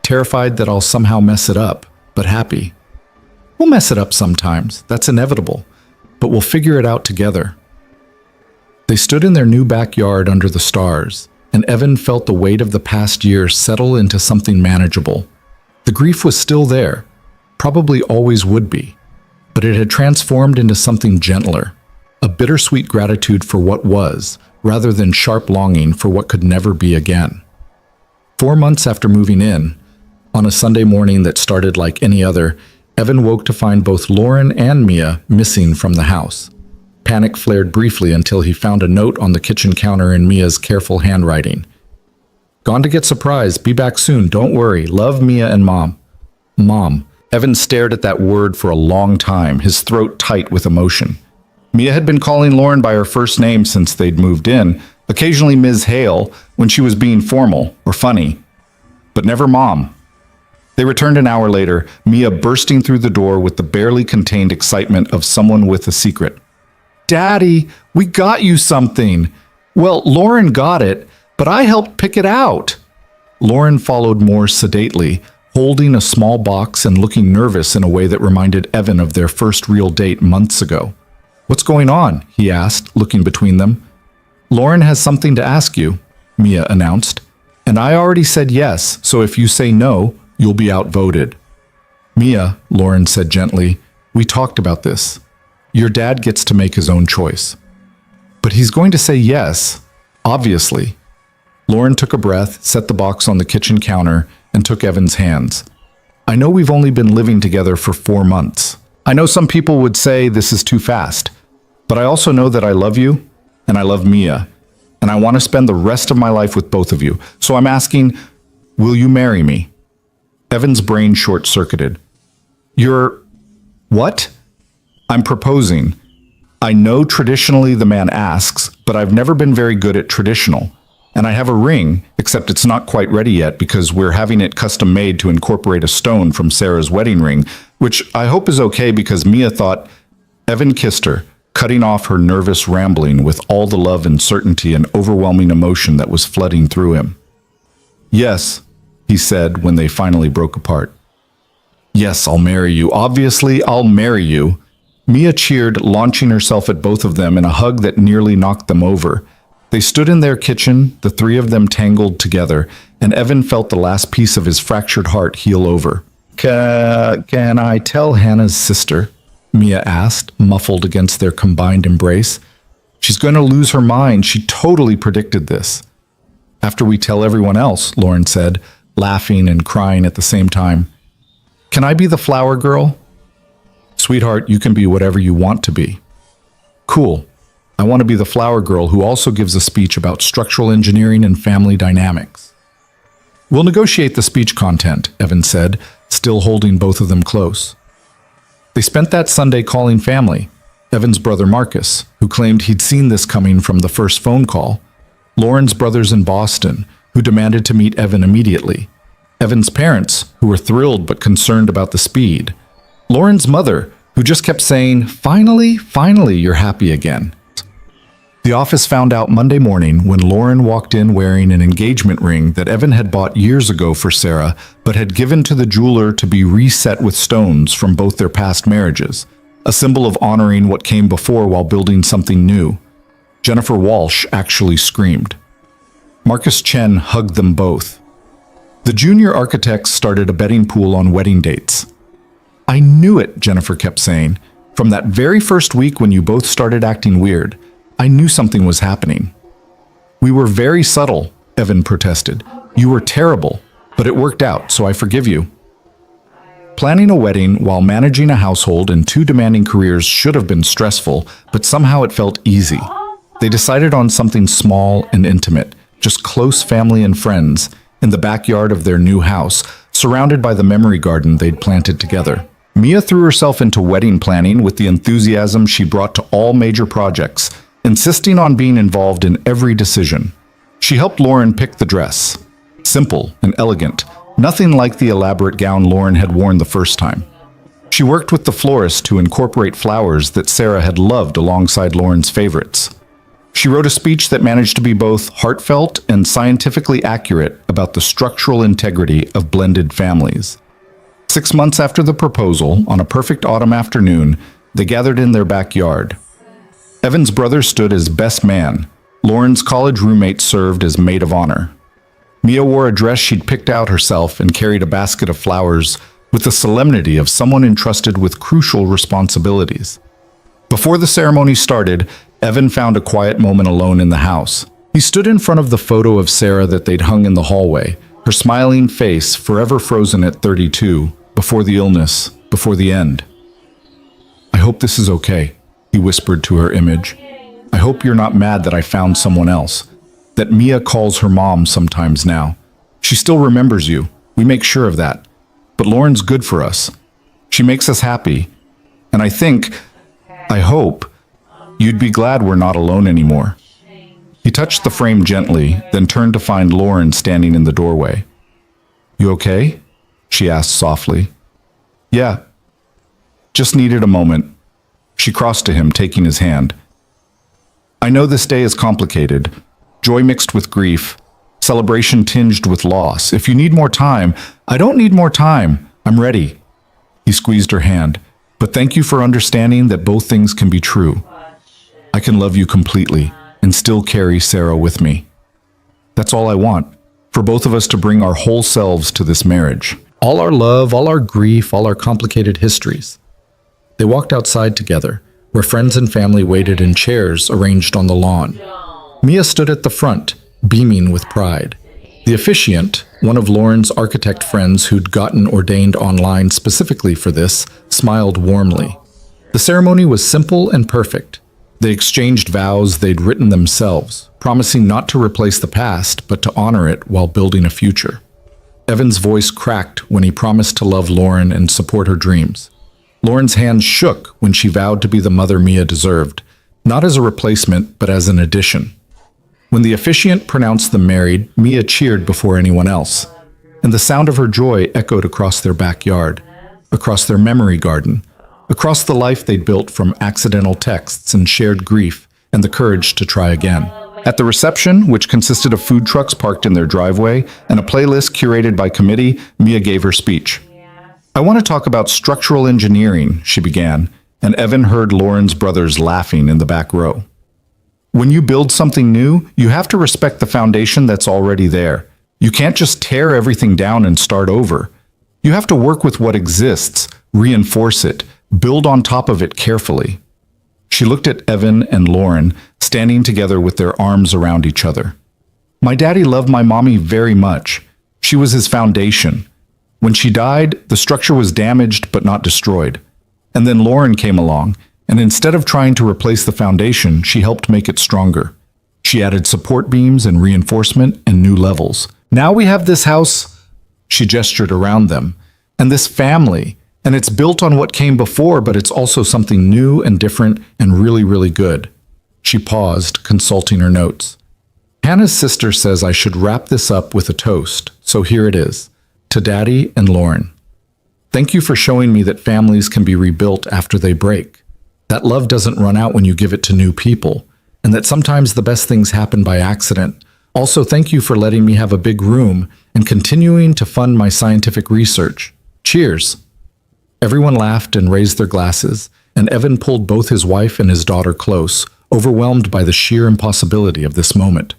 Terrified that I'll somehow mess it up, but happy. We'll mess it up sometimes, that's inevitable, but we'll figure it out together. They stood in their new backyard under the stars, and Evan felt the weight of the past year settle into something manageable. The grief was still there, probably always would be, but it had transformed into something gentler, a bittersweet gratitude for what was, rather than sharp longing for what could never be again. 4 months after moving in, on a Sunday morning that started like any other, Evan woke to find both Lauren and Mia missing from the house. Panic flared briefly until he found a note on the kitchen counter in Mia's careful handwriting. "Gone to get surprised. Be back soon. Don't worry. Love, Mia and Mom." Mom. Evan stared at that word for a long time, his throat tight with emotion. Mia had been calling Lauren by her first name since they'd moved in, occasionally Ms. Hale when she was being formal or funny, but never Mom. They returned an hour later, Mia bursting through the door with the barely contained excitement of someone with a secret. "Daddy, we got you something." "Well, Lauren got it, but I helped pick it out." Lauren followed more sedately, holding a small box and looking nervous in a way that reminded Evan of their first real date months ago. "What's going on?" he asked, looking between them. "Lauren has something to ask you," Mia announced. "And I already said yes, so if you say no, you'll be outvoted." "Mia," Lauren said gently, "we talked about this. Your dad gets to make his own choice." "But he's going to say yes, obviously." Lauren took a breath, set the box on the kitchen counter, and took Evan's hands. "I know we've only been living together for 4 months. I know some people would say this is too fast, but I also know that I love you, and I love Mia, and I want to spend the rest of my life with both of you. So I'm asking, will you marry me?" Evan's brain short-circuited. "You're... what?" "I'm proposing. I know traditionally the man asks, but I've never been very good at traditional. And I have a ring, except it's not quite ready yet because we're having it custom made to incorporate a stone from Sarah's wedding ring, which I hope is okay because Mia thought..." Evan kissed her, cutting off her nervous rambling with all the love and certainty and overwhelming emotion that was flooding through him. "Yes," he said when they finally broke apart. "Yes, I'll marry you. Obviously, I'll marry you." Mia cheered, launching herself at both of them in a hug that nearly knocked them over. They stood in their kitchen, the three of them tangled together, and Evan felt the last piece of his fractured heart heal over. Can I tell Hannah's sister?" Mia asked, muffled against their combined embrace. "She's going to lose her mind. She totally predicted this." "After we tell everyone else," Lauren said, laughing and crying at the same time. "Can I be the flower girl?" "Sweetheart, you can be whatever you want to be." "Cool. I want to be the flower girl who also gives a speech about structural engineering and family dynamics." "We'll negotiate the speech content," Evan said, still holding both of them close. They spent that Sunday calling family, Evan's brother Marcus, who claimed he'd seen this coming from the first phone call, Lauren's brothers in Boston, who demanded to meet Evan immediately, Evan's parents, who were thrilled but concerned about the speed, Lauren's mother, who just kept saying, "Finally, finally, you're happy again." The office found out Monday morning when Lauren walked in wearing an engagement ring that Evan had bought years ago for Sarah, but had given to the jeweler to be reset with stones from both their past marriages, a symbol of honoring what came before while building something new. Jennifer Walsh actually screamed. Marcus Chen hugged them both. The junior architects started a betting pool on wedding dates. "I knew it," Jennifer kept saying. "From that very first week when you both started acting weird, I knew something was happening." "We were very subtle," Evan protested. "You were terrible, but it worked out, so I forgive you." Planning a wedding while managing a household and two demanding careers should have been stressful, but somehow it felt easy. They decided on something small and intimate, just close family and friends, in the backyard of their new house, surrounded by the memory garden they'd planted together. Mia threw herself into wedding planning with the enthusiasm she brought to all major projects, insisting on being involved in every decision. She helped Lauren pick the dress. Simple and elegant, nothing like the elaborate gown Lauren had worn the first time. She worked with the florist to incorporate flowers that Sarah had loved alongside Lauren's favorites. She wrote a speech that managed to be both heartfelt and scientifically accurate about the structural integrity of blended families. 6 months after the proposal, on a perfect autumn afternoon, they gathered in their backyard. Evan's brother stood as best man. Lauren's college roommate served as maid of honor. Mia wore a dress she'd picked out herself and carried a basket of flowers with the solemnity of someone entrusted with crucial responsibilities. Before the ceremony started, Evan found a quiet moment alone in the house. He stood in front of the photo of Sarah that they'd hung in the hallway, her smiling face forever frozen at 32, before the illness, before the end. "I hope this is okay," he whispered to her image. "I hope you're not mad that I found someone else, that Mia calls her mom sometimes now. She still remembers you. We make sure of that. But Lauren's good for us. She makes us happy. And I hope, you'd be glad we're not alone anymore." He touched the frame gently, then turned to find Lauren standing in the doorway. "You okay?" she asked softly. "Yeah. Just needed a moment." She crossed to him, taking his hand. "I know this day is complicated. Joy mixed with grief, celebration tinged with loss. If you need more time—" "I don't need more time. I'm ready." He squeezed her hand. "But thank you for understanding that both things can be true. I can love you completely and still carry Sarah with me. That's all I want, for both of us to bring our whole selves to this marriage. All our love, all our grief, all our complicated histories." They walked outside together, where friends and family waited in chairs arranged on the lawn. Mia stood at the front, beaming with pride. The officiant, one of Lauren's architect friends who'd gotten ordained online specifically for this, smiled warmly. The ceremony was simple and perfect. They exchanged vows they'd written themselves, promising not to replace the past, but to honor it while building a future. Evan's voice cracked when he promised to love Lauren and support her dreams. Lauren's hands shook when she vowed to be the mother Mia deserved, not as a replacement, but as an addition. When the officiant pronounced them married, Mia cheered before anyone else, and the sound of her joy echoed across their backyard, across their memory garden, across the life they'd built from accidental texts and shared grief and the courage to try again. At the reception, which consisted of food trucks parked in their driveway and a playlist curated by committee, Mia gave her speech. "I want to talk about structural engineering," she began, and Evan heard Lauren's brothers laughing in the back row. "When you build something new, you have to respect the foundation that's already there. You can't just tear everything down and start over. You have to work with what exists, reinforce it, build on top of it carefully." She looked at Evan and Lauren, standing together with their arms around each other. "My daddy loved my mommy very much. She was his foundation. When she died, the structure was damaged but not destroyed. And then Lauren came along, and instead of trying to replace the foundation, she helped make it stronger. She added support beams and reinforcement and new levels. Now we have this house." She gestured around them. And this family, and it's built on what came before, but it's also something new and different and really, really good. She paused, consulting her notes. Hannah's sister says I should wrap this up with a toast, so here it is. To Daddy and Lauren. Thank you for showing me that families can be rebuilt after they break. That love doesn't run out when you give it to new people, and that sometimes the best things happen by accident. Also, thank you for letting me have a big room and continuing to fund my scientific research. Cheers. Everyone laughed and raised their glasses, and Evan pulled both his wife and his daughter close, overwhelmed by the sheer impossibility of this moment.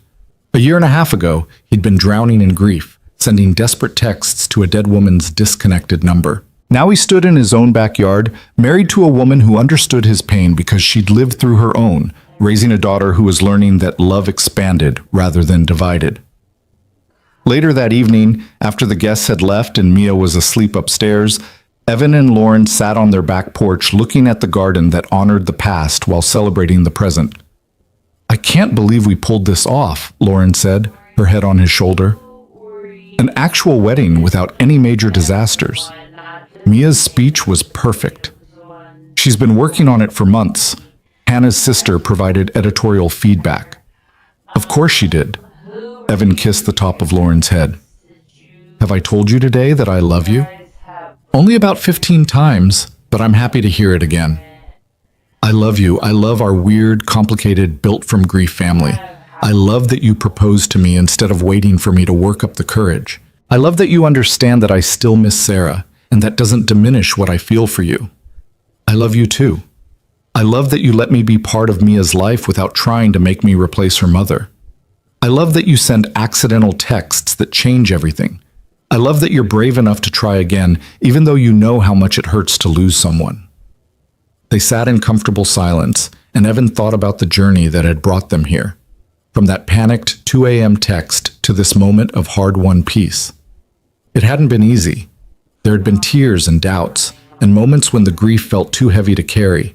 A year and a half ago, he'd been drowning in grief, sending desperate texts to a dead woman's disconnected number. Now he stood in his own backyard, married to a woman who understood his pain because she'd lived through her own, raising a daughter who was learning that love expanded rather than divided. Later that evening, after the guests had left and Mia was asleep upstairs, Evan and Lauren sat on their back porch looking at the garden that honored the past while celebrating the present. I can't believe we pulled this off, Lauren said, her head on his shoulder. An actual wedding without any major disasters. Mia's speech was perfect. She's been working on it for months. Hannah's sister provided editorial feedback. Of course she did. Evan kissed the top of Lauren's head. Have I told you today that I love you? Only about 15 times, but I'm happy to hear it again. I love you. I love our weird, complicated, built-from-grief family. I love that you proposed to me instead of waiting for me to work up the courage. I love that you understand that I still miss Sarah, and that doesn't diminish what I feel for you. I love you too. I love that you let me be part of Mia's life without trying to make me replace her mother. I love that you send accidental texts that change everything. I love that you're brave enough to try again, even though you know how much it hurts to lose someone. They sat in comfortable silence, and Evan thought about the journey that had brought them here. From that panicked 2 a.m. text to this moment of hard-won peace. It hadn't been easy. There had been tears and doubts, and moments when the grief felt too heavy to carry.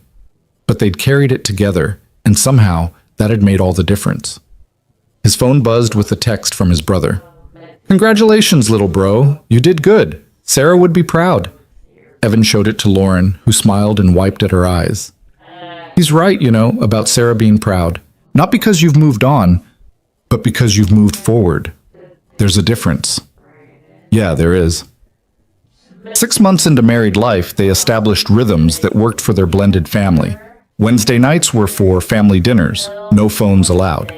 But they'd carried it together, and somehow that had made all the difference. His phone buzzed with a text from his brother. Congratulations, little bro. You did good. Sarah would be proud. Evan showed it to Lauren, who smiled and wiped at her eyes. He's right, about Sarah being proud. Not because you've moved on, but because you've moved forward. There's a difference. Yeah, there is. 6 months into married life, they established rhythms that worked for their blended family. Wednesday nights were for family dinners, no phones allowed.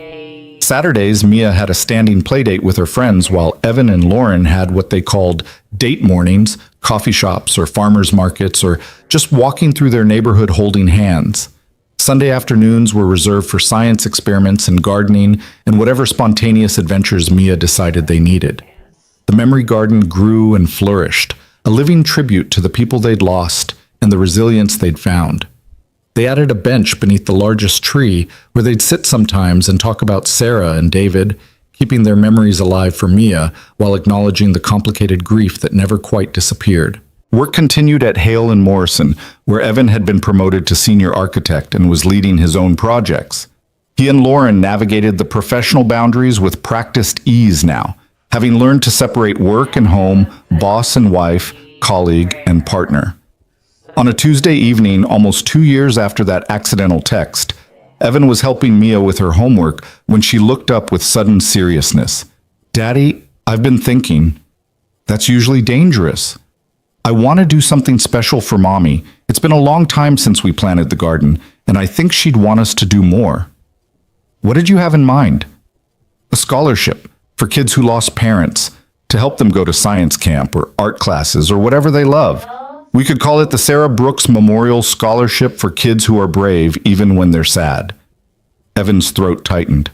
Saturdays, Mia had a standing playdate with her friends while Evan and Lauren had what they called date mornings, coffee shops or farmers markets, or just walking through their neighborhood holding hands. Sunday afternoons were reserved for science experiments and gardening and whatever spontaneous adventures Mia decided they needed. The memory garden grew and flourished, a living tribute to the people they'd lost and the resilience they'd found. They added a bench beneath the largest tree where they'd sit sometimes and talk about Sarah and David, keeping their memories alive for Mia while acknowledging the complicated grief that never quite disappeared. Work continued at Hale and Morrison, where Evan had been promoted to senior architect and was leading his own projects. He and Lauren navigated the professional boundaries with practiced ease now, having learned to separate work and home, boss and wife, colleague and partner. On a Tuesday evening, almost 2 years after that accidental text, Evan was helping Mia with her homework when she looked up with sudden seriousness. Daddy, I've been thinking. That's usually dangerous. I want to do something special for Mommy. It's been a long time since we planted the garden, and I think she'd want us to do more. What did you have in mind? A scholarship for kids who lost parents, to help them go to science camp or art classes or whatever they love. We could call it the Sarah Brooks Memorial Scholarship for kids who are brave even when they're sad. Evan's throat tightened.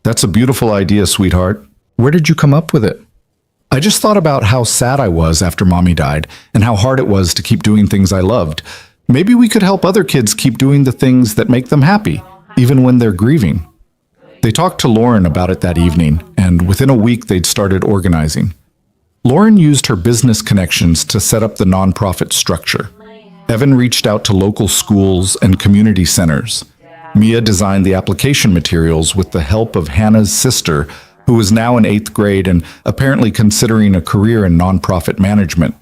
That's a beautiful idea, sweetheart. Where did you come up with it? I just thought about how sad I was after Mommy died and how hard it was to keep doing things I loved. Maybe we could help other kids keep doing the things that make them happy, even when they're grieving. They talked to Lauren about it that evening, and within a week they'd started organizing. Lauren used her business connections to set up the nonprofit structure. Evan reached out to local schools and community centers. Mia designed the application materials with the help of Hannah's sister, who was now in 8th grade and apparently considering a career in nonprofit management.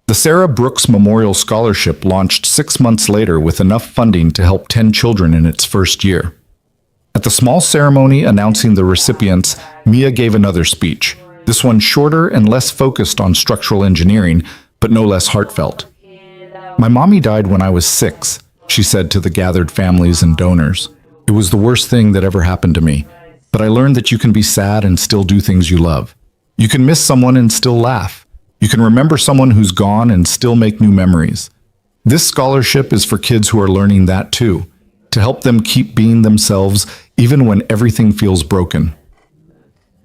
The Sarah Brooks Memorial Scholarship launched 6 months later with enough funding to help 10 children in its first year. At the small ceremony announcing the recipients, Mia gave another speech, this one shorter and less focused on structural engineering, but no less heartfelt. "My mommy died when I was 6, she said to the gathered families and donors. "It was the worst thing that ever happened to me, but I learned that you can be sad and still do things you love. You can miss someone and still laugh. You can remember someone who's gone and still make new memories. This scholarship is for kids who are learning that too, to help them keep being themselves even when everything feels broken."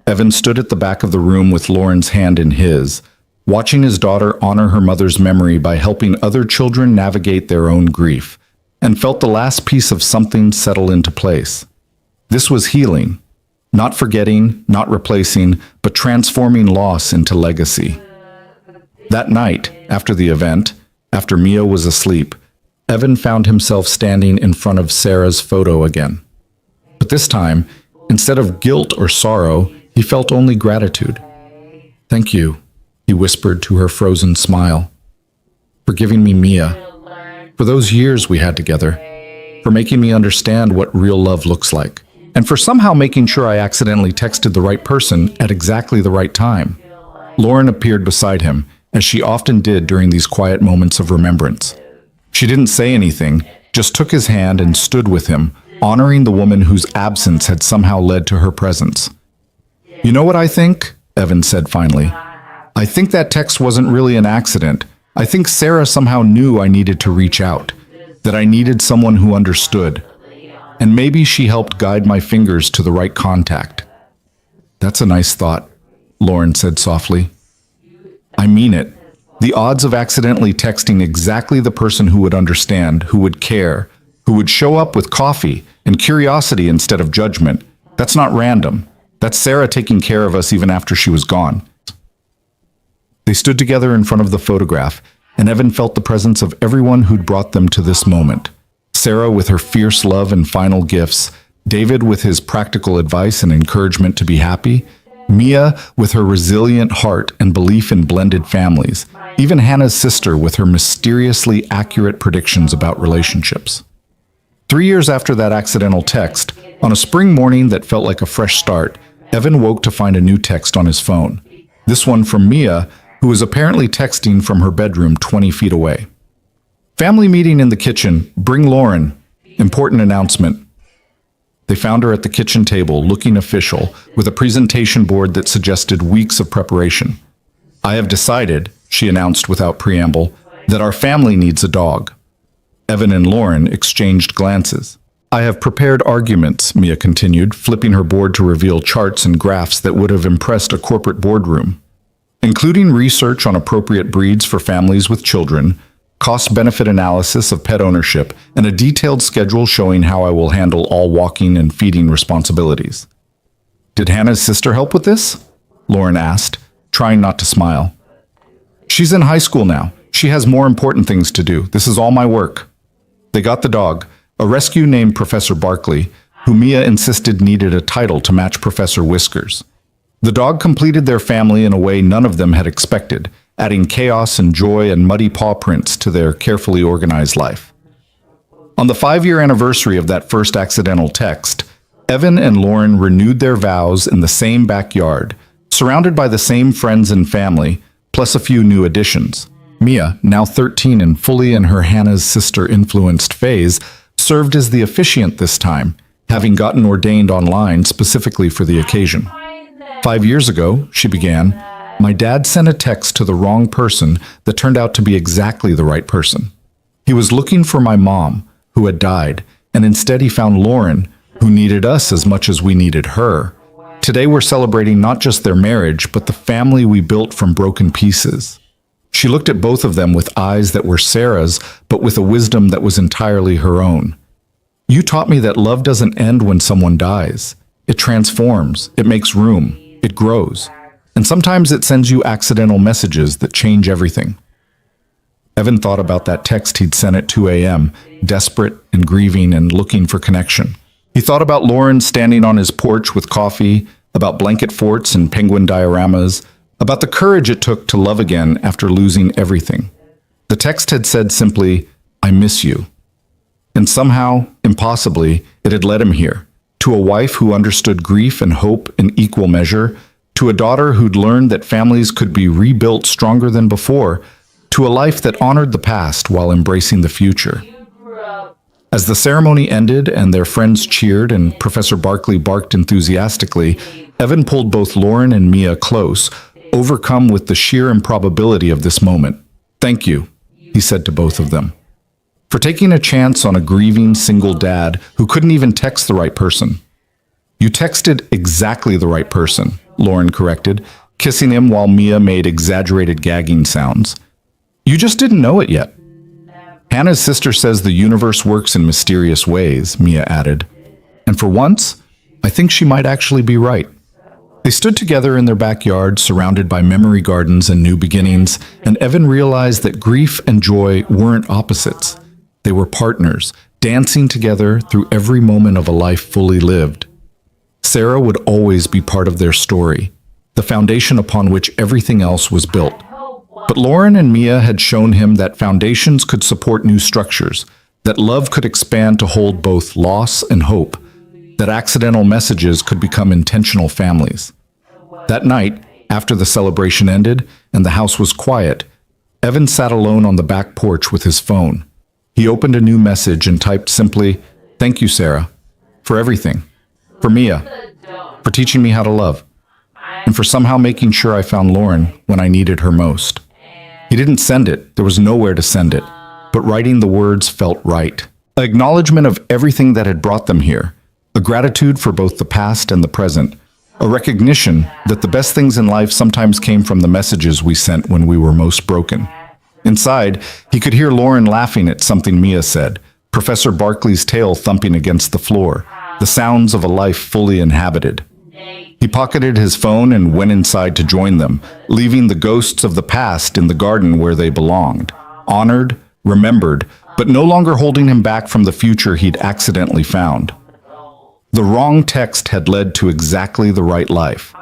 Evan stood at the back of the room with Lauren's hand in his, watching his daughter honor her mother's memory by helping other children navigate their own grief, and felt the last piece of something settle into place. This was healing, not forgetting, not replacing, but transforming loss into legacy. That night, after the event, after Mia was asleep, Evan found himself standing in front of Sarah's photo again. But this time, instead of guilt or sorrow, he felt only gratitude. "Thank you," he whispered to her frozen smile, "for giving me Mia, for those years we had together, for making me understand what real love looks like, and for somehow making sure I accidentally texted the right person at exactly the right time." Lauren appeared beside him, as she often did during these quiet moments of remembrance. She didn't say anything, just took his hand and stood with him, honoring the woman whose absence had somehow led to her presence. "You know what I think?" Evan said finally. "I think that text wasn't really an accident. I think Sarah somehow knew I needed to reach out, that I needed someone who understood. And maybe she helped guide my fingers to the right contact." "That's a nice thought," Lauren said softly. "I mean it. The odds of accidentally texting exactly the person who would understand, who would care, who would show up with coffee and curiosity instead of judgment, that's not random. That's Sarah taking care of us even after she was gone." They stood together in front of the photograph, and Evan felt the presence of everyone who'd brought them to this moment. Sarah with her fierce love and final gifts, David with his practical advice and encouragement to be happy, Mia with her resilient heart and belief in blended families, even Hannah's sister with her mysteriously accurate predictions about relationships. 3 years after that accidental text, on a spring morning that felt like a fresh start, Evan woke to find a new text on his phone. This one from Mia, who was apparently texting from her bedroom 20 feet away. "Family meeting in the kitchen. Bring Lauren. Important announcement." They found her at the kitchen table, looking official, with a presentation board that suggested weeks of preparation. "I have decided," she announced without preamble, "that our family needs a dog." Evan and Lauren exchanged glances. "I have prepared arguments," Mia continued, flipping her board to reveal charts and graphs that would have impressed a corporate boardroom, including research on appropriate breeds for families with children, cost-benefit analysis of pet ownership, and a detailed schedule showing how I will handle all walking and feeding responsibilities. "Did Hannah's sister help with this?" Lauren asked, trying not to smile. "She's in high school now. She has more important things to do. This is all my work." They got the dog, a rescue named Professor Barkley, who Mia insisted needed a title to match Professor Whiskers. The dog completed their family in a way none of them had expected, adding chaos and joy and muddy paw prints to their carefully organized life. On the 5-year anniversary of that first accidental text, Evan and Lauren renewed their vows in the same backyard, surrounded by the same friends and family, plus a few new additions. Mia, now 13 and fully in her Hannah's sister-influenced phase, served as the officiant this time, having gotten ordained online specifically for the occasion. 5 years ago, she began, my dad sent a text to the wrong person that turned out to be exactly the right person. He was looking for my mom, who had died, and instead he found Lauren, who needed us as much as we needed her. Today we're celebrating not just their marriage, but the family we built from broken pieces. She looked at both of them with eyes that were Sarah's, but with a wisdom that was entirely her own. You taught me that love doesn't end when someone dies. It transforms, it makes room, it grows. And sometimes it sends you accidental messages that change everything. Evan thought about that text he'd sent at 2 a.m., desperate and grieving and looking for connection. He thought about Lauren standing on his porch with coffee, about blanket forts and penguin dioramas, about the courage it took to love again after losing everything. The text had said simply, "I miss you." And somehow, impossibly, it had led him here, to a wife who understood grief and hope in equal measure, to a daughter who'd learned that families could be rebuilt stronger than before, to a life that honored the past while embracing the future. As the ceremony ended and their friends cheered and Professor Barkley barked enthusiastically, Evan pulled both Lauren and Mia close, overcome with the sheer improbability of this moment. "Thank you," he said to both of them, "for taking a chance on a grieving single dad who couldn't even text the right person." "You texted exactly the right person," Lauren corrected, kissing him while Mia made exaggerated gagging sounds. "You just didn't know it yet." "Hannah's sister says the universe works in mysterious ways," Mia added. "And for once, I think she might actually be right." They stood together in their backyard, surrounded by memory gardens and new beginnings, and Evan realized that grief and joy weren't opposites. They were partners, dancing together through every moment of a life fully lived. Sarah would always be part of their story, the foundation upon which everything else was built. But Lauren and Mia had shown him that foundations could support new structures, that love could expand to hold both loss and hope, that accidental messages could become intentional families. That night, after the celebration ended and the house was quiet, Evan sat alone on the back porch with his phone. He opened a new message and typed simply, "Thank you, Sarah, for everything. For Mia, for teaching me how to love, and for somehow making sure I found Lauren when I needed her most." He didn't send it, there was nowhere to send it, but writing the words felt right. An acknowledgement of everything that had brought them here, a gratitude for both the past and the present, a recognition that the best things in life sometimes came from the messages we sent when we were most broken. Inside, he could hear Lauren laughing at something Mia said, Professor Barkley's tail thumping against the floor, the sounds of a life fully inhabited. He pocketed his phone and went inside to join them, leaving the ghosts of the past in the garden where they belonged, honored, remembered, but no longer holding him back from the future he'd accidentally found. The wrong text had led to exactly the right life.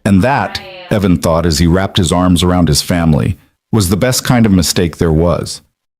And that, Evan thought as he wrapped his arms around his family, was the best kind of mistake there was.